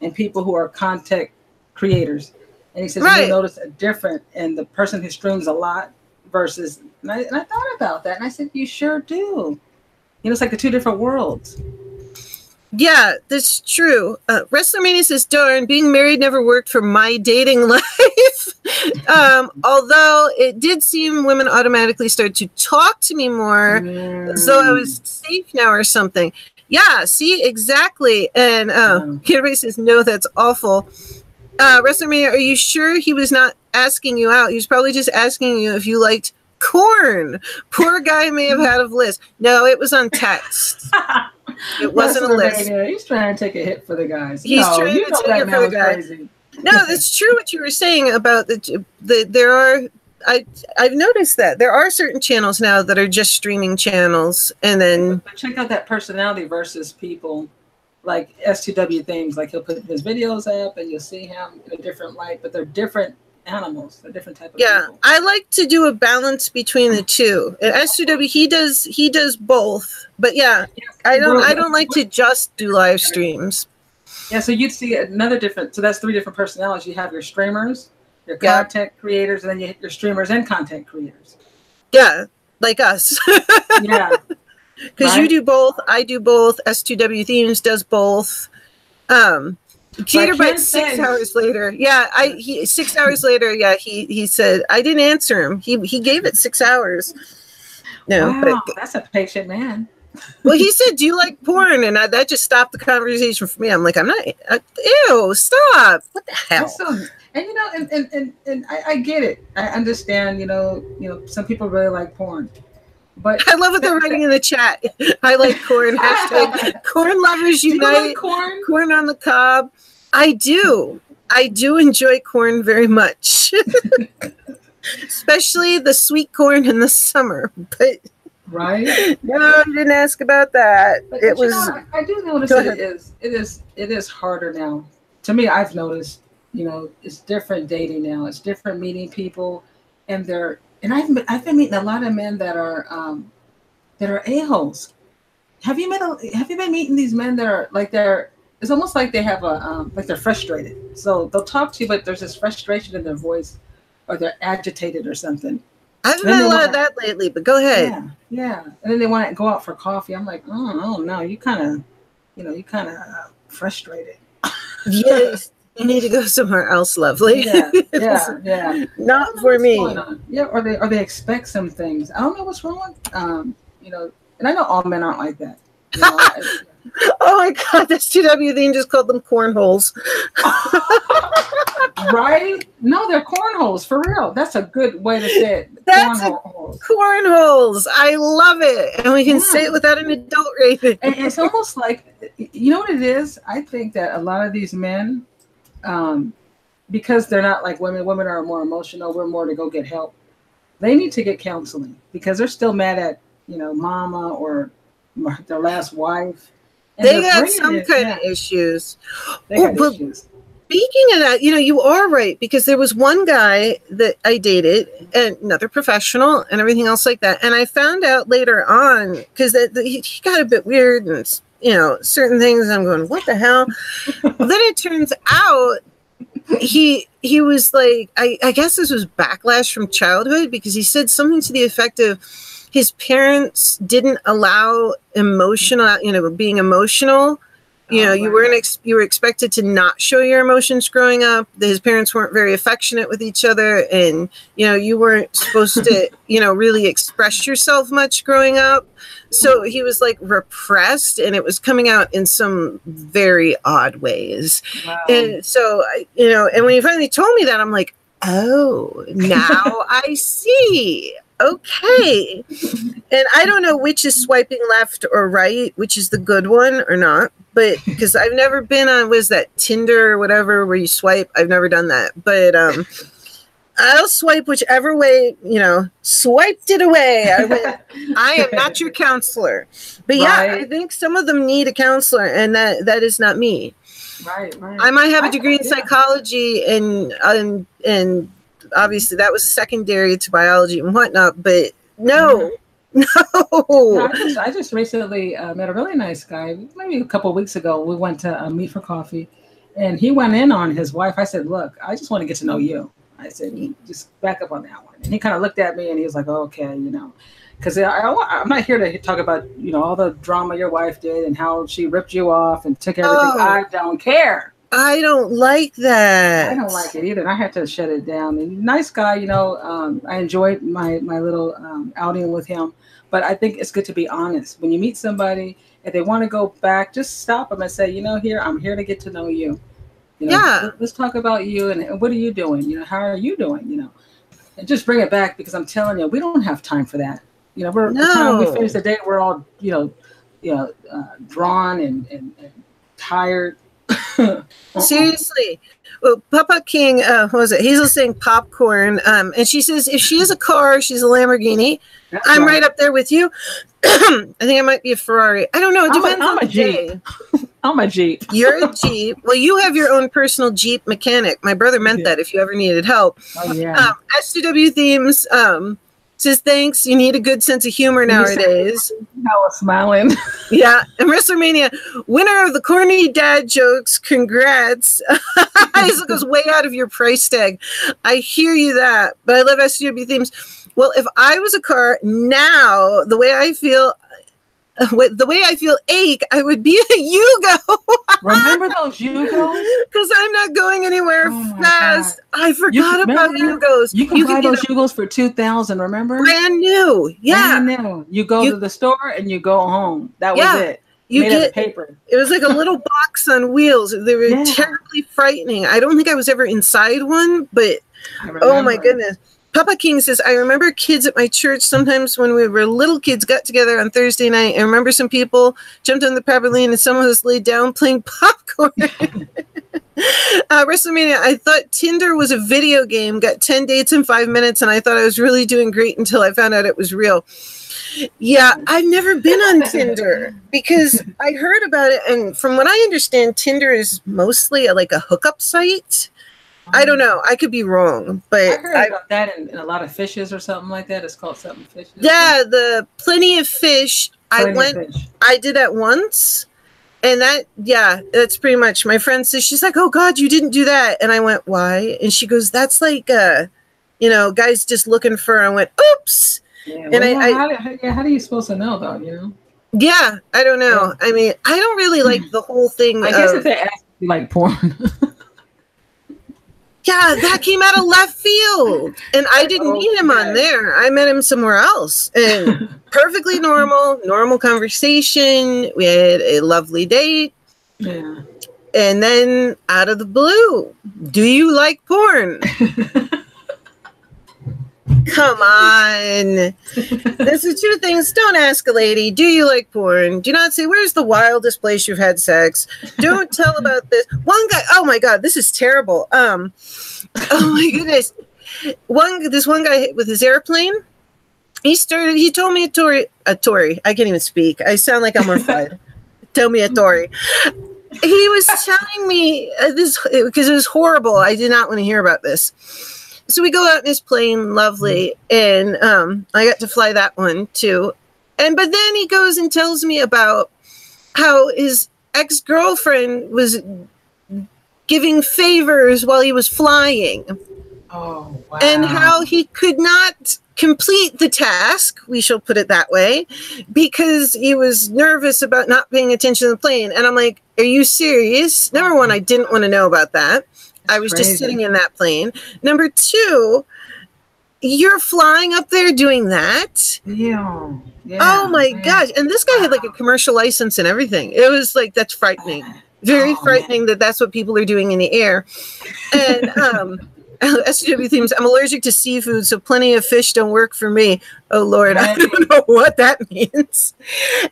and people who are content creators. And he says you notice a difference in the person who streams a lot versus, and I thought about that, and I said, you sure do. You know, it's like the two different worlds. Yeah, that's true. Wrestler Mania says, darn, being married never worked for my dating life. Although it did seem women automatically started to talk to me more, so I was safe now or something. Yeah, see, exactly. And everybody says, no, that's awful. Wrestler Mania, are you sure he was not asking you out? He was probably just asking you if you liked corn. Poor guy may have had a list. No, it was on text. It wasn't a list. He's trying to take a hit for the guys. He's trying to take a hit for the guys. No, that's true what you were saying about there are. I've noticed that there are certain channels now that are just streaming channels, and then but check out that personality versus people like S2W things. Like he'll put his videos up, and you'll see him in a different light, but they're different animals, a different type of people. I like to do a balance between the two. And S2W, he does both, but I don't like to just do live streams. Yeah, so you'd see another different. So that's three different personalities. You have your streamers, Your content creators, and then your streamers and content creators. Yeah, like us. Yeah. Because you do both, I do both, S2W Themes does both. Gatorbyte 6 hours later. Yeah, 6 hours later, he said, I didn't answer him. He gave it 6 hours. No, wow, that's a patient man. Well, he said, do you like porn? And that just stopped the conversation for me. I'm like, I'm not, ew, stop. What the hell? And you know, and I get it. I understand, you know, some people really like porn. But I love what they're writing in the chat. I like corn. Hashtag corn lovers unite. Do you like corn? Corn on the cob. I do enjoy corn very much. Especially the sweet corn in the summer. But right? No, you didn't ask about that. But it was. Know, I do notice it is harder now. To me, I've noticed. You know, it's different dating now. It's different meeting people, and I've been meeting a lot of men that are a-holes. Have you been meeting these men that are like it's almost like they have like they're frustrated. So they'll talk to you, but there's this frustration in their voice, or they're agitated or something. I've had a lot of that lately, but go ahead. Yeah. And then they want to go out for coffee. I'm like, oh no, you kind of frustrated. Yes. You need to go somewhere else, lovely. Yeah. Not for me. Yeah, or they expect some things. I don't know what's wrong. You know, and I know all men aren't like that. You know, oh my God, that's TW Thing just called them cornholes. Right? No, they're cornholes for real. That's a good way to say it. That's cornholes. I love it, and we can say it without an adult rating. And it's almost like, you know what it is? I think that a lot of these men. Because they're not like women. Women are more emotional. We're more to go get help. They need to get counseling because they're still mad at, you know, mama or their last wife. And they got some kind of issues. They got issues. Speaking of that, you know, you are right, because there was one guy that I dated, and another professional and everything else like that. And I found out later on, because he got a bit weird and, you know, certain things. I'm going, what the hell? Then it turns out he was like, I guess this was backlash from childhood, because he said something to the effect of his parents didn't allow emotional, you know, being emotional. You know, you were expected to not show your emotions growing up. His parents weren't very affectionate with each other, and you know, you weren't supposed to, you know, really express yourself much growing up. So he was like repressed, and it was coming out in some very odd ways. Wow. And so, you know, and when he finally told me that, I'm like, oh, now I see. Okay. And I don't know which is swiping left or right, which is the good one or not, but because I've never been on, was that Tinder or whatever where you swipe? I've never done that, but I'll swipe whichever way, you know, swiped it away. I am not your counselor, but yeah, I think some of them need a counselor, and that is not me. Right. I might have a degree in psychology and obviously that was secondary to biology and whatnot, but no. I just recently met a really nice guy. Maybe a couple of weeks ago, we went to meet for coffee, and he went in on his wife. I said, look, I just want to get to know you. I said, just back up on that one. And he kind of looked at me and he was like, oh, okay, you know, because I'm not here to talk about, you know, all the drama your wife did and how she ripped you off and took everything. I don't care. I don't like that. I don't like it either. And I had to shut it down. And nice guy, you know, I enjoyed my little outing with him. But I think it's good to be honest. When you meet somebody, if they want to go back, just stop them and say, you know, I'm here to get to know you. You know, let's talk about you and what are you doing? You know, how are you doing? You know, and just bring it back, because I'm telling you, we don't have time for that. You know, the time we finish the day, we're all, drawn and tired. Seriously. Well, Papa King, what was it? Hazel saying popcorn. And she says, if she is a car, she's a Lamborghini. That's I'm right up there with you. I think I might be a Ferrari. I don't know. It depends on the day. I'm a Jeep. You're a Jeep. Well, you have your own personal Jeep mechanic. My brother meant that if you ever needed help. Oh, yeah. S2W Themes says, thanks. You need a good sense of humor nowadays. I was smiling. Yeah, and WrestleMania, winner of the corny dad jokes. Congrats. It goes way out of your price tag. I hear you that, but I love SGW themes. Well, if I was a car now, the way I feel ache, I would be a Yugo. Remember those Yugos? Because I'm not going anywhere fast. God. I forgot about Yugos. You can buy those Yugos for $2,000. Remember? Brand new. Yeah. Brand new. You go to the store and you go home. That was it. You made get of paper. It was like a little box on wheels. They were terribly frightening. I don't think I was ever inside one, but oh my goodness. Papa King says, I remember kids at my church sometimes when we were little kids got together on Thursday night. I remember some people jumped on the trampoline and someone was laid down playing popcorn. WrestleMania, I thought Tinder was a video game, got 10 dates in 5 minutes, and I thought I was really doing great until I found out it was real. Yeah, I've never been on Tinder because I heard about it. And from what I understand, Tinder is mostly like a hookup site. I don't know. I could be wrong, but I heard about that in a lot of fishes or something like that. It's called something fishes. Yeah, the Plenty of Fish. I did that once, and that's pretty much. My friend says, she's like, "Oh God, you didn't do that," and I went, "Why?" And she goes, "That's like, guys just looking for." I went, "Oops." Yeah, and how are you supposed to know though? You know? Yeah, I don't know. Yeah. I mean, I don't really like the whole thing. I guess if they ask you like porn. Yeah, that came out of left field. And I didn't meet him on there. I met him somewhere else. And perfectly normal conversation. We had a lovely date. Yeah. And then out of the blue, do you like porn? Come on. There's the two things. Don't ask a lady, do you like porn? Do not say, where's the wildest place you've had sex? Don't tell about this. One guy, oh my God, this is terrible. Oh my goodness. This one guy with his airplane, he told me a Tory. I can't even speak. I sound like I'm mortified. Tell me a Tory. He was telling me this because it was horrible. I did not want to hear about this. So we go out in his plane, lovely, and I got to fly that one too. But then he goes and tells me about how his ex-girlfriend was giving favors while he was flying. Oh, wow. And how he could not complete the task, we shall put it that way, because he was nervous about not paying attention to the plane. And I'm like, are you serious? Number one, I didn't want to know about that. I was just sitting in that plane. Number two, you're flying up there doing that? Yeah. Oh my gosh. And this guy had like a commercial license and everything. It was like, that's frightening. Very frightening that that's what people are doing in the air. And SW themes, I'm allergic to seafood, so Plenty of Fish don't work for me. Oh Lord, I don't know what that means.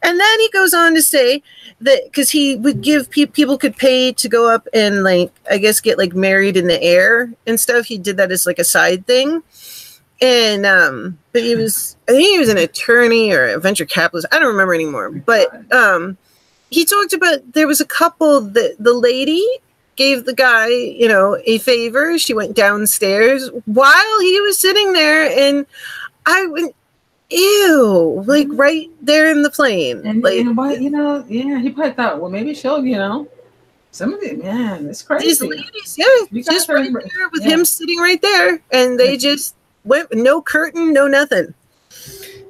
And then he goes on to say that because he would give people could pay to go up and like, I guess, get like married in the air and stuff. He did that as like a side thing. And but I think he was an attorney or a venture capitalist. I don't remember anymore. But he talked about there was a couple that the lady gave the guy, a favor. She went downstairs while he was sitting there, and I went, ew, like right there in the plane. And like, he probably thought, well, maybe she'll, somebody, man, it's crazy. These ladies, just right there with him sitting right there, and they just went, no curtain, no nothing.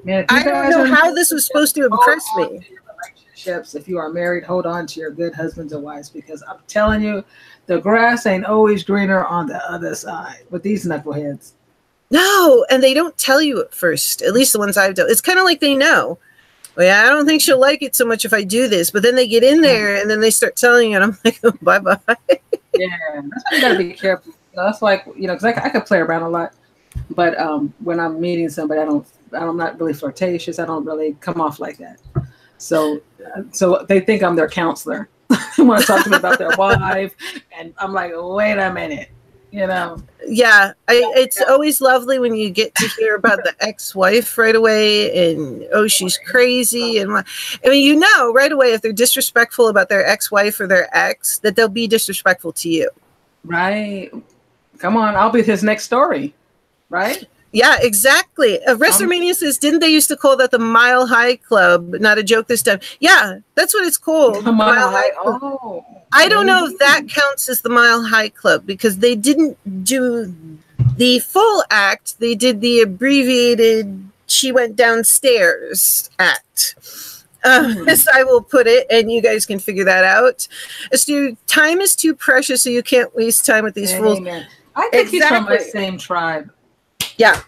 Man, I don't know how this was supposed to impress me. If you are married, hold on to your good husbands and wives, because I'm telling you, the grass ain't always greener on the other side with these knuckleheads. No, and they don't tell you at first, at least the ones I've done. It's kind of like they know. Well, yeah, I don't think she'll like it so much if I do this, but then they get in there and then they start telling you, and I'm like, oh, bye-bye. Yeah, that's why you gotta be careful. That's like, because I could play around a lot, but when I'm meeting somebody, I'm not really flirtatious. I don't really come off like that. So they think I'm their counselor. They want to talk to me about their wife, and I'm like, wait a minute, Yeah, it's always lovely when you get to hear about the ex-wife right away, and she's crazy, and I mean, right away if they're disrespectful about their ex-wife or their ex, that they'll be disrespectful to you. Right. Come on, I'll be his next story. Right. Yeah, exactly. WrestleMania says, didn't they used to call that the Mile High Club? Not a joke this time. Yeah, that's what it's called. Mile High. Oh. I don't know if that counts as the Mile High Club because they didn't do the full act. They did the abbreviated "She Went Downstairs" act. As I will put it, and you guys can figure that out. Stu, time is too precious, so you can't waste time with these fools. I think he's from my same tribe. Yeah.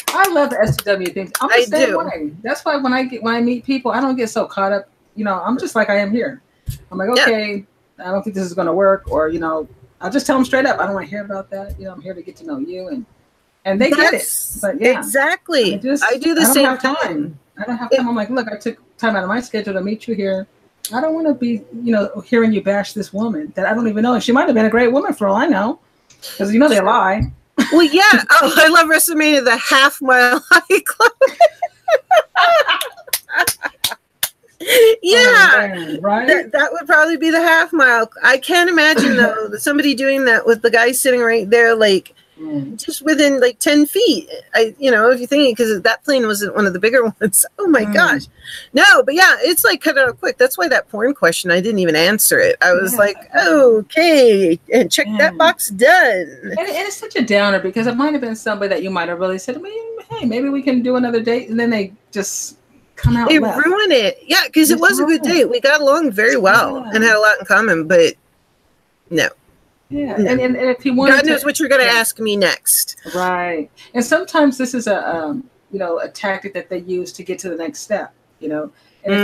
I love the STW things. I'm the same way. That's why when I meet people, I don't get so caught up. You know, I'm just like I am here. I'm like, okay, I don't think this is going to work, or you know, I'll just tell them straight up. I don't want to hear about that. You know, I'm here to get to know you, and they get it. But yeah, exactly. I do the same thing. I don't have time. I'm like, look, I took time out of my schedule to meet you here. I don't want to be, you know, hearing you bash this woman that I don't even know. She might have been a great woman for all I know, because you know they lie. Well, yeah. Oh, I love WrestleMania, the Half Mile High Club. Yeah, man, right. That would probably be the half mile. I can't imagine though somebody doing that with the guy sitting right there, like just within like 10 feet. You know, if you think, because that plane wasn't one of the bigger ones. Oh my gosh, no. But yeah, it's like cut it out quick. That's why that porn question, I didn't even answer it. I was like, okay, and check that box, done. And it's such a downer because it might have been somebody that you might have really said, hey, maybe we can do another date, and then they just come out. They ruin it. Yeah, because it was a good date. We got along very well and had a lot in common, but no. Yeah, no. And if you want, God knows what you're going to ask me next. Right, and sometimes this is a you know, a tactic that they use to get to the next step. You know, and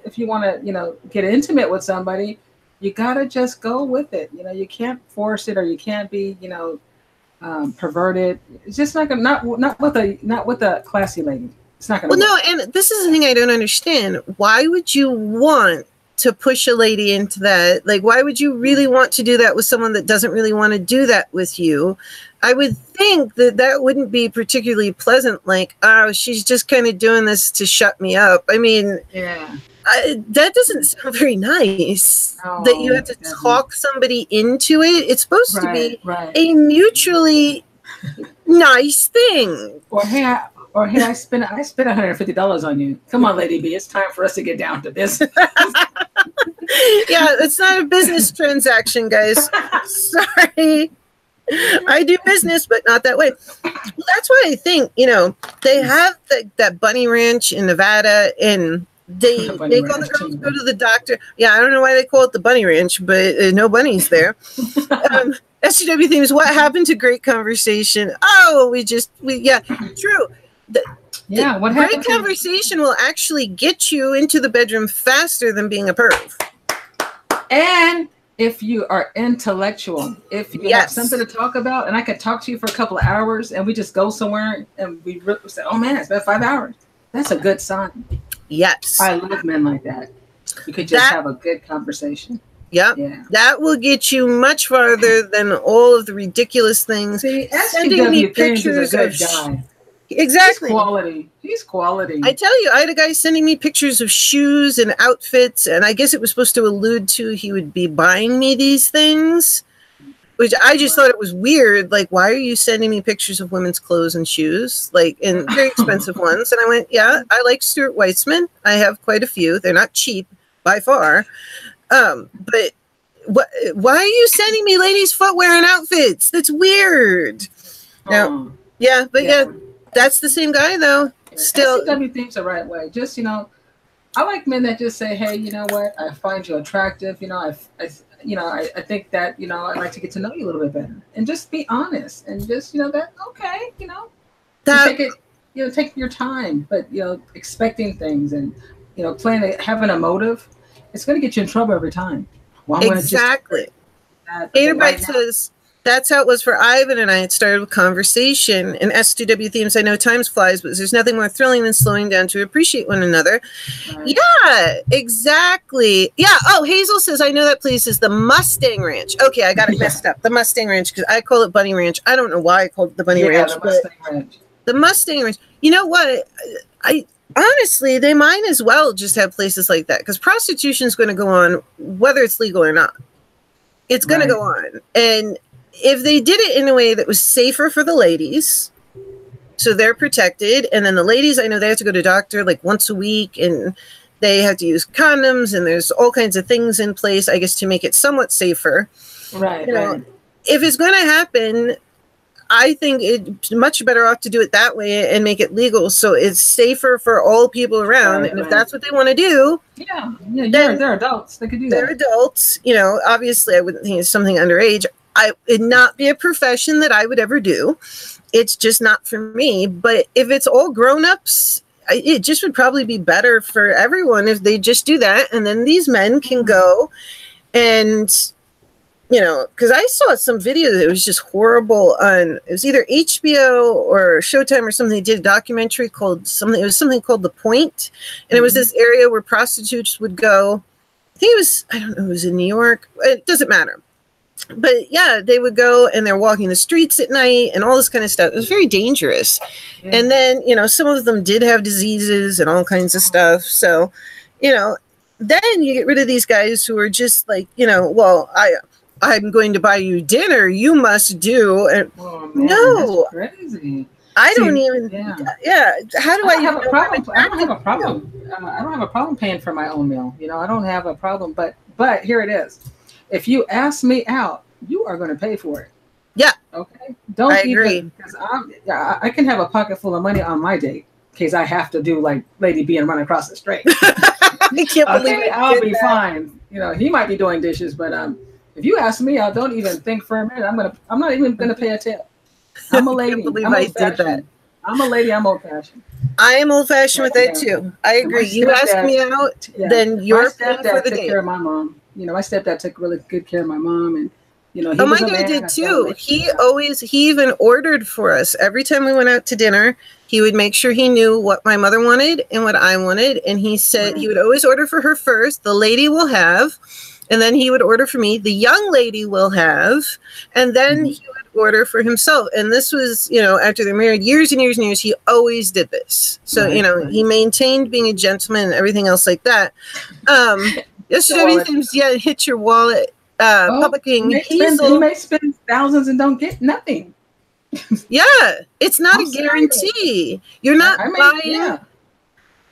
if you want to you know, get intimate with somebody, you gotta just go with it. You know, you can't force it, or you can't be, you know, perverted. It's just not gonna not with a classy lady. It's not gonna work. No, and this is the thing I don't understand. Why would you want to push a lady into that? Like, why would you really want to do that with someone that doesn't really want to do that with you? I would think that wouldn't be particularly pleasant. Like, oh, she's just kind of doing this to shut me up. I mean, that doesn't sound very nice. That you have to talk somebody into it. It's supposed to be a mutually nice thing. Or hey, I spent $150 on you. Come on, Lady B, it's time for us to get down to this. Yeah, it's not a business transaction, guys. Sorry. I do business, but not that way. Well, that's why I think, you know, they have that bunny ranch in Nevada, and they make all the girls go to the doctor. Yeah, I don't know why they call it the bunny ranch, but no bunnies there. SGW themes, what happened to great conversation? Oh, yeah, true. What great conversation will actually get you into the bedroom faster than being a perv. And if you are intellectual, if you have something to talk about, and I could talk to you for a couple of hours, and we just go somewhere and we say, oh man, it's been 5 hours. That's a good sign. Yes. I love men like that. You could just have a good conversation. Yep. Yeah. That will get you much farther than all of the ridiculous things. See, sending me pictures of guy. Exactly. He's quality. I tell you, I had a guy sending me pictures of shoes and outfits, and I guess it was supposed to allude to he would be buying me these things, which I just thought it was weird. Like, why are you sending me pictures of women's clothes and shoes, like, and very expensive ones? And I went, yeah, I like Stuart Weitzman. I have quite a few. They're not cheap by far. But why are you sending me ladies' footwear and outfits? That's weird. Now, that's the same guy though. Still, SCW things the right way. Just, you know, I like men that just say, hey, you know what? I find you attractive. You know, I think that, you know, I'd like to get to know you a little bit better, and just be honest, and just, you know, that okay, you know, take your time, but, you know, expecting things, and, you know, having a motive, it's going to get you in trouble every time. Well, exactly. Haterbyte says, that's how it was for Ivan and I. It started with conversation. And S2W themes, I know time flies, but there's nothing more thrilling than slowing down to appreciate one another. Right. Yeah, exactly. Yeah. Oh, Hazel says, I know that place is the Mustang Ranch. Okay, I got it messed up. The Mustang Ranch, because I call it Bunny Ranch. I don't know why I called it the Bunny Ranch. The Mustang Ranch. The Mustang Ranch. You know what? Honestly, they might as well just have places like that, because prostitution is going to go on whether it's legal or not. It's going to go on. And if they did it in a way that was safer for the ladies, So they're protected. And then the ladies, I know they have to go to doctor like once a week, and they have to use condoms, and there's all kinds of things in place, I guess, to make it somewhat safer. Right. You know, if it's going to happen, I think it's much better off to do it that way and make it legal, so it's safer for all people around. And if that's what they want to do, they're adults. They could do that. They're adults. You know, obviously, I wouldn't think it's something underage. It'd not be a profession that I would ever do. It's just not for me. But if it's all grown-ups, it just would probably be better for everyone if they just do that. And then these men can go and, you know, because I saw some video that was just horrible on, it was either HBO or Showtime or something. They did a documentary called something, it was something called The Point. And it was this area where prostitutes would go. I think it was, I don't know, it was in New York. It doesn't matter. But yeah, they would go and they're walking the streets at night and all this kind of stuff. It was very dangerous. Yeah. And then, you know, some of them did have diseases and all kinds of stuff. So, you know, then you get rid of these guys who are just like, you know, well, I'm going to buy you dinner. You must do. And no, that's crazy. I don't even. Yeah. How do I have a problem? I don't have a problem. I don't have a problem paying for my own meal. You know, I don't have a problem. But here it is. If you ask me out, you are going to pay for it. Yeah. Okay. Don't I agree. Because I can have a pocket full of money on my date in case I have to do like Lady B and run across the street. I can't believe it. I'll be fine. You know, he might be doing dishes, but if you ask me out, don't even think for a minute. I'm not even gonna pay a tip. I'm a lady. I can't believe I did that. I'm a lady. I'm old fashioned. I am old fashioned with that too. I agree. You ask me out, then you're paying for the date. Took care of my mom. You know, my stepdad took really good care of my mom, and you know, my dad did too. He even ordered for us every time we went out to dinner. He would make sure he knew what my mother wanted and what I wanted, and he said he would always order for her first. The lady will have, and then he would order for me. The young lady will have, and then he would order for himself. And this was, you know, after they're married years and years and years. He always did this. So you know, he maintained being a gentleman and everything else like that. Yesterday, things, hit your wallet. Public King, he may spend thousands and don't get nothing. Yeah, it's not a guarantee. You're not buying. Yeah.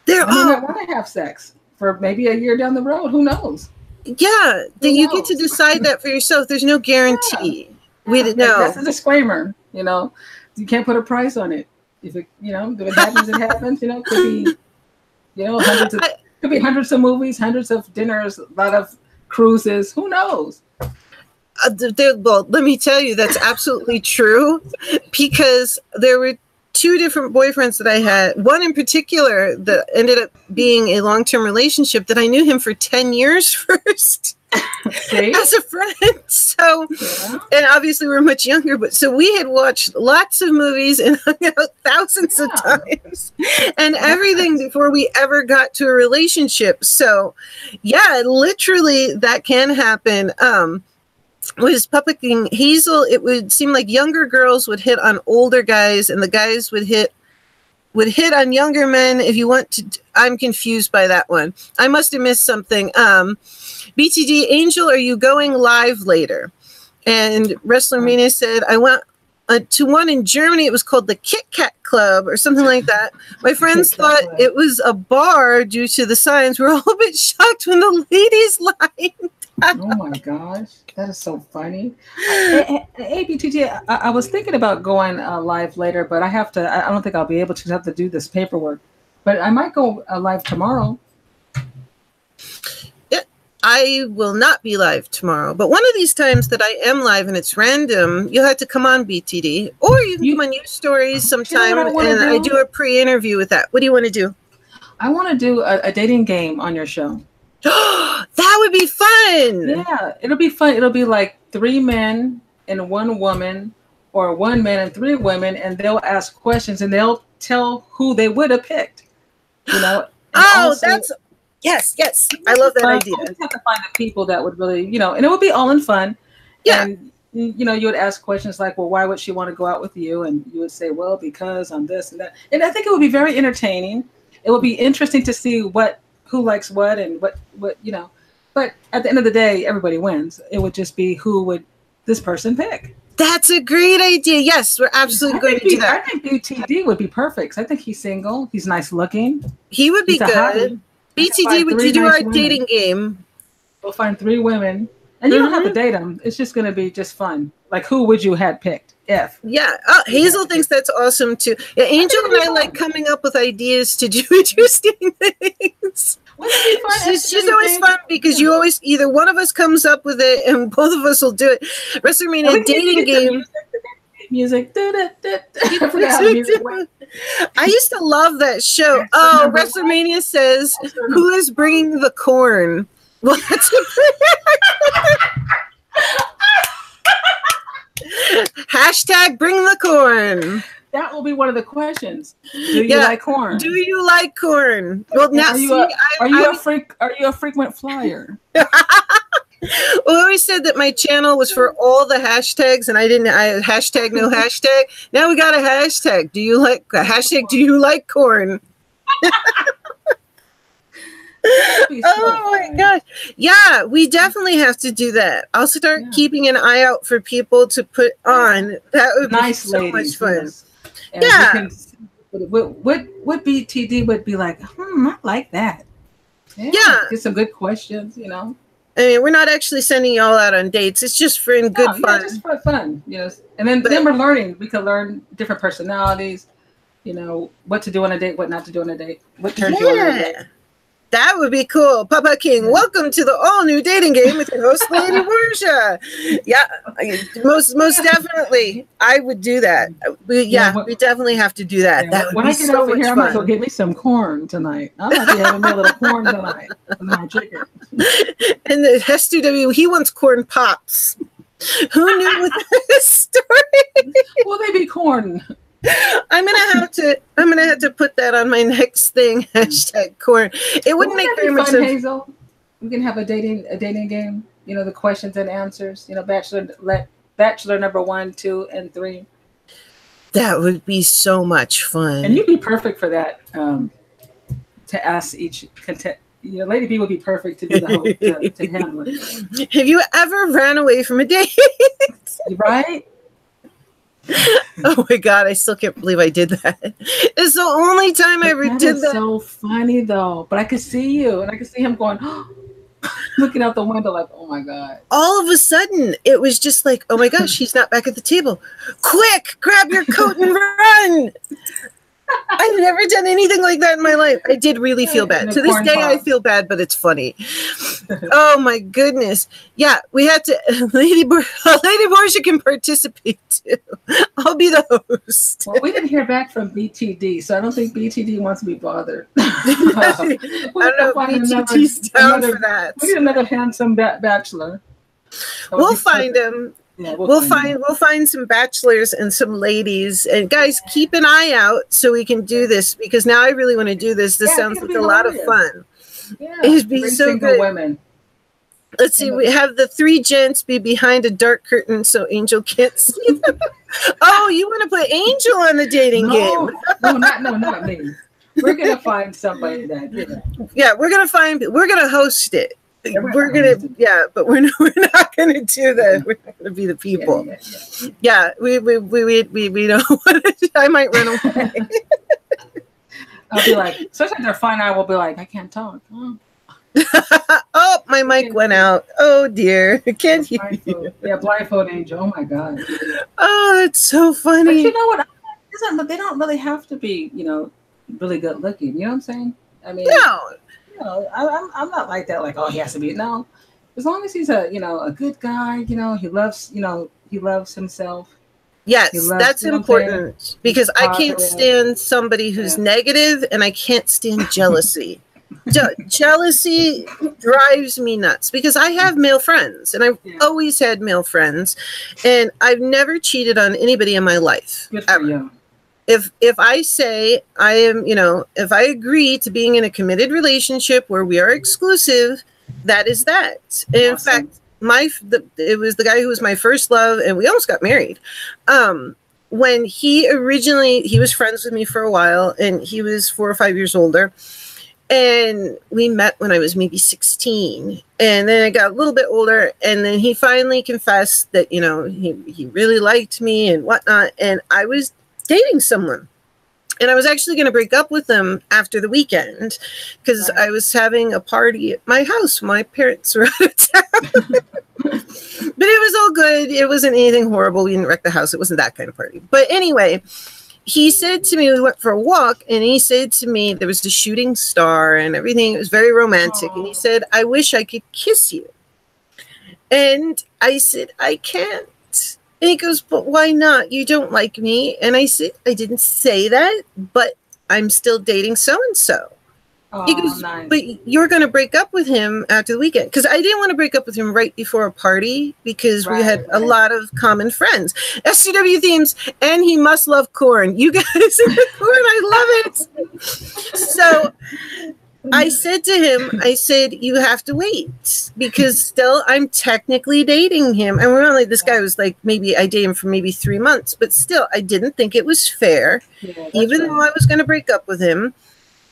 I might want to have sex for maybe a year down the road. Who knows? Yeah, you get to decide that for yourself. There's no guarantee. We didn't know. That's a disclaimer. You know, you can't put a price on it. If it, you know, if it happens, it happens. You know, could be, you know, hundreds of movies, hundreds of dinners, a lot of cruises. Who knows? Well, let me tell you, that's absolutely true, because there were two different boyfriends that I had. One in particular that ended up being a long-term relationship that I knew him for 10 years first as a friend. So, and obviously we're much younger, but so we had watched lots of movies and hung out thousands of times and everything before we ever got to a relationship. So yeah, literally that can happen. Was Puppet King Hazel, it would seem like younger girls would hit on older guys and the guys would hit on younger men. If you want to, I'm confused by that one. I must have missed something. BTD Angel, are you going live later? And Wrestler Mina said, I went to one in Germany. It was called the Kit Kat Club or something like that. My friends thought it was a bar due to the signs. We're all a bit shocked when the ladies lined. Oh my gosh, that is so funny. ABTT, I was thinking about going live later, but I don't think I'll be able to. I have to do this paperwork, but I might go live tomorrow. Yeah, I will not be live tomorrow, but one of these times that I am live and it's random, you'll have to come on BTD, or you can come on News Stories sometime, I do a pre-interview with that. What do you want to do? I want to do a dating game on your show. That would be fun. Yeah, it'll be fun. It'll be like 3 men and 1 woman, or 1 man and 3 women, and they'll ask questions and they'll tell who they would have picked. You know. That's yes. I love that idea. You have to find the people that would really, you know, and it would be all in fun. Yeah. And you know, you would ask questions like, well, why would she want to go out with you? And you would say, well, because I'm this and that. And I think it would be very entertaining. It would be interesting to see who likes what and what you know. But at the end of the day, everybody wins. It would just be who would this person pick. That's a great idea. Yes, we're absolutely going to do that. I think BTD would be perfect. I think he's single. He's nice looking. He would be good. BTD, would you do our dating game? We'll find 3 women. And you don't have to date them. It's just going to be just fun. Like, who would you had picked? If. Yeah. Hazel thinks that's awesome, too. Yeah, Angel and I like coming up with ideas to do interesting things. She's always fun because you always, either one of us comes up with it and both of us will do it. WrestleMania dating game. Music. I used to love that show. Oh, WrestleMania says, who is bringing the corn? Well, that's hashtag bring the corn. That will be one of the questions. Do you like corn? Do you like corn? Well, now are you a frequent flyer? Well, I always said that my channel was for all the hashtags, and I hashtag no hashtag. Now we got a hashtag. Do you like corn? Oh my gosh. Yeah, we definitely have to do that. I'll start keeping an eye out for people to put on. That would be so much fun. Yes. What BTD would be like, I like that. Yeah. Get some good questions, you know. I mean, we're not actually sending y'all out on dates. It's just for good fun. Yeah, just for fun, you know. And then we're learning. We can learn different personalities, you know, what to do on a date, what not to do on a date, what turns you on a date. That would be cool. Papa King, welcome to the all-new dating game with your host, Lady Portia. Yeah, most definitely. I would do that. We definitely have to do that. That would when be I get so over much here, fun. I'm going to get me some corn tonight. I'm going to be having me a little corn tonight with my chicken. And the S2W, he wants corn pops. Who knew with this story? Will they be corn? I'm gonna have to put that on my next thing. Hashtag corn. It wouldn't make very much sense. Hazel, we can have a dating game. You know, the questions and answers. You know, bachelor number 1, 2, and 3. That would be so much fun. And you'd be perfect for that. To ask each contestant. You know, Lady B would be perfect to do the whole to handle it. Have you ever ran away from a date? Right. Oh my God, I still can't believe I did that. It's the only time I ever did that. That's so funny though. But I could see you and I could see him going, looking out the window like, oh my God. All of a sudden, it was just like, oh my gosh, he's not back at the table. Quick, grab your coat and run. I've never done anything like that in my life. I did really feel bad. To this day, I feel bad, but it's funny. Oh my goodness. Yeah, we had to, Lady Portia can participate too. I'll be the host. Well, we didn't hear back from BTD, so I don't think BTD wants to be bothered. I don't know if BTD's down for that. We need another handsome bachelor. We'll find him. Yeah, we'll find some bachelors and some ladies, and guys, keep an eye out so we can do this, because now I really want to do this. This sounds like a lot of fun. Yeah, it'd be so good. Women. Let's see. We have the 3 gents be behind a dark curtain so Angel can't see them. Oh, you want to put Angel on the dating game? No, not me. We're gonna find somebody that. You know. Yeah, we're gonna host it. We're gonna but we're not gonna do that. We're not gonna be the people. Yeah, we don't want to. I might run away. I'll be like, especially if they're fine, I will be like, I can't talk. Oh, my mic went out. Oh dear, I can't hear you. Yeah, blindfold Angel. Oh my God. Oh, that's so funny. But you know what? They don't really have to be, you know, really good looking. You know what I'm saying? I mean, no. You know, I'm not like that. Like, oh, he has to be. No, as long as he's a good guy. You know, he loves himself. Yes, that's important, because I can't stand somebody who's negative, and I can't stand jealousy. Jealousy drives me nuts, because I have male friends, and I've always had male friends, and I've never cheated on anybody in my life. Good for you. If I say I am, you know, if I agree to being in a committed relationship where we are exclusive, that is that. And in fact, it was the guy who was my first love, and we almost got married. When he was friends with me for a while, and he was 4 or 5 years older. And we met when I was maybe 16. And then I got a little bit older. And then he finally confessed that, you know, he really liked me and whatnot. And I was dating someone. And I was actually going to break up with him after the weekend because I was having a party at my house. My parents were out of town. But it was all good. It wasn't anything horrible. We didn't wreck the house. It wasn't that kind of party. But anyway, he said to me, we went for a walk, and he said to me, there was the shooting star and everything. It was very romantic. Aww. And he said, I wish I could kiss you. And I said, I can't. And he goes, but why not? You don't like me. And I said, I didn't say that, but I'm still dating so-and-so. He goes, nice. But you're going to break up with him after the weekend. Because I didn't want to break up with him right before a party because we had a lot of common friends. SCW themes, and he must love corn. You guys in the corn, I love it. So I said to him, I said, you have to wait because still I'm technically dating him. And we're only, this guy was like, maybe I dated him for maybe 3 months, but still I didn't think it was fair, even though I was going to break up with him,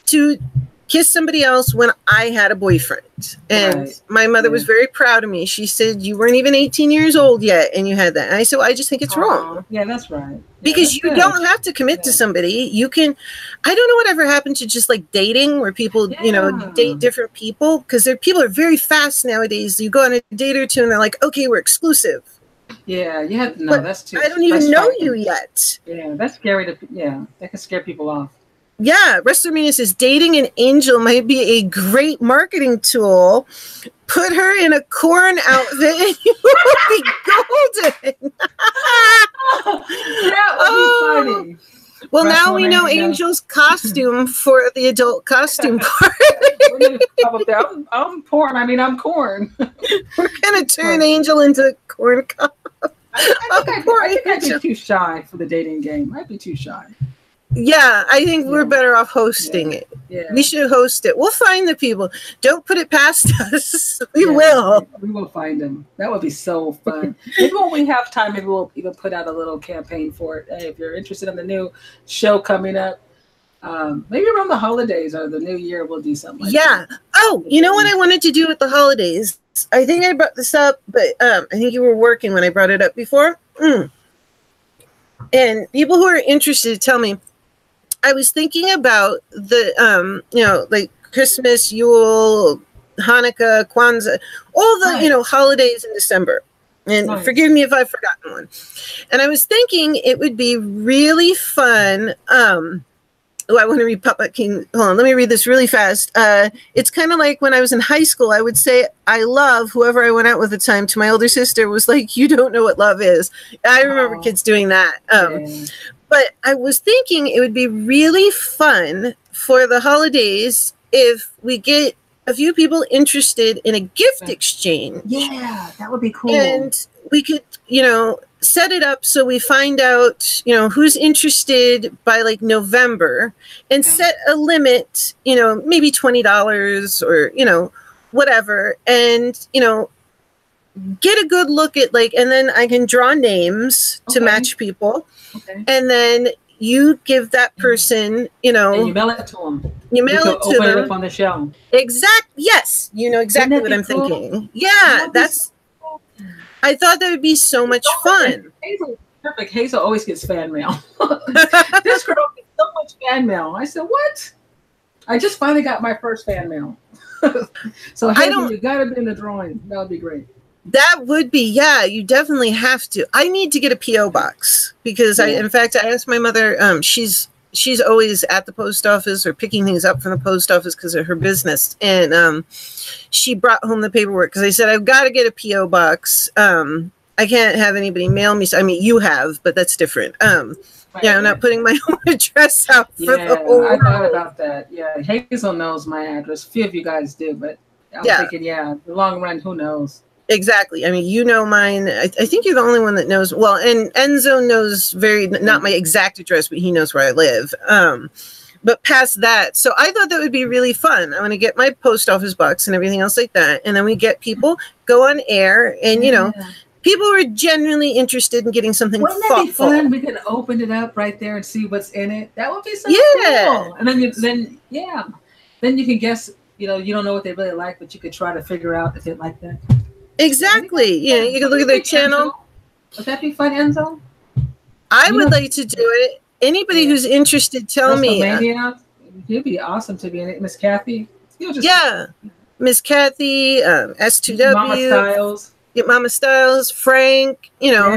to kiss somebody else when I had a boyfriend. And my mother was very proud of me. She said, you weren't even 18 years old yet and you had that. And I said, well, I just think it's wrong. Yeah, that's right. Because you don't have to commit to somebody. You can, I don't know whatever happened to just like dating where people, you know, date different people. Because people are very fast nowadays. You go on a date or two and they're like, okay, we're exclusive. Yeah, you have to know. That's too. I don't even know you yet. Yeah, that's scary to, that can scare people off. Yeah, WrestleMania says dating an angel might be a great marketing tool. Put her in a corn outfit and you will be golden. That would be funny. Well, now we know Angel's costume for the adult costume part. I'm porn. I mean, I'm corn. We're going to turn Angel into corn cup. I think I'd be too shy for the dating game. I'd be too shy. Yeah, I think we're better off hosting it. Yeah. We should host it. We'll find the people. Don't put it past us. We will. We will find them. That would be so fun. Maybe when we have time, maybe we'll even put out a little campaign for it. Hey, if you're interested in the new show coming up, maybe around the holidays or the new year, we'll do something like that. Oh, you know what I wanted to do with the holidays? I think I brought this up, but I think you were working when I brought it up before. And people who are interested, tell me. I was thinking about the, you know, like Christmas, Yule, Hanukkah, Kwanzaa, all the, holidays in December. And forgive me if I've forgotten one. And I was thinking it would be really fun. I want to read Papa King. Hold on, let me read this really fast. It's kind of like when I was in high school, I would say, I love whoever I went out with at the time. To my older sister was like, you don't know what love is. I remember kids doing that. But I was thinking it would be really fun for the holidays if we get a few people interested in a gift exchange. Yeah, that would be cool. And we could, set it up so we find out, who's interested by like November and set a limit, maybe $20 or, whatever. And, get a good look at and then I can draw names to match people. Okay. And then you give that person, and you mail it to them. You mail it to them. Open it up on the shelf. Yes. You know exactly what I'm thinking. Yeah, I thought that would be so much fun. Hazel, perfect. Hazel always gets fan mail. This girl gets so much fan mail. I said, what? I just finally got my first fan mail. So Hazel, you got to be in the drawing. That would be great. That would be, you definitely have to. I need to get a P.O. box because in fact, I asked my mother, she's always at the post office or picking things up from the post office because of her business. And she brought home the paperwork because I said, I've got to get a P.O. box. I can't have anybody mail me. I mean, you have, but that's different. I'm not putting my own address out for the whole world. I thought about that. Yeah, Hazel knows my address. A few of you guys do, but I'm thinking, the long run, who knows? Exactly. I mean, you know mine. I think you're the only one that knows. Well, and Enzo knows not my exact address, but he knows where I live. But past that, so I thought that would be really fun. I'm going to get my post office box and everything else like that. And then we get people, go on air, and, people are genuinely interested in getting something thoughtful. Wouldn't that be fun? We could open it up right there and see what's in it. That would be so cool. And then then you can guess. You know, you don't know what they really like, but you could try to figure out if they like that. Exactly. Yeah, you can look at their channel. Enzo? Would that be fun, Enzo? I would like to do it. Anybody who's interested, tell me. It'd be awesome to be in it. Miss Kathy. Miss Kathy, S2W. Mama Styles. Mama Styles, Frank, you know.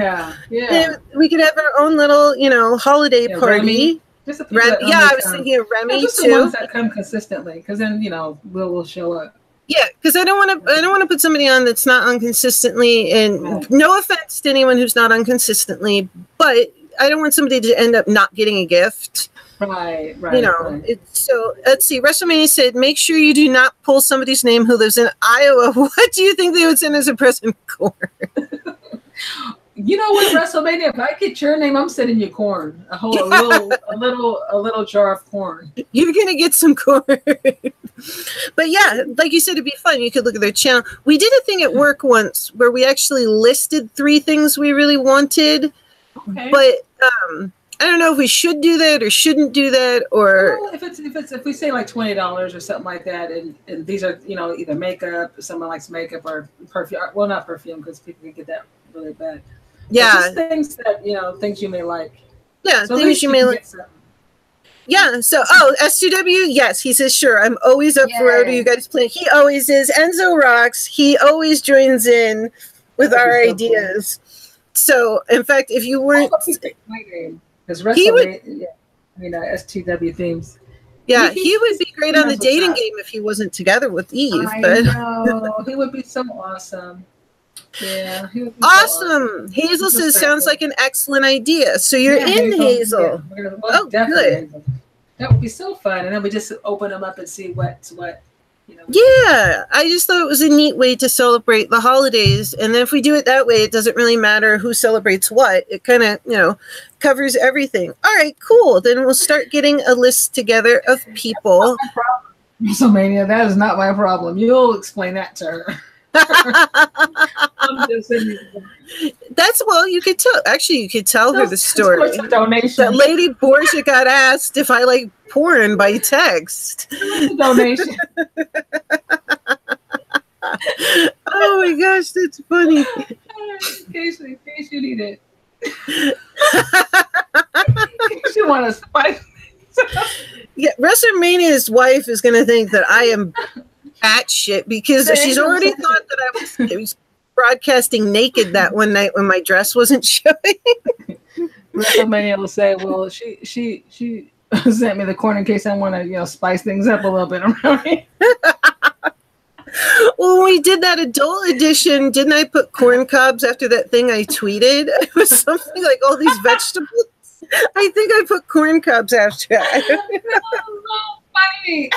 Yeah. We could have our own little, you know, holiday party. I was thinking of Remy just too. The ones that come consistently, because then, you know, we'll show up. Yeah, because I don't want to put somebody on that's not on consistently, and no offense to anyone who's not on consistently, but I don't want somebody to end up not getting a gift. Right. You know, so let's see. WrestleMania said, make sure you do not pull somebody's name who lives in Iowa. What do you think they would send as a present, corn? You know what, WrestleMania? If I get your name, I'm sending you corn. A little jar of corn. You're gonna get some corn. But yeah, like you said, it'd be fun. You could look at their channel. We did a thing at work once where we actually listed 3 things we really wanted. Okay. But I don't know if we should do that or shouldn't do that, or if we say like $20 or something like that, and these are, you know, either makeup, if someone likes makeup, or perfume. Well, not perfume, because people can get that really bad. Yeah, just things that, you know, things you may like. Yeah, so things you may like. Yeah. So, S2W, yes, he says sure. I'm always up for whatever you guys play. He always is. Enzo rocks. He always joins in with our ideas. So, in fact, if you weren't, my name is S2W themes. Yeah, he would be great on the dating game if he wasn't together with Eve. I know. He would be so awesome. Yeah. He would be awesome. Hazel says, sounds like an excellent idea. So you're in, Hazel. Yeah. Good. That would be so fun. And then we just open them up and see what's what. You know. Yeah, I just thought it was a neat way to celebrate the holidays. And then if we do it that way, it doesn't really matter who celebrates what. It kind of, you know, covers everything. All right, cool. Then we'll start getting a list together of people. WrestleMania, that is not my problem. You'll explain that to her. That's, well, you could tell. Actually, you could tell her the story. That Lady Borgia got asked if I like porn by text. Donation. Oh my gosh, that's funny. In case you need it. In case you want to spice. Yeah, WrestleMania's wife is going to think that I am at shit because she's already thought that I was broadcasting naked that one night when my dress wasn't showing. WrestleMania will say, well, she sent me the corn in case I want to, you know, spice things up a little bit around here. Well, when we did that adult edition, didn't I put corn cobs after that thing I tweeted? It was something like all these vegetables. I think I put corn cobs after that. That was so funny.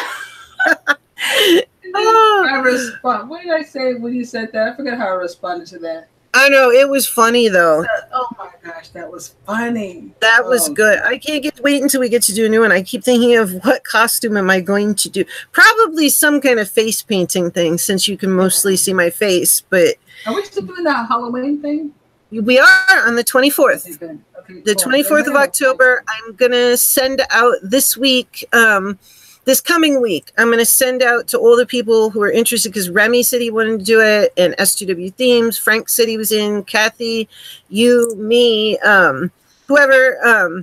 I respond. What did I say when you said that? I forgot how I responded to that. I know, it was funny though. Oh my gosh, that was funny. That was good. I can't wait until we get to do a new one. I keep thinking of what costume am I going to do. Probably some kind of face painting thing, since you can mostly see my face. But are we still doing that Halloween thing? We are on the 24th. Okay, the 24th of October. I'm gonna send out this week. This coming week, I'm going to send out to all the people who are interested, because Remy said he wanted to do it, and S2W Themes. Frank said he was in. Kathy, you, me, whoever.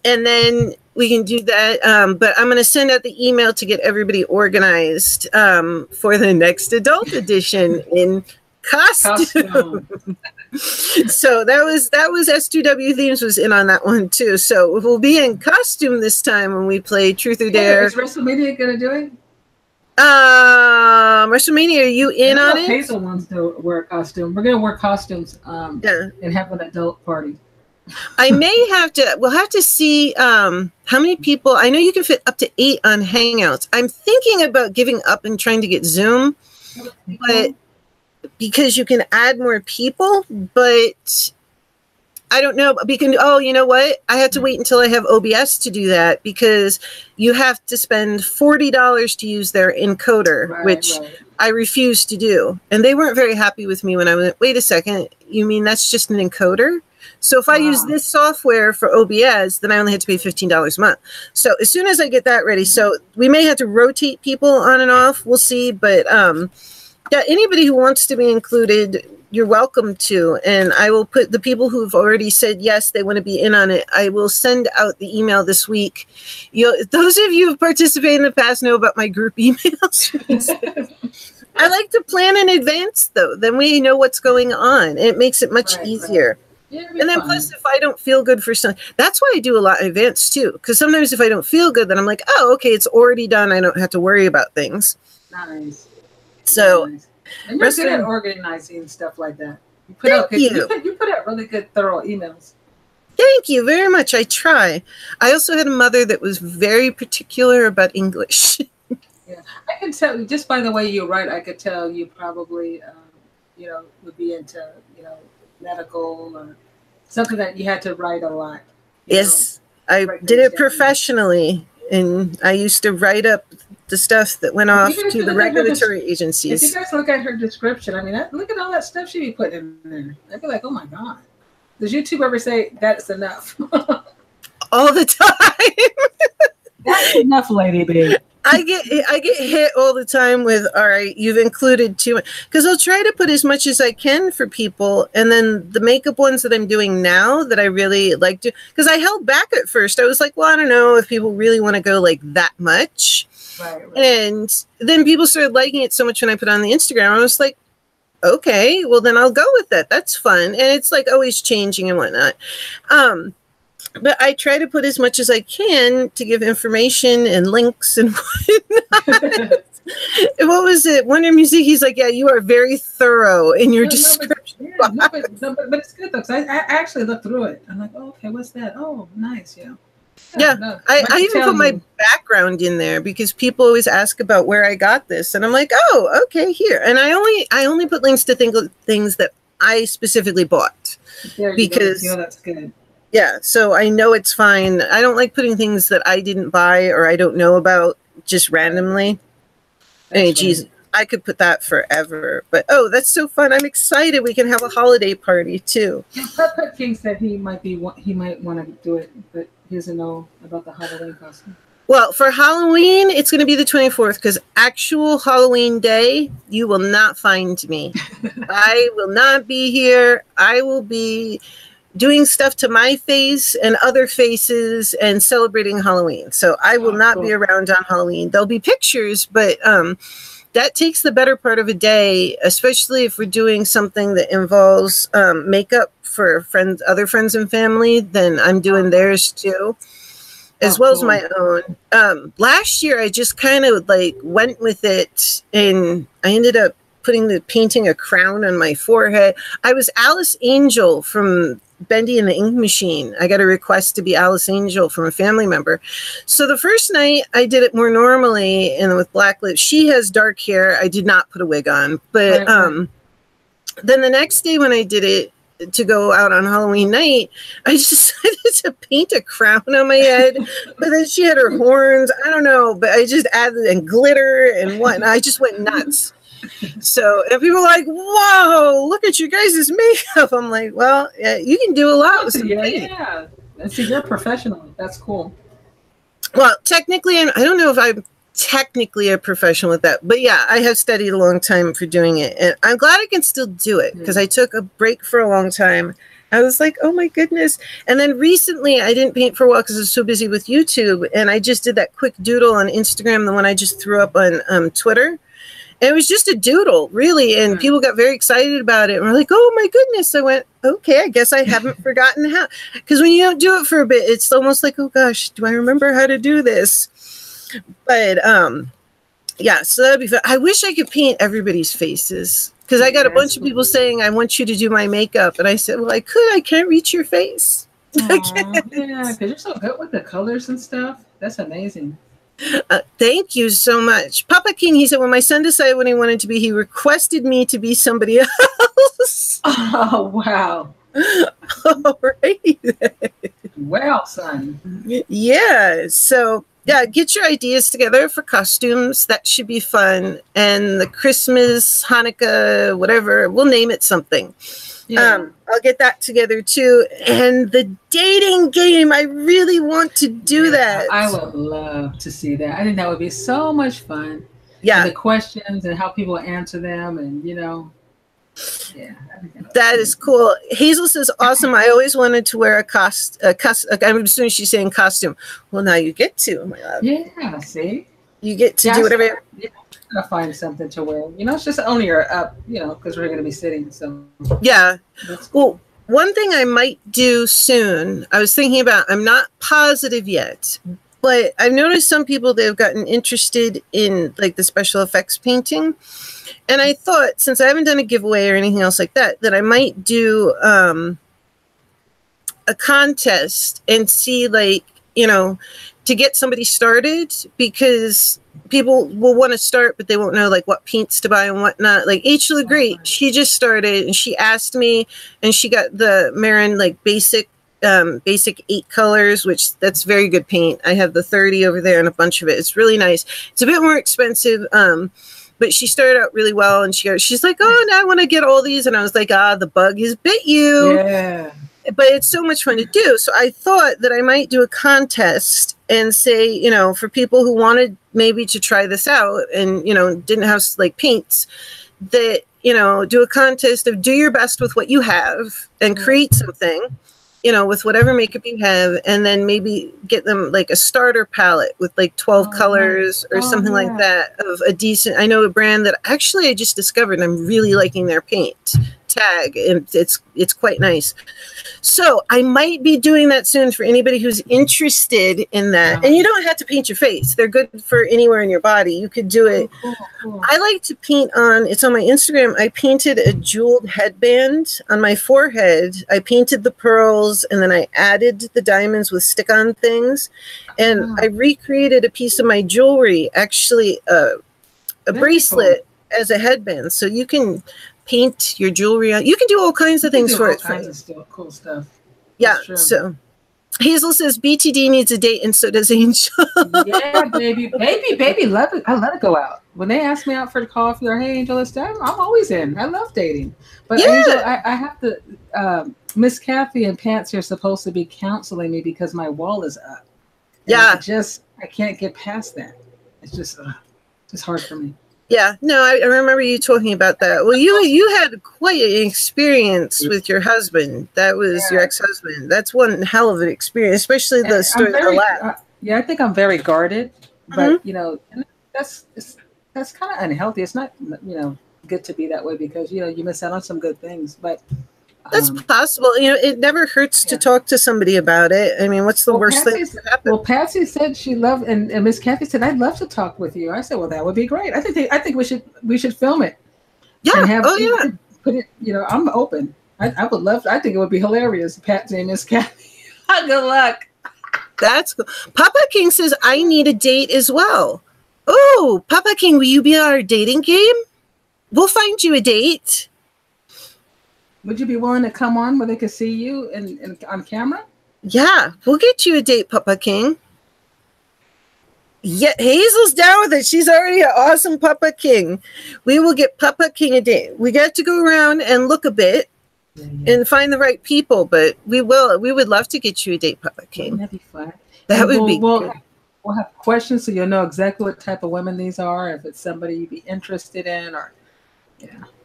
And then we can do that. But I'm going to send out the email to get everybody organized for the next adult edition in costume. So that was S2W Themes was in on that one too. So we'll be in costume this time when we play Truth or Dare. Is WrestleMania gonna do it? WrestleMania, are you in on it? Hazel wants to wear a costume. We're gonna wear costumes and have an adult party. I may have to, we'll have to see how many people. I know you can fit up to 8 on Hangouts. I'm thinking about giving up and trying to get Zoom, but because you can add more people, but I don't know. Because, oh, you know what? I have to wait until I have OBS to do that, because you have to spend $40 to use their encoder, which I refuse to do. And they weren't very happy with me when I went, wait a second, you mean that's just an encoder? So if I use this software for OBS, then I only have to pay $15 a month. So as soon as I get that ready, so we may have to rotate people on and off. We'll see. But yeah, anybody who wants to be included, you're welcome to. And I will put the people who've already said yes, they want to be in on it. I will send out the email this week. Those of you who participated in the past know about my group emails. I like to plan in advance, though. Then we know what's going on. It makes it much easier. Right. Yeah, and then plus, if I don't feel good for something, that's why I do a lot in advance, too. Because sometimes if I don't feel good, then I'm like, oh, okay, it's already done. I don't have to worry about things. Nice. So, nice. And you're good at organizing stuff like that. You put out really good, thorough emails. Thank you very much. I try. I also had a mother that was very particular about English. Yeah, I can tell you just by the way you write. I could tell you probably, would be into, medical or something that you had to write a lot. Yes, I did it professionally, and I used to write up the stuff that went off to the regulatory agencies. If you guys look at her description, I mean, look at all that stuff she be putting in there. I'd be like, oh my God, does YouTube ever say that's enough? All the time. That's enough, lady B. I get hit all the time with, all right, you've included too much, because I'll try to put as much as I can for people, and then the makeup ones that I'm doing now that I really like to, because I held back at first. I was like, well, I don't know if people really want to go like that much. Right. And then people started liking it so much when I put it on the Instagram. I was like, okay, well then I'll go with that. That's fun. And it's like always changing and whatnot. But I try to put as much as I can to give information and links and whatnot. What was it? Wonder Music, he's like, yeah, you are very thorough in your description. But it's good, though, because I actually looked through it. I'm like, oh, okay, what's that? Oh, nice, yeah. I even put my background in there because people always ask about where I got this. And I'm like, oh, okay, here. And I only put links to things that I specifically bought. Because that's good. Yeah, so I know it's fine. I don't like putting things that I didn't buy or I don't know about just randomly. Hey, geez, I could put that forever. But, oh, that's so fun. I'm excited. We can have a holiday party, too. Yeah, Put King said he might want to do it, but he doesn't know about the Halloween costume. Well, for Halloween, it's going to be the 24th because actual Halloween day, you will not find me. I will not be here. I will be doing stuff to my face and other faces and celebrating Halloween. So I will not be around on Halloween. There'll be pictures, but that takes the better part of a day, especially if we're doing something that involves makeup for other friends and family, then I'm doing theirs too, as well as my own. Last year, I just kind of like went with it, and I ended up painting a crown on my forehead. I was Alice Angel from Bendy and the Ink Machine. I got a request to be Alice Angel from a family member. So the first night I did it more normally and with black lips. She has dark hair. I did not put a wig on. But then the next day when I did it to go out on Halloween night, I decided to paint a crown on my head. But then she had her horns. I don't know. But I just added and glitter and whatnot. I just went nuts. So, and people are like, whoa, look at you guys' makeup. I'm like, well, yeah, you can do a lot with some paint. Yeah. See, you're a professional. That's cool. Well, technically, I don't know if I'm technically a professional with that, but yeah, I have studied a long time for doing it. And I'm glad I can still do it because I took a break for a long time. I was like, oh my goodness. And then recently I didn't paint for a while because I was so busy with YouTube. And I just did that quick doodle on Instagram, the one I just threw up on Twitter. It was just a doodle, really, and people got very excited about it. And we're like, oh, my goodness. I went, okay, I guess I haven't forgotten how. Because when you don't do it for a bit, it's almost like, oh, gosh, do I remember how to do this? But, yeah, so that'd be fun. I wish I could paint everybody's faces. Because I got a bunch of people saying, I want you to do my makeup. And I said, well, I could. I can't reach your face. Yeah, because you're so good with the colors and stuff. That's amazing. Thank you so much. Papa King, he said, when my son decided what he wanted to be, he requested me to be somebody else. Oh, wow. All right. Well, son. Yeah. So Yeah, get your ideas together for costumes. That should be fun. And the Christmas, Hanukkah, whatever, we'll name it something. Yeah. I'll get that together too. And the dating game, I really want to do that. I would love to see that. I think that would be so much fun. Yeah. And the questions and how people answer them, and you know. Yeah, that is cool. Hazel says, awesome. I always wanted to wear a I'm assuming she's saying costume. Well, now you get to, my love. Yeah, see? You get to do whatever. I'll find something to wear. You know, it's just only your up, you know, because we're going to be sitting. So, yeah. Well, one thing I might do soon, I was thinking about, I'm not positive yet, but I've noticed some people, they've gotten interested in like the special effects painting. And I thought, since I haven't done a giveaway or anything else like that, that I might do a contest and see, like, you know, to get somebody started, because people will want to start, but they won't know like what paints to buy and whatnot. Like H.L. Great, she just started and she asked me, and she got the Marin like basic 8 colors, which that's very good paint. I have the 30 over there and a bunch of it. It's really nice. It's a bit more expensive. But she started out really well, and she's like, oh, now I want to get all these. And I was like, the bug has bit you. Yeah. But it's so much fun to do. So I thought that I might do a contest and say, you know, for people who wanted maybe to try this out and, you know, didn't have like paints, that, you know, do a contest of do your best with what you have and create something, you know, with whatever makeup you have, and then maybe get them like a starter palette with like 12 colors or something like that of a decent, I know a brand that actually I just discovered and I'm really liking their paint. Tag, and it's quite nice. So I might be doing that soon for anybody who's interested in that. And you don't have to paint your face. They're good for anywhere in your body. You could do it. Cool. I like to paint on, it's on my Instagram. I painted a jeweled headband on my forehead. I painted the pearls, and then I added the diamonds with stick-on things. And I recreated a piece of my jewelry, actually a bracelet as a headband. So you can paint your jewelry on. You can do all kinds of things for it. All kinds of cool stuff. Yeah. So Hazel says BTD needs a date, and so does Angel. Yeah, baby, love it. I let it go out. When they ask me out for the coffee or hey, Angel, it's time, I'm always in. I love dating. But Angel, I have to. Miss Kathy and Patsy are supposed to be counseling me because my wall is up. And I can't get past that. It's just hard for me. Yeah, no, I remember you talking about that. Well, you had quite an experience with your husband. That was your ex-husband. That's one hell of an experience, especially the story of the lab. Yeah, I think I'm very guarded, but you know, that's kind of unhealthy. It's not, you know, good to be that way because you know you miss out on some good things. But that's possible. You know, it never hurts to talk to somebody about it. I mean, what's the worst thing that happen? Well, Patsy said she loved, and Miss Kathy said, "I'd love to talk with you." I said, "Well, that would be great. I think we should film it. Yeah. And have put it. You know, I'm open. I would love. I think it would be hilarious. Patsy and Miss Kathy. Good luck. That's cool. Papa King says I need a date as well. Oh, Papa King, will you be on our dating game? We'll find you a date. Would you be willing to come on where they could see you and on camera? Yeah, we'll get you a date, Papa King. Yeah, Hazel's down with it. She's already an awesome Papa King. We will get Papa King a date. We got to go around and look a bit and find the right people, but we will. We would love to get you a date, Papa King. That'd be fun. That would be good. We'll have questions so you'll know exactly what type of women these are, if it's somebody you'd be interested in, or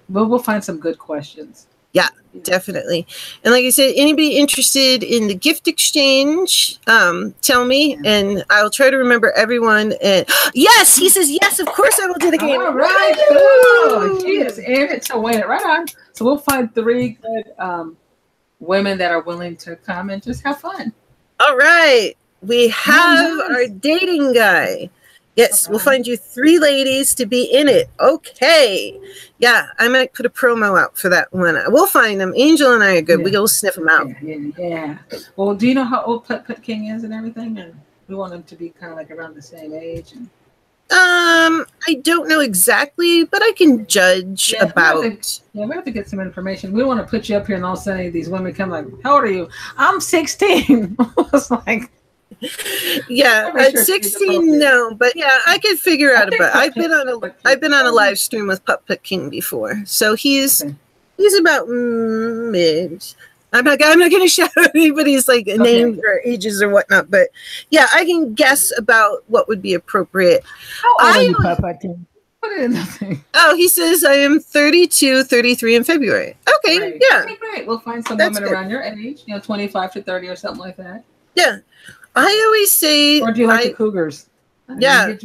we'll find some good questions. Yeah, definitely. And like I said, anybody interested in the gift exchange, tell me, and I'll try to remember everyone. And yes, he says, yes, of course I will do the game. All right, cool. She is in it to win it. Right on. So we'll find 3 good women that are willing to come and just have fun. All right. We have our dating guy. Yes, we'll find you 3 ladies to be in it. Okay. Yeah, I might put a promo out for that one. We'll find them. Angel and I are good. We'll sniff them out. Yeah. Well, do you know how old Put King is and everything? And we want him to be kind of like around the same age. And I don't know exactly, but I can judge about. We have to get some information. We don't want to put you up here and all of a sudden these women come like, how old are you? I'm 16. I was like, Yeah, at 16, no, but yeah, I could figure out about. I've been on a live stream with Putt King before, so he's about mid. I'm not going to shout out anybody's like names or ages or whatnot, but yeah, I can guess about what would be appropriate. How old are you, Putt King? Oh, he says I am 32, 33 in February. Okay, right. Yeah. Okay, great. We'll find some women around your age, 25 to 30 or something like that. Yeah. I always say... Or do you like the cougars? Yeah.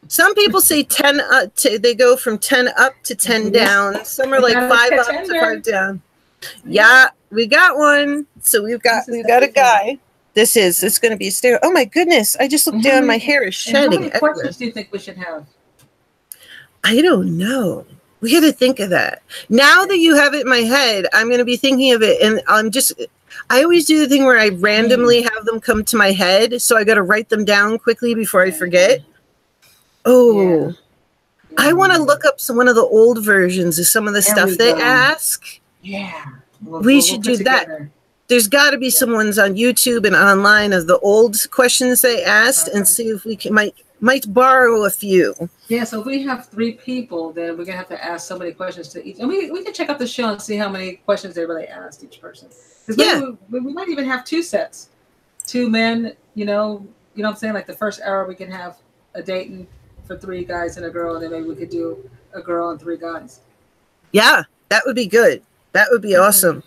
Some people say 10 up they go from 10 up to 10 down. Some are like 5 up to 5 down. Yeah, we got one. So we've got a guy. It's going to be a stereo. Oh my goodness. I just looked down. My hair is shedding. How many questions do you think we should have? I don't know. We got to think of that. Now that you have it in my head, I'm going to be thinking of it. And I always do the thing where I randomly have them come to my head. So I got to write them down quickly before I forget. Oh, I want to look up one of the old versions of some of the stuff they ask. Yeah. We should do that. There's got to be some ones on YouTube and online of the old questions they asked and see if we might borrow a few. Yeah, so if we have 3 people, then we're going to have to ask so many questions to each. And we can check out the show and see how many questions they really asked each person. Because we might even have 2 sets. 2 men, you know what I'm saying? Like the first hour we can have a dating for 3 guys and a girl, and then maybe we could do a girl and 3 guys. Yeah, that would be good. That would be awesome.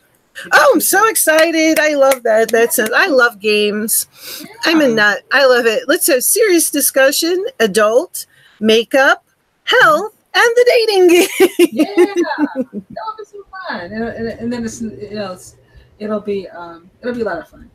Oh, I'm so excited. I love that. I love games. I'm a nut. I love it. Let's have serious discussion, adult, makeup, health, and the dating game. Yeah. That'll be so fun. And then it'll be a lot of fun.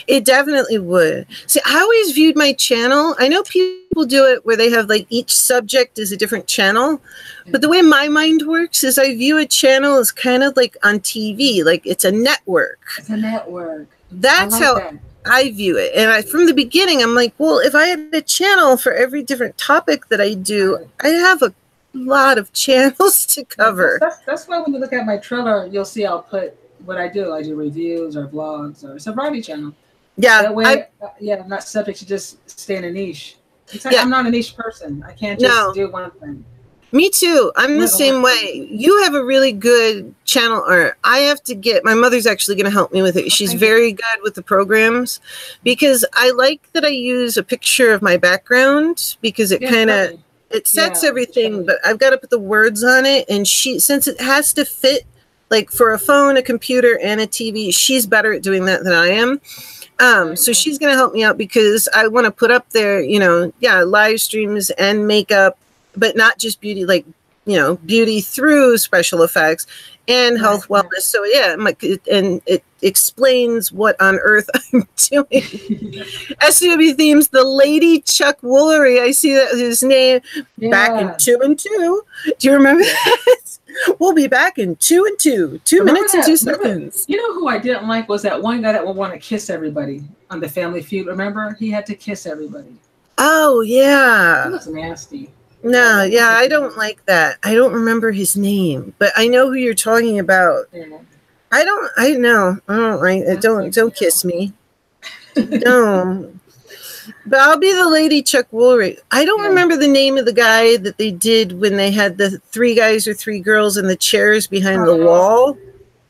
It definitely would. See, I always viewed my channel. I know people do it where they have like each subject is a different channel. But the way my mind works is I view a channel as kind of like on TV, like it's a network. It's a network. That's how I view it. And from the beginning, I'm like, well, if I had a channel for every different topic that I do, I'd have a lot of channels to cover. That's why when you look at my trailer, you'll see I'll put what I do. I do reviews or vlogs or it's a variety channel. Yeah. That way, I'm not subject to just stay in a niche. I'm not a niche person. I can't just do one thing. Me too. I'm the same way. You have a really good channel art. I have to my mother's actually going to help me with it. She's very good with the programs because I like that I use a picture of my background because it kind of, it sets everything, but I've got to put the words on it. And since it has to fit like for a phone, a computer, and a TV, she's better at doing that than I am. So she's going to help me out because I want to put up there, live streams and makeup, but not just beauty, like, beauty through special effects and health wellness. So yeah, and it explains what on earth I'm doing. SCW themes, the Lady Chuck Woolery. I see that his name back in 2 and 2. Do you remember that? We'll be back in 2 and 2. 2 minutes and 2 seconds. You know who I didn't like was that one guy that would want to kiss everybody on the Family Feud. Remember? He had to kiss everybody. Oh yeah. That was nasty. No, yeah, I don't like that. I don't remember his name, but I know who you're talking about. Yeah. I don't like it. Don't kiss me. No. But I'll be the Lady Chuck Woolery. I don't remember the name of the guy that they did when they had the 3 guys or 3 girls in the chairs behind the wall.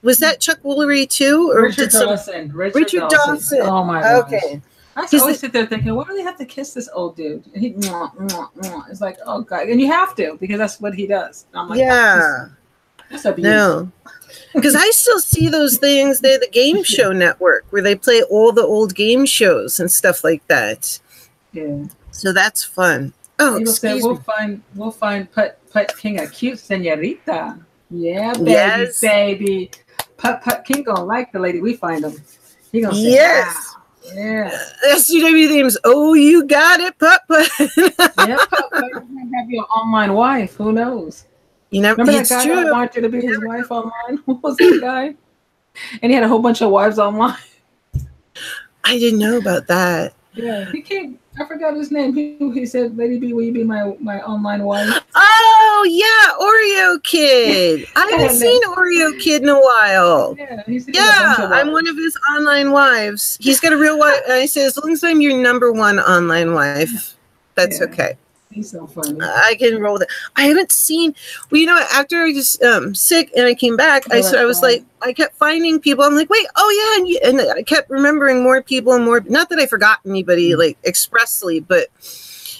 Was that Chuck Woolery too? Or Richard Dawson. Richard Dawson. Oh my gosh. Okay. I always sit there thinking, why do they have to kiss this old dude? And he, it's like, oh God. And you have to, because that's what he does. And I'm like, that's abuse. No. Because I still see those things. They're the Game Show Network where they play all the old game shows and stuff like that. Yeah. So that's fun. Oh, people say we'll find Putt King a cute señorita. Yeah, baby, baby. Putt King gonna like the lady we find him. He gonna say, wow. Yeah. SCW themes. Oh, you got it, Putt. Yeah, Putt might have your online wife. Who knows? Remember that guy that wanted you to be his wife online? What was that guy? And he had a whole bunch of wives online. I didn't know about that. Yeah, he came. I forgot his name. He said, "Lady B, will you be my online wife?" Oh yeah, Oreo Kid. I haven't seen Oreo Kid in a while. Yeah, I'm one of his online wives. He's got a real wife. And I say, as long as I'm your #1 online wife, that's okay. He's so funny. I can roll that. I haven't seen. Well, you know, after I was sick and I came back, I was like, I kept finding people. I'm like, wait, oh yeah, and I kept remembering more people and more. Not that I forgot anybody like expressly, but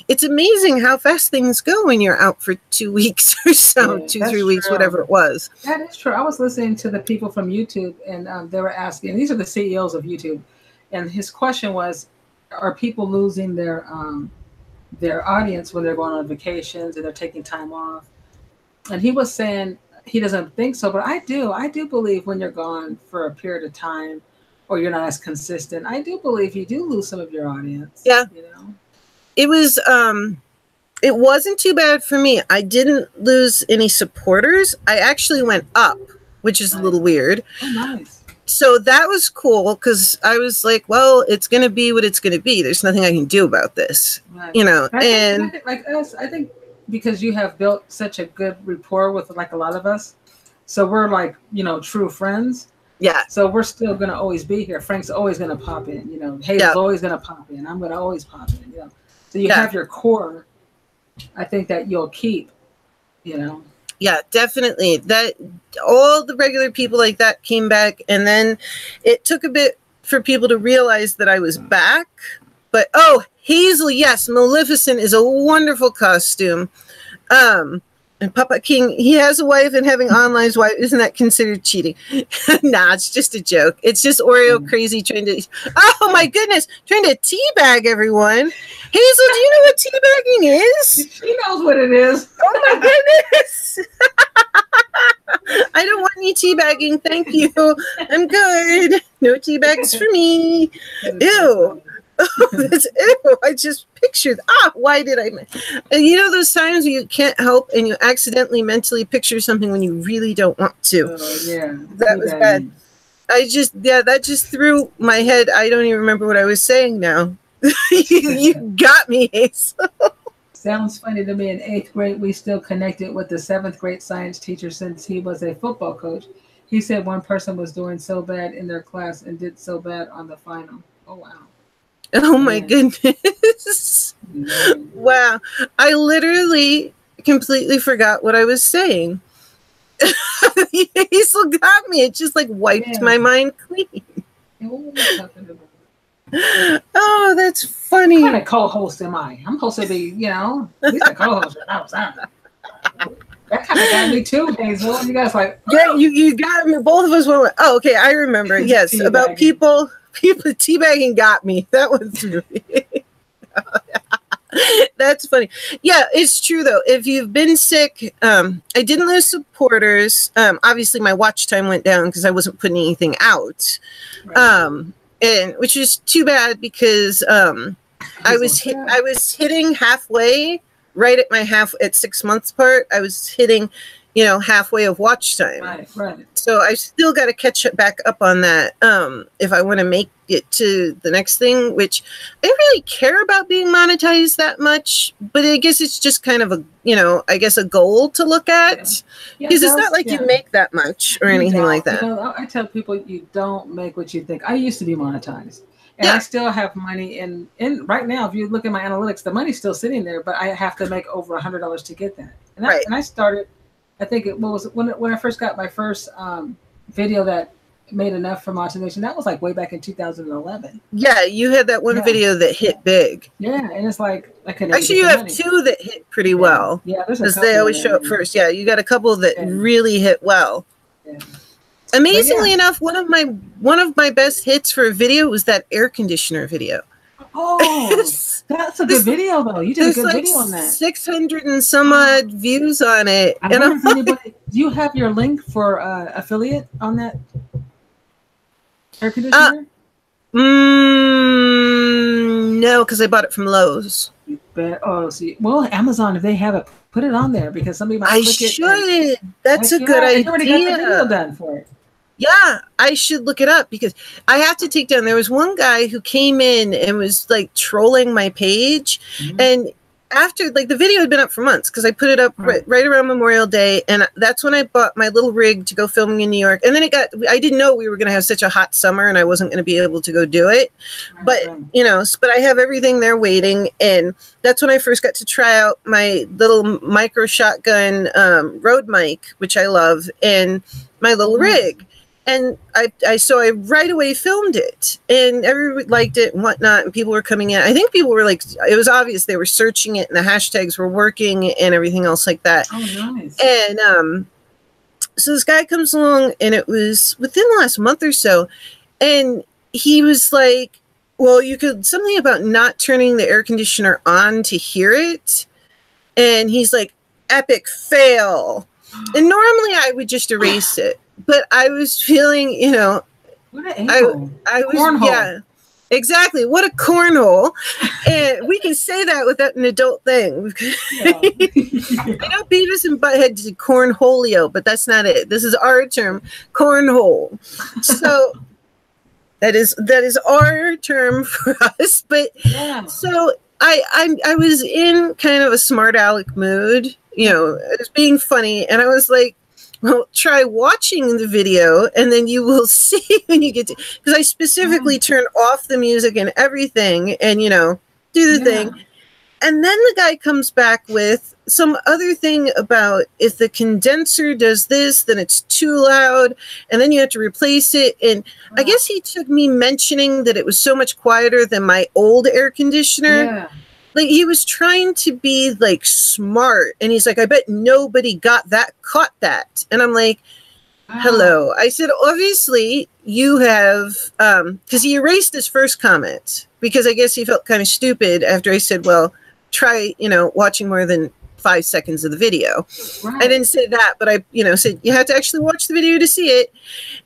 it's amazing how fast things go when you're out for 2 weeks or so, 2-3 weeks, whatever it was. That is true. I was listening to the people from YouTube, and they were asking. These are the CEOs of YouTube, and his question was, are people losing their audience when they're going on vacations and they're taking time off? And he was saying he doesn't think so, but I do believe when you're gone for a period of time or you're not as consistent, I do believe you do lose some of your audience. Yeah. You know? It was it wasn't too bad for me. I didn't lose any supporters. I actually went up, which is a little weird. Oh, nice. So that was cool because I was like, well, it's going to be what it's going to be. There's nothing I can do about this, you know. I think like us, I think because you have built such a good rapport with like a lot of us, so we're like, you know, true friends. Yeah. So we're still going to always be here. Frank's always going to pop in, you know. Hazel's always going to pop in. I'm going to always pop in, you know. So you have your core. I think that you'll keep, you know. Yeah, definitely. That all the regular people like that came back, and then it took a bit for people to realize that I was back. But oh, Hazel, yes, Maleficent is a wonderful costume. And Papa King, he has a wife, and having online's wife, isn't that considered cheating? Nah, it's just a joke. It's just Oreo crazy trying to, oh my goodness, trying to teabag everyone. Hazel, do you know what teabagging is? She knows what it is. Oh my goodness. I don't want any teabagging, thank you. I'm good. No teabags for me. Ew. Ew, I just pictured, why did I? And you know those times where you can't help and you accidentally mentally picture something when you really don't want to. Yeah. That was bad. That just threw my head. I don't even remember what I was saying now. you got me, Hazel. Sounds funny to me. In 8th grade, we still connected with the 7th grade science teacher since he was a football coach. He said one person was doing so bad in their class and did so bad on the final. Oh, wow. Oh my goodness. Wow. I literally completely forgot what I was saying. Hazel got me. It just like wiped my mind clean. Oh, that's funny. What kind of co-host am I? I'm supposed to be, you know, at least a co-host. That kind of got me too, Hazel. You guys like, yeah, you got me. Both of us went, oh, okay, I remember. Yes, about people teabagging got me. That was really that's funny. Yeah, it's true though. If you've been sick, I didn't lose supporters. Obviously my watch time went down because I wasn't putting anything out. Right. And which is too bad because I was hitting halfway, right at my at 6 months part. I was hitting, you know, halfway of watch time. Right. So I still got to catch back up on that if I want to make it to the next thing, which I don't really care about being monetized that much, but I guess it's just kind of a, you know, I guess a goal to look at because it's not like you make that much or anything like that. You know, I tell people you don't make what you think. I used to be monetized. And I still have money in right now. If you look at my analytics, the money's still sitting there, but I have to make over $100 to get that. And I started, I think it was when I first got my first video that made enough for monetization. That was like way back in 2011. Yeah, you had that one video that hit big. Yeah, and it's like I couldn't. Actually, you have two that hit pretty well. Yeah, because they always show up first. Yeah, you got a couple that really hit well. Yeah. Amazingly enough, one of my best hits for a video was that air conditioner video. Oh, that's a good video though. You did a good video on that. 600 and some odd views on it. Do you have your link for affiliate on that air conditioner? No, because I bought it from Lowe's. See, well, Amazon, if they have it, put it on there because somebody might click it. I should. That's a good idea. You already got the video done for it. Yeah, I should look it up because I have to take down. There was one guy who came in and was like trolling my page, and after, like, the video had been up for months because I put it up right around Memorial Day, and that's when I bought my little rig to go filming in New York. And then I didn't know we were going to have such a hot summer and I wasn't going to be able to go do it. But, you know, but I have everything there waiting. And that's when I first got to try out my little micro shotgun Rode mic, which I love, and my little rig. And so I right away filmed it, and everybody liked it and whatnot, and people were coming in. I think people were like, it was obvious they were searching it, and the hashtags were working and everything else like that. Oh, nice. And so this guy comes along, and it was within the last month or so, and he was like, well, you could, something about not turning the air conditioner on to hear it. And he's like, epic fail. And normally I would just erase it. But I was feeling, you know, what an I was, cornhole. Yeah, exactly. What a cornhole. And we can say that without an adult thing. Yeah. I know Beavis and Butthead did cornholio, but that's not it. This is our term, cornhole. So that is our term for us. But yeah. So I was in kind of a smart aleck mood, you know, it was being funny, and I was like, well, try watching the video, and then you will see when you get to, because I specifically turn off the music and everything, and, you know, do the thing. And then the guy comes back with some other thing about if the condenser does this, then it's too loud, and then you have to replace it. And I guess he took me mentioning that it was so much quieter than my old air conditioner. Yeah. Like, he was trying to be, like, smart. And he's like, I bet nobody caught that. And I'm like, hello. I said, obviously, you have, because he erased his first comment. Because I guess he felt kind of stupid after I said, well, try, you know, watching more than 5 seconds of the video. Right. I didn't say that, but I, you know, said, you have to actually watch the video to see it.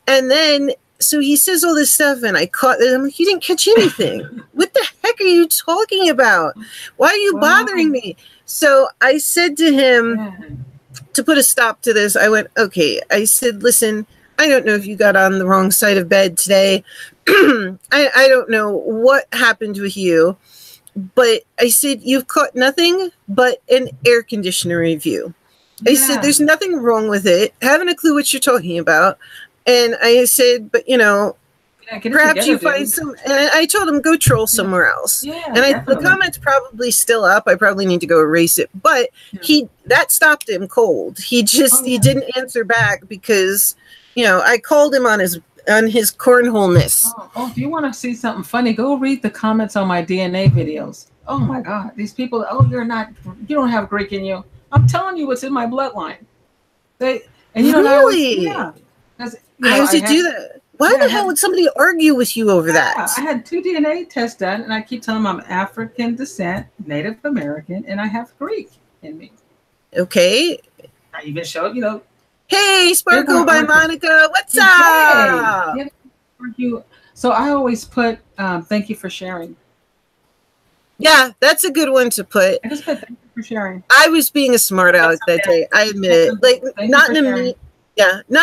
And then, so he says all this stuff, and I caught it. I'm like, you didn't catch anything. What the heck are you talking about? Why are you bothering me? So I said to him, to put a stop to this, I went, okay. I said, listen, I don't know if you got on the wrong side of bed today. I don't know what happened with you. But I said, you've caught nothing but an air conditioner review. I said, there's nothing wrong with it. Haven't a clue what you're talking about. And I said, but, you know, perhaps you find some, and I told him, go troll somewhere else. Yeah, and the comment's probably still up. I probably need to go erase it. But that stopped him cold. He just, he didn't answer back because, you know, I called him on his cornholeness. Oh, if you want to see something funny, go read the comments on my DNA videos. Oh my God, these people, you don't have Greek in you. I'm telling you what's in my bloodline. And you know, really? How does it do that? Why the hell would somebody argue with you over that? I had 2 DNA tests done, and I keep telling them I'm African descent, Native American, and I have Greek in me. Okay. I even showed, you know. Hey, Sparkle by Monica. What's up? So I always put, thank you for sharing. Yeah, that's a good one to put. I just put thank you for sharing. I was being a smart aleck that day. I admit it. Like, not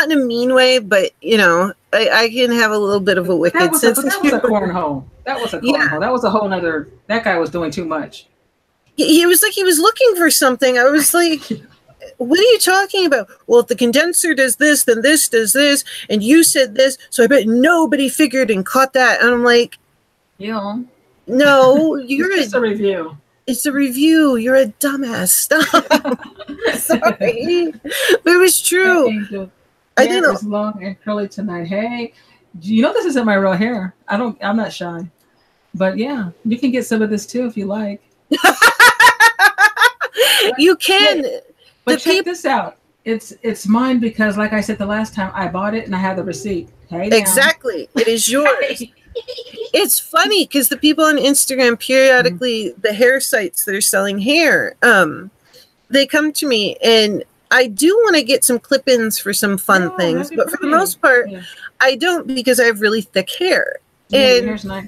in a mean way, but, you know, I can have a little bit of a wicked sense. That was a cornhole. That was a cornhole. Yeah. That was a whole nother, that guy was doing too much. He was like, he was looking for something. I was like, what are you talking about? Well, if the condenser does this, then this does this, and you said this, so I bet nobody figured and caught that. And I'm like, no, you're just a review. It's a review. You're a dumbass. Stop. Sorry, but it was true. I didn't know. It's long and curly tonight. Hey, you know this isn't my real hair. I'm not shy, but yeah, you can get some of this too if you like. You can. But check this out. It's mine because, like I said the last time, I bought it and I have the receipt. Hey, exactly. It is yours. It's funny because the people on Instagram periodically, the hair sites that are selling hair, they come to me, and I do want to get some clip-ins for some fun things, but for the most part, I don't, because I have really thick hair. And your hair's nice.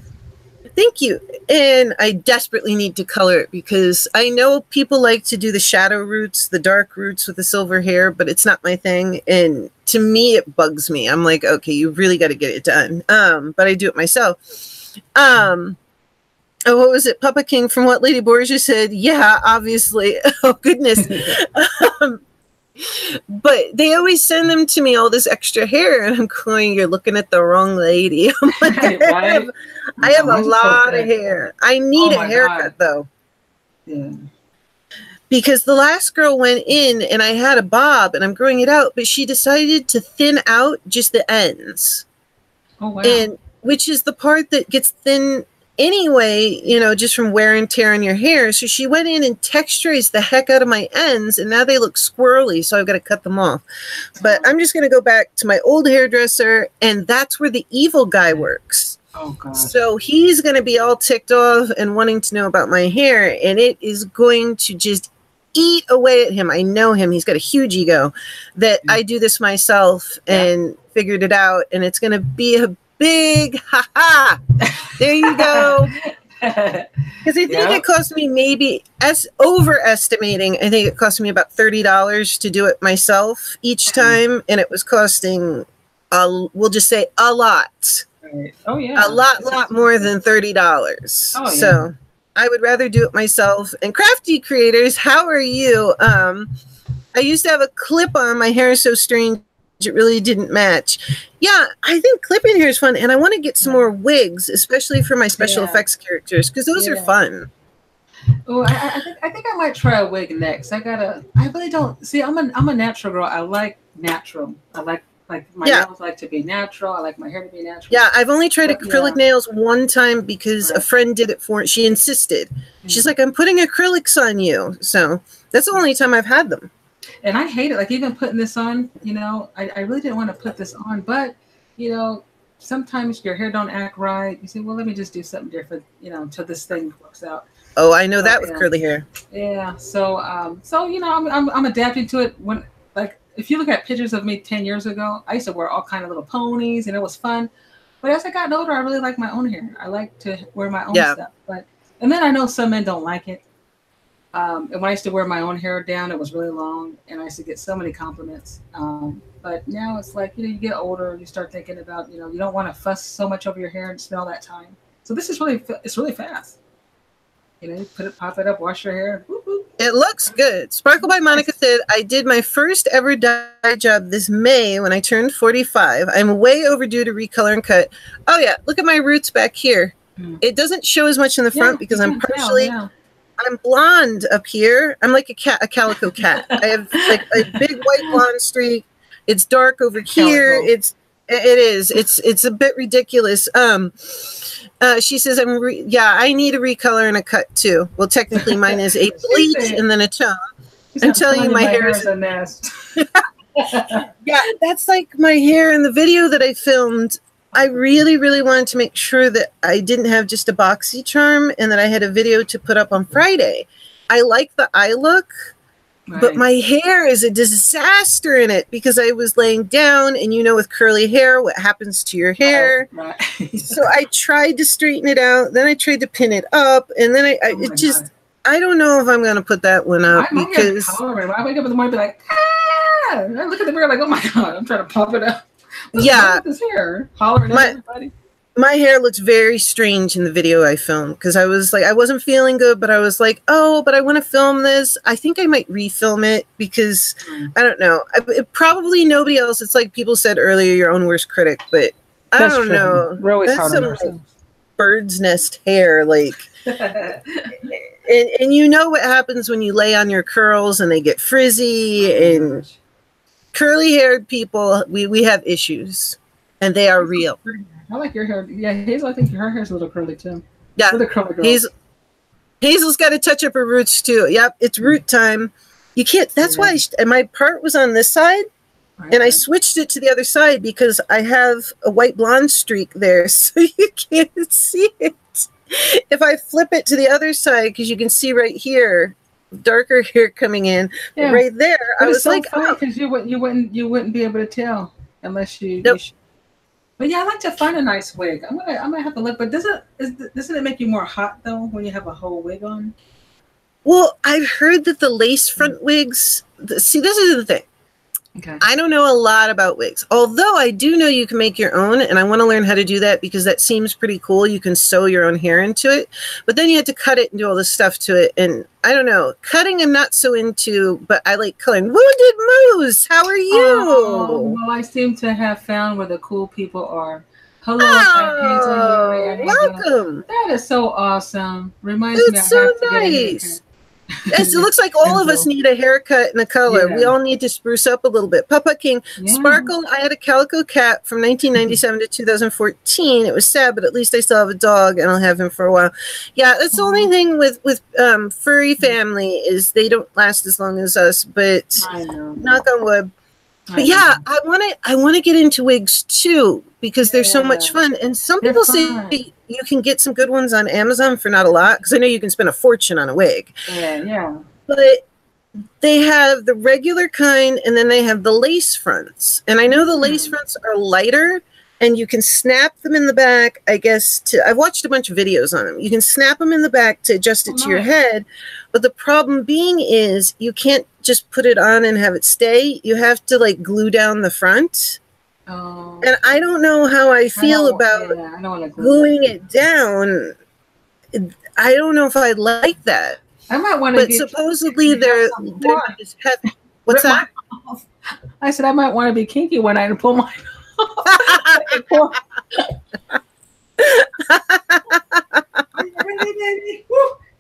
Thank you. And I desperately need to color it because I know people like to do the shadow roots, the dark roots with the silver hair, but it's not my thing. And to me, it bugs me. I'm like, okay, you really got to get it done. But I do it myself. Oh, what was it? Papa King from What Lady Borgia said. Yeah, obviously. Oh, goodness. But they always send them to me, all this extra hair, and I'm going, you're looking at the wrong lady. I'm like, Right? I have a lot of hair. I need a haircut, though. Yeah. Because the last girl went in, and I had a bob, and I'm growing it out, but she decided to thin out just the ends. Oh, wow. And which is the part that gets thin anyway, you know, just from wear and tear on your hair. So she went in and texturized the heck out of my ends, and now they look squirrely, so I've got to cut them off. But I'm just going to go back to my old hairdresser, and that's where the evil guy works. Oh, God. So he's going to be all ticked off and wanting to know about my hair, and it is going to just eat away at him. I know him. He's got a huge ego that I do this myself and figured it out, and it's going to be a big ha-ha. There you go. Because I think it cost me, maybe, as overestimating, I think it cost me about $30 to do it myself each time, and it was costing, we'll just say, a lot. Right. Oh, yeah. A lot more than $30. Oh, yeah. So I would rather do it myself. And crafty creators, how are you? I used to have a clip on. My hair is so strange, it really didn't match. Yeah, I think clipping hair is fun, and I want to get some more wigs, especially for my special effects characters, because those are fun. Oh, I think I might try a wig next. I really don't see. I'm a natural girl. I like natural. I like my nails like to be natural. I like my hair to be natural. Yeah, I've only tried acrylic nails one time because a friend did it for. She insisted. She's like, I'm putting acrylics on you. So that's the only time I've had them. And I hate it. Like, even putting this on, you know, I really didn't want to put this on, but, you know, sometimes your hair don't act right. You say, well, let me just do something different, you know, until this thing works out. Oh, I know that with curly hair. Yeah. So, you know, I'm adapting to it. When, like, if you look at pictures of me 10 years ago, I used to wear all kind of little ponies, and it was fun. But as I got older, I really like my own hair. I like to wear my own stuff. And then I know some men don't like it. And when I used to wear my own hair down, it was really long, and I used to get so many compliments. But now it's like, you know, you get older, you start thinking about, you know, you don't want to fuss so much over your hair and spend all that time. So this is it's really fast. You know, you pop it up, wash your hair. Whoop, whoop. It looks good. Sparkle by Monica said, I did my first ever dye job this May when I turned 45. I'm way overdue to recolor and cut. Oh yeah, look at my roots back here. It doesn't show as much in the front because I'm partially... I'm blonde up here. I'm like a calico cat. I have like a big white blonde streak. It's dark over here. It is. It's a bit ridiculous. She says, I need a recolor and a cut too. Well, technically mine is a bleach and then a tone. I'm telling you, my hair is a nest. Yeah, that's like my hair in the video that I filmed. I really, really wanted to make sure that I didn't have just a boxy charm and that I had a video to put up on Friday. I like the eye look, but my hair is a disaster in it because I was laying down, and you know, with curly hair, what happens to your hair. So I tried to straighten it out. Then I tried to pin it up, and then I don't know if I'm going to put that one up because when I wake up in the morning, I'll be like, ah! And I look at the mirror like, oh my God, I'm trying to pop it up. What's wrong with this hair? Hollering at everybody. My hair looks very strange in the video I filmed because I was like, I wasn't feeling good, but I was like, oh, but I want to film this. I think I might refilm it because I don't know. Probably nobody else. It's like people said earlier, your own worst critic, but I don't know. We're always hard on ourselves. Bird's nest hair, like, and you know what happens when you lay on your curls and they get frizzy and curly haired people. We have issues, and they are real. I like your hair. Yeah, Hazel, I think your hair's a little curly too. Yeah, we're the curly girl. Hazel's got to touch up her roots too. Yep, it's root time. You can't. That's why my part was on this side, and I switched it to the other side because I have a white blonde streak there, so you can't see it. If I flip it to the other side, because you can see right here, darker hair coming in, right there. But I was like, because you wouldn't be able to tell unless you. But yeah, I like to find a nice wig. I'm gonna have to look. But doesn't it make you more hot though when you have a whole wig on? Well, I've heard that the lace front wigs. See, this is the thing. Okay. I don't know a lot about wigs, although I do know you can make your own, and I want to learn how to do that because that seems pretty cool. You can sew your own hair into it, but then you have to cut it and do all this stuff to it. And I don't know, cutting I'm not so into, but I like coloring. Wounded Moose, how are you? Well, I seem to have found where the cool people are. Hello, welcome. That is so awesome. Reminds me it's so nice. Yes, it looks like all of us need a haircut and a color. Yeah. We all need to spruce up a little bit. Papa King, yeah. Sparkle, I had a calico cat from 1997 to 2014. It was sad, but at least I still have a dog, and I'll have him for a while. Yeah, that's the only thing with furry family is they don't last as long as us, but knock on wood. But yeah, I want to get into wigs too because they're so much fun. And some people say you can get some good ones on Amazon for not a lot because I know you can spend a fortune on a wig. Yeah. But they have the regular kind and then they have the lace fronts. And I know the lace fronts are lighter and you can snap them in the back, I guess, I've watched a bunch of videos on them. You can snap them in the back to adjust it to your head. But the problem being is you can't just put it on and have it stay. You have to like glue down the front. Oh. And I don't know how I feel about gluing it down. I don't know if I like that. I might want to. But supposedly they're just heavy. What's that? I said I might want to be kinky when I pull mine off.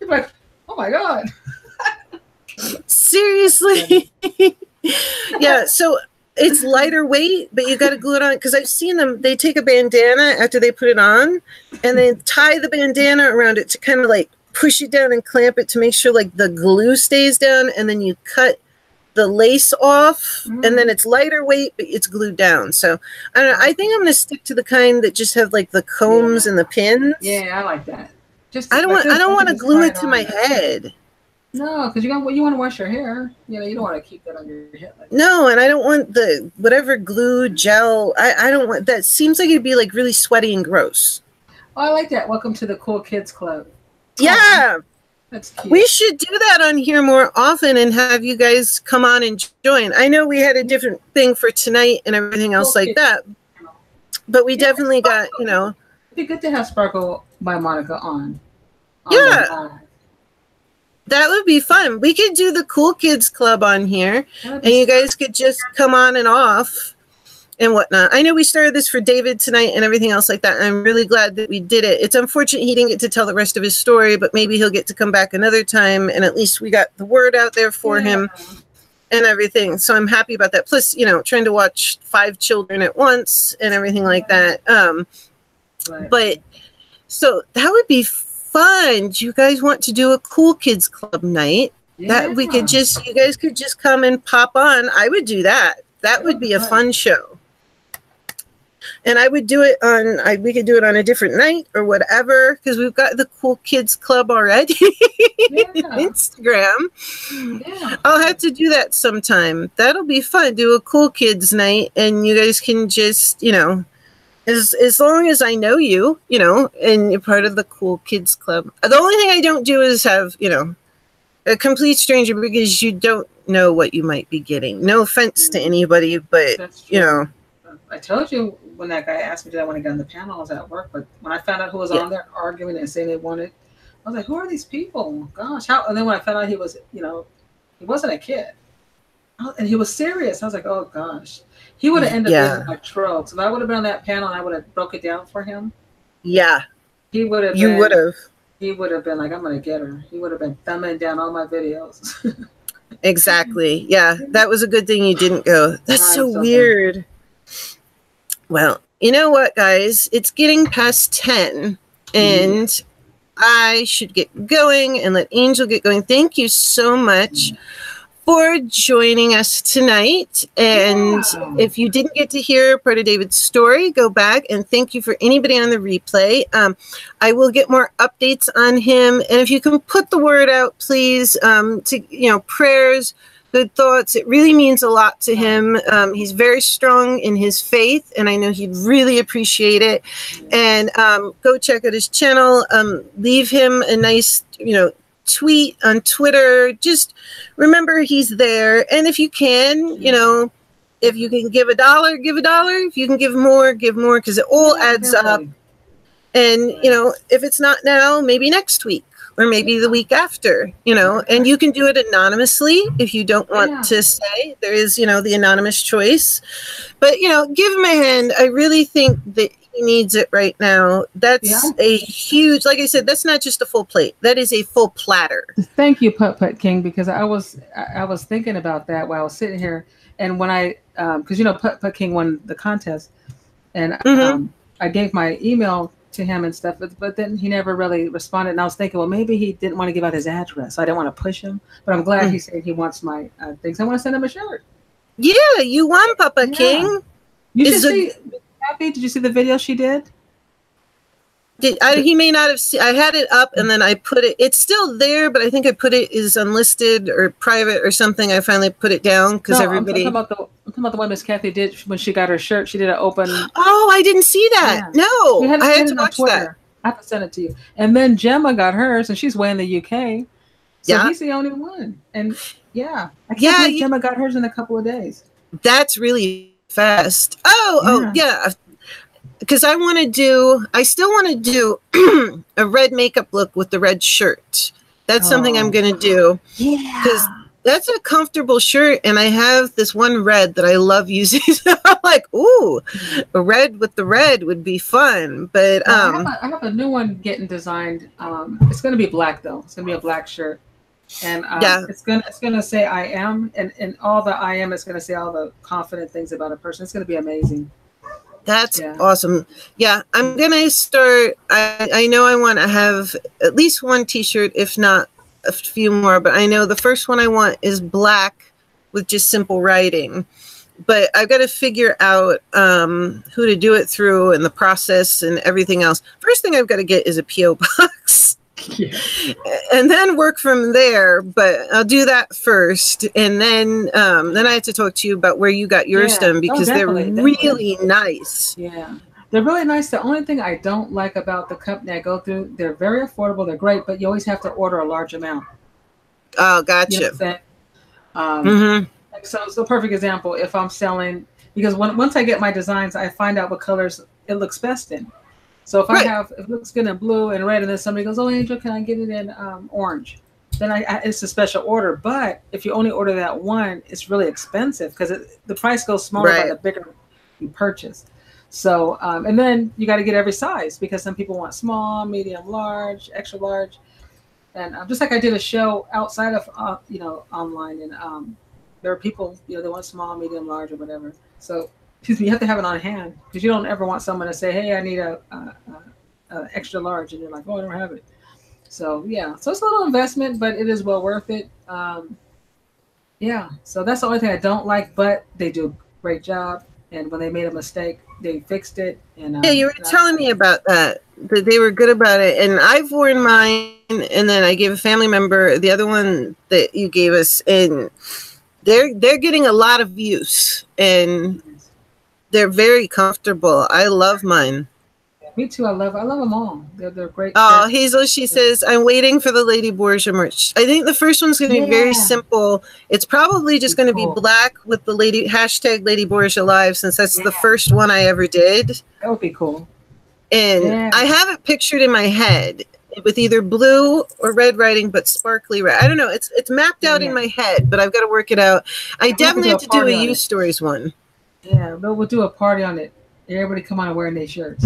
Like, oh my God. Seriously. Yeah, so it's lighter weight, but you got to glue it on because I've seen them. They take a bandana after they put it on and they tie the bandana around it to kind of like push it down and clamp it to make sure like the glue stays down, and then you cut the lace off and then it's lighter weight but it's glued down. So I don't know, I think I'm going to stick to the kind that just have like the combs and the pins. Yeah, I like that. I don't want to glue it to my head. No, because you want to wash your hair. You know, you don't want to keep that on your head. No, and I don't want the whatever glue, gel. I don't want that. Seems like it'd be like really sweaty and gross. Oh, I like that. Welcome to the Cool Kids Club. Yeah. That's cute. We should do that on here more often and have you guys come on and join. I know we had a different thing for tonight and everything else like that. But we definitely got, you know. It'd be good to have Sparkle by Monica on. Yeah. That would be fun. We could do the Cool Kids Club on here, and you guys could just come on and off and whatnot. I know we started this for David tonight and everything else like that. And I'm really glad that we did it. It's unfortunate he didn't get to tell the rest of his story, but maybe he'll get to come back another time, and at least we got the word out there for him and everything. So I'm happy about that. Plus, you know, trying to watch 5 children at once and everything like that. But so that would be fun. Do you guys want to do a Cool Kids Club night? That we could just, you guys could just come and pop on. I would do that. That would be a fun show. And I would do it on, we could do it on a different night or whatever, because we've got the Cool Kids Club already. Instagram. Yeah. I'll have to do that sometime. That'll be fun. Do a Cool Kids night, and you guys can just, you know, as long as I know you, you know, and you're part of the Cool Kids Club. The only thing I don't do is have, you know, a complete stranger, because you don't know what you might be getting. No offense to anybody, but, you know. I told you when that guy asked me, did I want to get on the panel? I was at work, but when I found out who was on there arguing and saying they wanted, I was like, who are these people? Gosh, how? And then when I found out he was, you know, he wasn't a kid. And he was serious. I was like, oh, gosh. He would have ended up being my troll. So if I would have been on that panel and I would have broke it down for him. Yeah. He would have. You would have. He would have been like, I'm going to get her. He would have been thumbing down all my videos. Exactly. Yeah. That was a good thing you didn't go. That's so weird. Well, you know what, guys? It's getting past 10, and I should get going and let Angel get going. Thank you so much for joining us tonight. And if you didn't get to hear part of David's story, go back, and thank you for anybody on the replay. I will get more updates on him. And if you can put the word out, please, to, you know, prayers, good thoughts. It really means a lot to him. He's very strong in his faith, and I know he'd really appreciate it. And go check out his channel. Leave him a nice, you know, tweet on Twitter. Just remember he's there. And if you can, you know, if you can give $1, give $1. If you can give more, because it all adds up. And, you know, if it's not now, maybe next week or maybe the week after, you know, and you can do it anonymously if you don't want to say. There is, you know, the anonymous choice. But, you know, give him a hand. I really think that he needs it right now. That's a huge, like I said, that's not just a full plate. That is a full platter. Thank you, Putt Putt King, because I was thinking about that while I was sitting here. And when I, because, you know, Putt Putt King won the contest. And I gave my email to him and stuff, but then he never really responded. And I was thinking, well, maybe he didn't want to give out his address. So I didn't want to push him. But I'm glad he said he wants my things. I want to send him a shirt. Yeah, you won, Papa King. You should see. Happy? Did you see the video she did? He may not have seen. I had it up and then I put it. It's still there, but I think I put it as unlisted or private or something. I finally put it down because everybody. I'm talking about the one Miss Kathy did when she got her shirt. She did an open. Oh, I didn't see that. Yeah. No, I had to watch that. I have to send it to you. And then Gemma got hers, and she's way in the UK. So he's the only one. And I can't believe Gemma got hers in a couple of days. That's really fast. Oh, yeah. Because I still want to do a red makeup look with the red shirt. That's something I'm going to do. Yeah. Because that's a comfortable shirt. And I have this one red that I love using. So I'm like, ooh, a red with the red would be fun. But I have a new one getting designed. It's going to be black, though. It's going to be a black shirt. And it's gonna say I am. And all the I am is going to say all the confident things about a person. It's going to be amazing. That's awesome. Yeah, I'm going to start. I know I want to have at least one t-shirt, if not a few more. But I know the first one I want is black with just simple writing. But I've got to figure out who to do it through and the process and everything else. First thing I've got to get is a P.O. box. Yeah. And then work from there, but I'll do that first, and then I have to talk to you about where you got yours done, because they're really nice. Yeah, they're really nice. The only thing I don't like about the company I go through, they're very affordable, they're great, but you always have to order a large amount. Oh, gotcha. You know what I'm saying? So perfect example, if I'm selling, because once I get my designs, I find out what colors it looks best in. So if if it looks good in blue and red, and then somebody goes, "Oh, Angel, can I get it in orange?" Then it's a special order. But if you only order that one, it's really expensive because the price goes smaller by the bigger you purchase. So and then you got to get every size, because some people want small, medium, large, extra large, and just like I did a show outside of online, and there are people they want small, medium, large, or whatever. So. Excuse me, you have to have it on hand, because you don't ever want someone to say, "Hey, I need a extra large," and you're like, "Oh, I don't have it." So so it's a little investment, but it is well worth it. So that's the only thing I don't like, but they do a great job. And when they made a mistake, they fixed it. And you were telling me about that they were good about it. And I've worn mine, and then I gave a family member the other one that you gave us, and they're getting a lot of use, and they're very comfortable. I love mine. Me too. I love them all. They're great. Oh, Hazel, she says, I'm waiting for the Lady Borgia merch. I think the first one's going to be very simple. It's probably just going to be black with the hashtag Lady Borgia Live, since that's the first one I ever did. That would be cool. And I have it pictured in my head with either blue or red writing, but sparkly red. I don't know. It's mapped out in my head, but I've got to work it out. I definitely have to do a Use Stories one. Yeah, but we'll do a party on it. Everybody come on and wearing their shirts.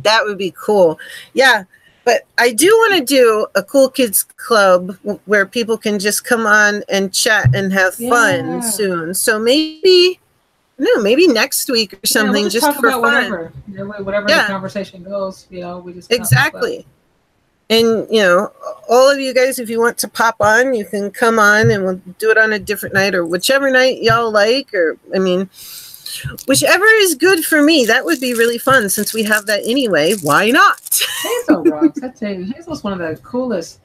That would be cool. Yeah, but I do want to do a Cool Kids Club where people can just come on and chat and have fun soon. So maybe next week or something, we'll just for fun. Whatever the conversation goes, we just exactly. And all of you guys, if you want to pop on, you can come on, and we'll do it on a different night, or whichever night y'all like, or whichever is good for me. That would be really fun, since we have that anyway. Why not? Hazel rocks. I tell you, Hazel's one of the coolest.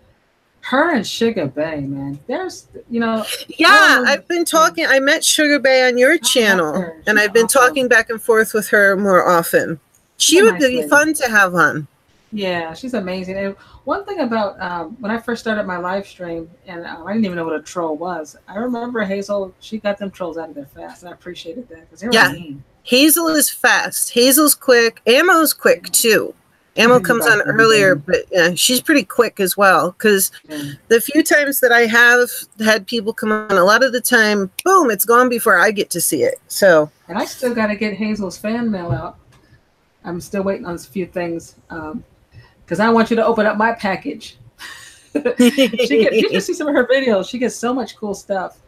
Her and Sugar Bay, man. There's, I've been talking. I met Sugar Bay on your channel, and I've been talking back and forth with her more often. She would be fun to have on. Yeah, she's amazing. And one thing about when I first started my live stream, and I didn't even know what a troll was. I remember Hazel, she got them trolls out of there fast, and I appreciated that because they were mean. Hazel is fast. Hazel's quick. Ammo's quick too. Ammo comes on earlier, but yeah, she's pretty quick as well. Because the few times that I have had people come on, a lot of the time, boom, it's gone before I get to see it. So, and I still got to get Hazel's fan mail out. I'm still waiting on a few things because I want you to open up my package. You can see some of her videos. She gets so much cool stuff.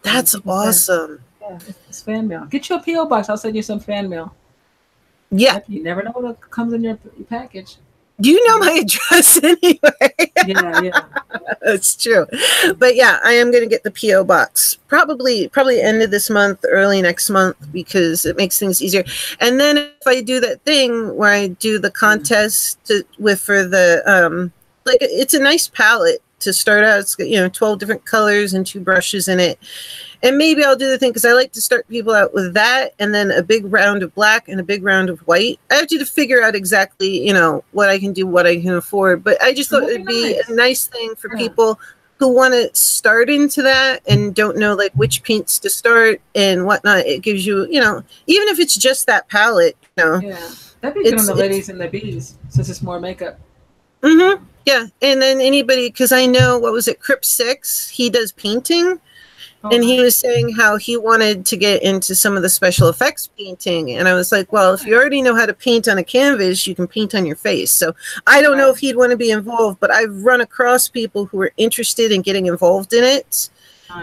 That's awesome. Yeah, it's fan mail. Get you a P.O. box. I'll send you some fan mail. Yeah. You never know what comes in your package. You know my address anyway. Yeah. That's true. But yeah, I am going to get the P.O. box probably end of this month, early next month, because it makes things easier. And then if I do that thing where I do the contest for the like, it's a nice palette to start out. It's got 12 different colors and 2 brushes in it. And maybe I'll do the thing because I like to start people out with that, and then a big round of black and a big round of white. I have to figure out exactly, what I can do, what I can afford. But I just thought it'd be a nice thing for people who want to start into that and don't know like which paints to start and whatnot. It gives you, even if it's just that palette, Yeah, that'd be good on the ladies and the bees since it's more makeup. Mm-hmm. Yeah, and then anybody, because I know, what was it, Crip 6, he does painting. And he was saying how he wanted to get into some of the special effects painting. And I was like, well, if you already know how to paint on a canvas, you can paint on your face. So I don't know if he'd want to be involved, but I've run across people who are interested in getting involved in it.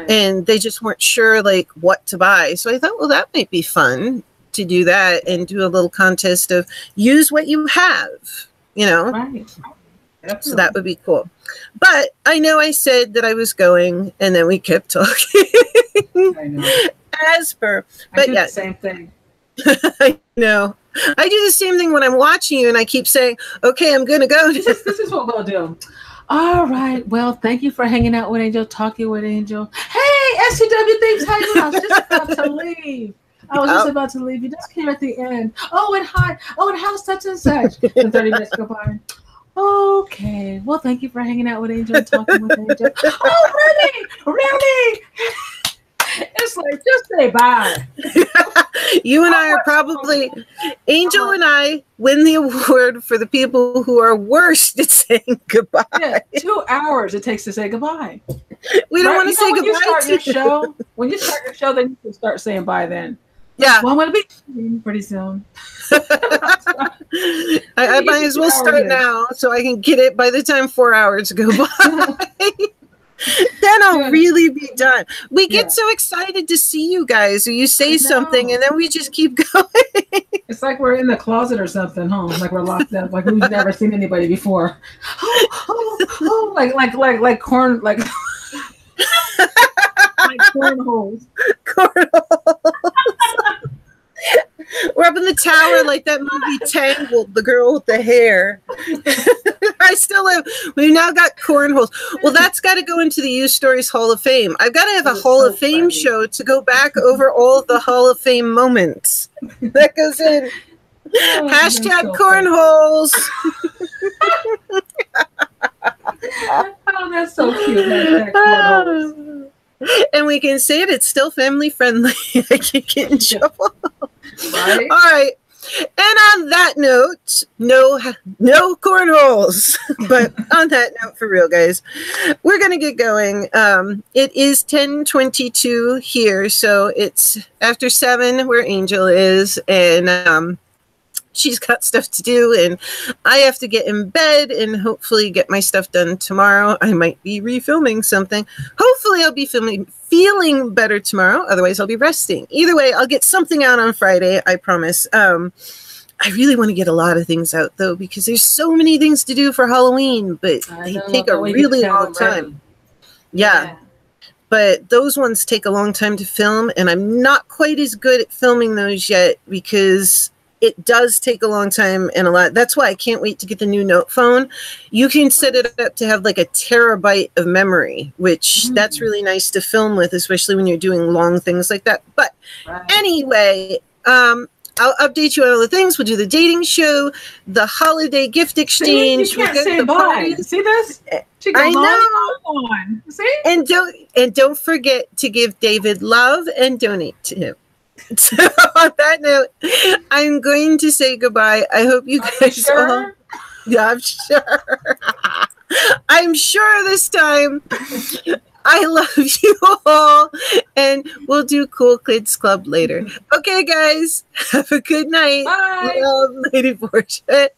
And they just weren't sure like what to buy. So I thought, well, that might be fun to do that and do a little contest of use what you have, Right. So that would be cool. But I know I said that I was going, and then we kept talking. I know. As per. But yeah, same thing. I know. I do the same thing when I'm watching you, and I keep saying, okay, I'm going to go. This is what we'll do. All right. Well, thank you for hanging out with Angel, talking with Angel. Hey, SCW Thieves, how you doing? I was just about to leave. You just came at the end. Oh, and hi. Oh, and how's such and such? And 30 minutes go by. Okay. Well, thank you for hanging out with Angel and talking with Angel. Oh, really? It's like, just say bye. You and I are probably, Angel and I win the award for the people who are worst at saying goodbye. Yeah, 2 hours it takes to say goodbye. We don't want to say goodbye When you start your show, then you can start saying bye then. Yeah. Well, I'm going to be pretty soon. I might as well start now so I can get it by the time 4 hours go by. Then I'll really be done. We get so excited to see you guys, or you say something, and then we just keep going. It's like we're in the closet or something, huh? Like we're locked up, like we've never seen anybody before. Like corn, like cornholes. Cornholes. We're up in the tower like that movie Tangled, the girl with the hair. I still have, we've now got cornholes. Well, that's got to go into the U Stories Hall of Fame. I've got to have a Hall of Fame show to go back over all of the Hall of Fame moments. That goes in. Hashtag cornholes. Oh, that's so cute. Hashtag cornholes. And we can say it, it's still family friendly. I can't get in trouble. Right? All right. And on that note, no cornholes. But on that note, for real, guys, we're going to get going. It is 10:22 here, so it's after 7 where Angel is, and she's got stuff to do, and I have to get in bed and hopefully get my stuff done tomorrow. I might be refilming something. Hopefully I'll be feeling better tomorrow. Otherwise I'll be resting. Either way, I'll get something out on Friday, I promise. I really want to get a lot of things out though, because there's so many things to do for Halloween, but they take a really long time. Yeah. But those ones take a long time to film, and I'm not quite as good at filming those yet because it does take a long time and a lot. That's why I can't wait to get the new Note phone. You can set it up to have like a terabyte of memory, which that's really nice to film with, especially when you're doing long things like that. But anyway, I'll update you on all the things. We'll do the dating show, the holiday gift exchange. See, you can't say bye. See this? I know. On. See? And don't forget to give David love and donate to him. So on that note, I'm going to say goodbye. I hope you guys all. Yeah, I'm sure. I'm sure this time. I love you all, and we'll do Cool Kids Club later. Okay, guys, have a good night. Bye. Love, Lady Portia.